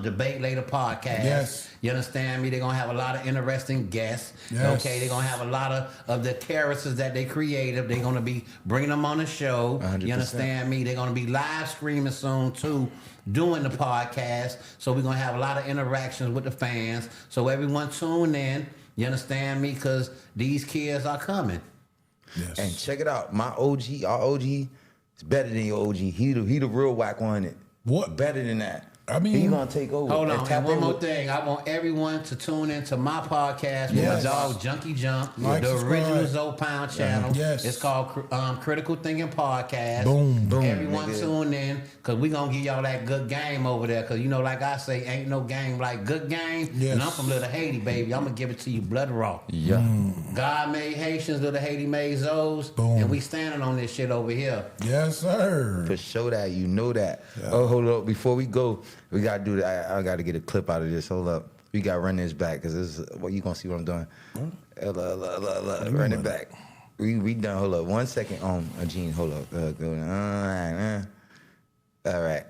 Speaker 3: Debate Later podcast.
Speaker 1: Yes.
Speaker 3: You understand me? They're gonna have a lot of interesting guests.
Speaker 1: Yes.
Speaker 3: Okay, they're gonna have a lot of the characters that they created. They're gonna be bringing them on the show.
Speaker 2: 100%.
Speaker 3: You understand me? They're gonna be live streaming soon too, doing the podcast. So we're gonna have a lot of interactions with the fans. So everyone tune in. You understand me? Because these kids are coming.
Speaker 1: Yes.
Speaker 2: And check it out. My OG, our OG, is better than your OG. He the real whack on it.
Speaker 1: What?
Speaker 2: Better than that.
Speaker 1: I mean,
Speaker 2: he gonna take over.
Speaker 3: Hold on,
Speaker 2: tap
Speaker 3: and one
Speaker 2: in
Speaker 3: more
Speaker 2: with-
Speaker 3: thing. I want everyone to tune into my podcast with
Speaker 1: Yes.
Speaker 3: my dog Junkie Jump,
Speaker 1: Like,
Speaker 3: the
Speaker 1: subscribe.
Speaker 3: original Zopound channel.
Speaker 1: Yes.
Speaker 3: It's called Critical Thinking Podcast.
Speaker 1: Boom.
Speaker 2: Boom,
Speaker 3: Everyone
Speaker 2: nigga.
Speaker 3: tune in, because we going to give y'all that good game over there. Because, you know, like I say, ain't no game like good game.
Speaker 1: Yes.
Speaker 3: And I'm from Little Haiti, baby. I'm going to give it to you blood raw.
Speaker 2: Yeah.
Speaker 3: God made Haitians, Little Haiti made Zoes.
Speaker 1: Boom.
Speaker 3: And we standing on this shit over here.
Speaker 1: Yes, sir.
Speaker 2: For sure that you know that. Oh, hold up. Before we go, we gotta do that. I gotta get a clip out of this. Hold up. We gotta run this back because this is you gonna see what I'm doing. Run it back. We done. Hold up. 1 second. Gene. Hold up. Go. All right.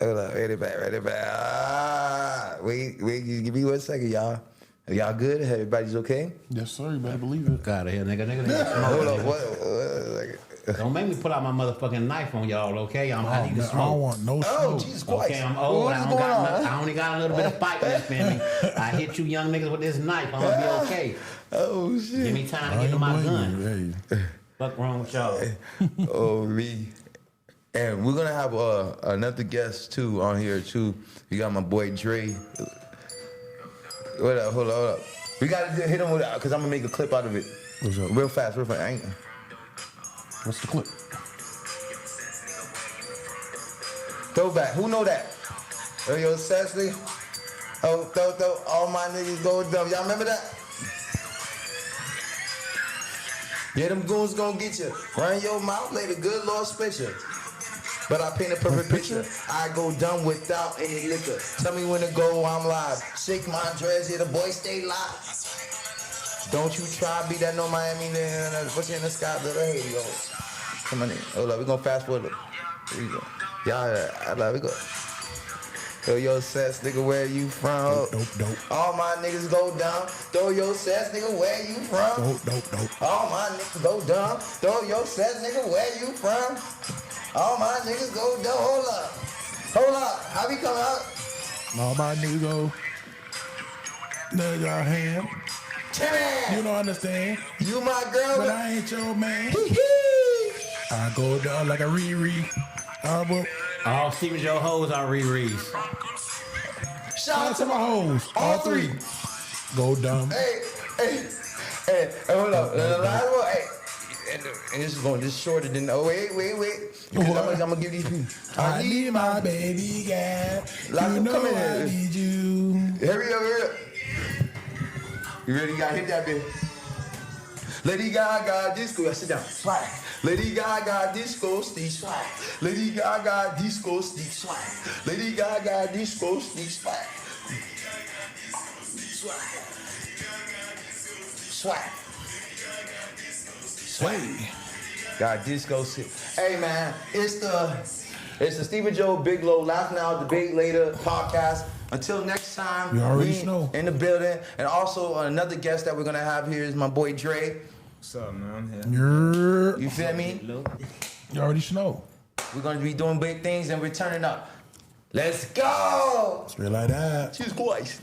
Speaker 2: Hold up. Run it back. Wait. Give me 1 second, y'all. Are y'all good? Everybody's okay?
Speaker 1: Yes, sir. You better believe it.
Speaker 3: Got it here, nigga.
Speaker 2: Hold up. What?
Speaker 3: Don't make me pull out my motherfucking knife on y'all, okay? I need to
Speaker 1: Man, I
Speaker 3: smoke.
Speaker 1: don't want no
Speaker 2: Oh,
Speaker 1: smoke.
Speaker 2: Jesus Christ.
Speaker 3: Okay, I'm old.
Speaker 2: What is going on?
Speaker 3: I only got a little bit of fight left in me. I hit you young niggas with this knife. I'm gonna be okay.
Speaker 2: Oh, shit.
Speaker 3: Give me time
Speaker 1: I
Speaker 3: to get to
Speaker 1: ain't
Speaker 3: my
Speaker 1: blame
Speaker 3: gun.
Speaker 1: you. Hey.
Speaker 3: Fuck wrong with y'all?
Speaker 2: Oh, me. And we're gonna have another guest too on here too. You got my boy Dre. Hold up. We gotta hit him with because I'm gonna make a clip out of it.
Speaker 1: What's up?
Speaker 2: Real fast. I ain't.
Speaker 1: What's the clip?
Speaker 2: Throwback. Who know that? Oh, yo, Cecily. Oh, throw. All my niggas go dumb. Y'all remember that? Yeah, them goons gonna get you. Run your mouth, let the good Lord spit you. But I paint a perfect picture. I go dumb without any liquor. Tell me when to go, I'm live. Shake my dress, yeah, the boy stay live. Don't you try, be that no Miami, put you in the sky, little hey, yo. Come on in. Hold up, we gonna fast forward. Here we go. Y'all, I love it. Go. Throw your sets, nigga, where you from?
Speaker 1: Dope.
Speaker 2: All my niggas go down. Throw your sets, nigga, where you from?
Speaker 1: Dope.
Speaker 2: All my niggas go down. Throw your sets, nigga, where you from? All my niggas go down. Hold up. How we come out?
Speaker 1: All my niggas go. Let your hand.
Speaker 2: Timmy!
Speaker 1: You don't understand.
Speaker 2: You my girl.
Speaker 1: But I ain't your man. I go down like a Riri.
Speaker 3: All Steve and Joe hoes are Riri's.
Speaker 2: Shout
Speaker 1: Shout out to my hoes. All three. Go dumb.
Speaker 2: Hey, hold up. The last one, hey. And this is going this shorter than, wait. Because I'm gonna give these people.
Speaker 1: I need my baby girl.
Speaker 2: Like,
Speaker 1: You know
Speaker 2: come in
Speaker 1: I
Speaker 2: here.
Speaker 1: need you.
Speaker 2: Hurry up. You ready? You gotta hit that bit. Lady Gaga disco. Sit down. Swag. Lady Gaga disco stick. Swag. Lady Gaga disco stick. Swag. Lady Gaga disco stick. Swag.
Speaker 1: Hey.
Speaker 2: Got disco stick. Hey man, it's the Steve and Joe Big Low Laugh Now Debate Later podcast. Until next time,
Speaker 1: You already
Speaker 2: we
Speaker 1: know.
Speaker 2: in the building. And also another guest that we're gonna have here is my boy Dre.
Speaker 4: What's up, man?
Speaker 2: You feel me?
Speaker 1: You already know.
Speaker 2: We're gonna be doing big things and we're turning up. Let's go!
Speaker 1: Straight like that.
Speaker 2: Cheers, boys.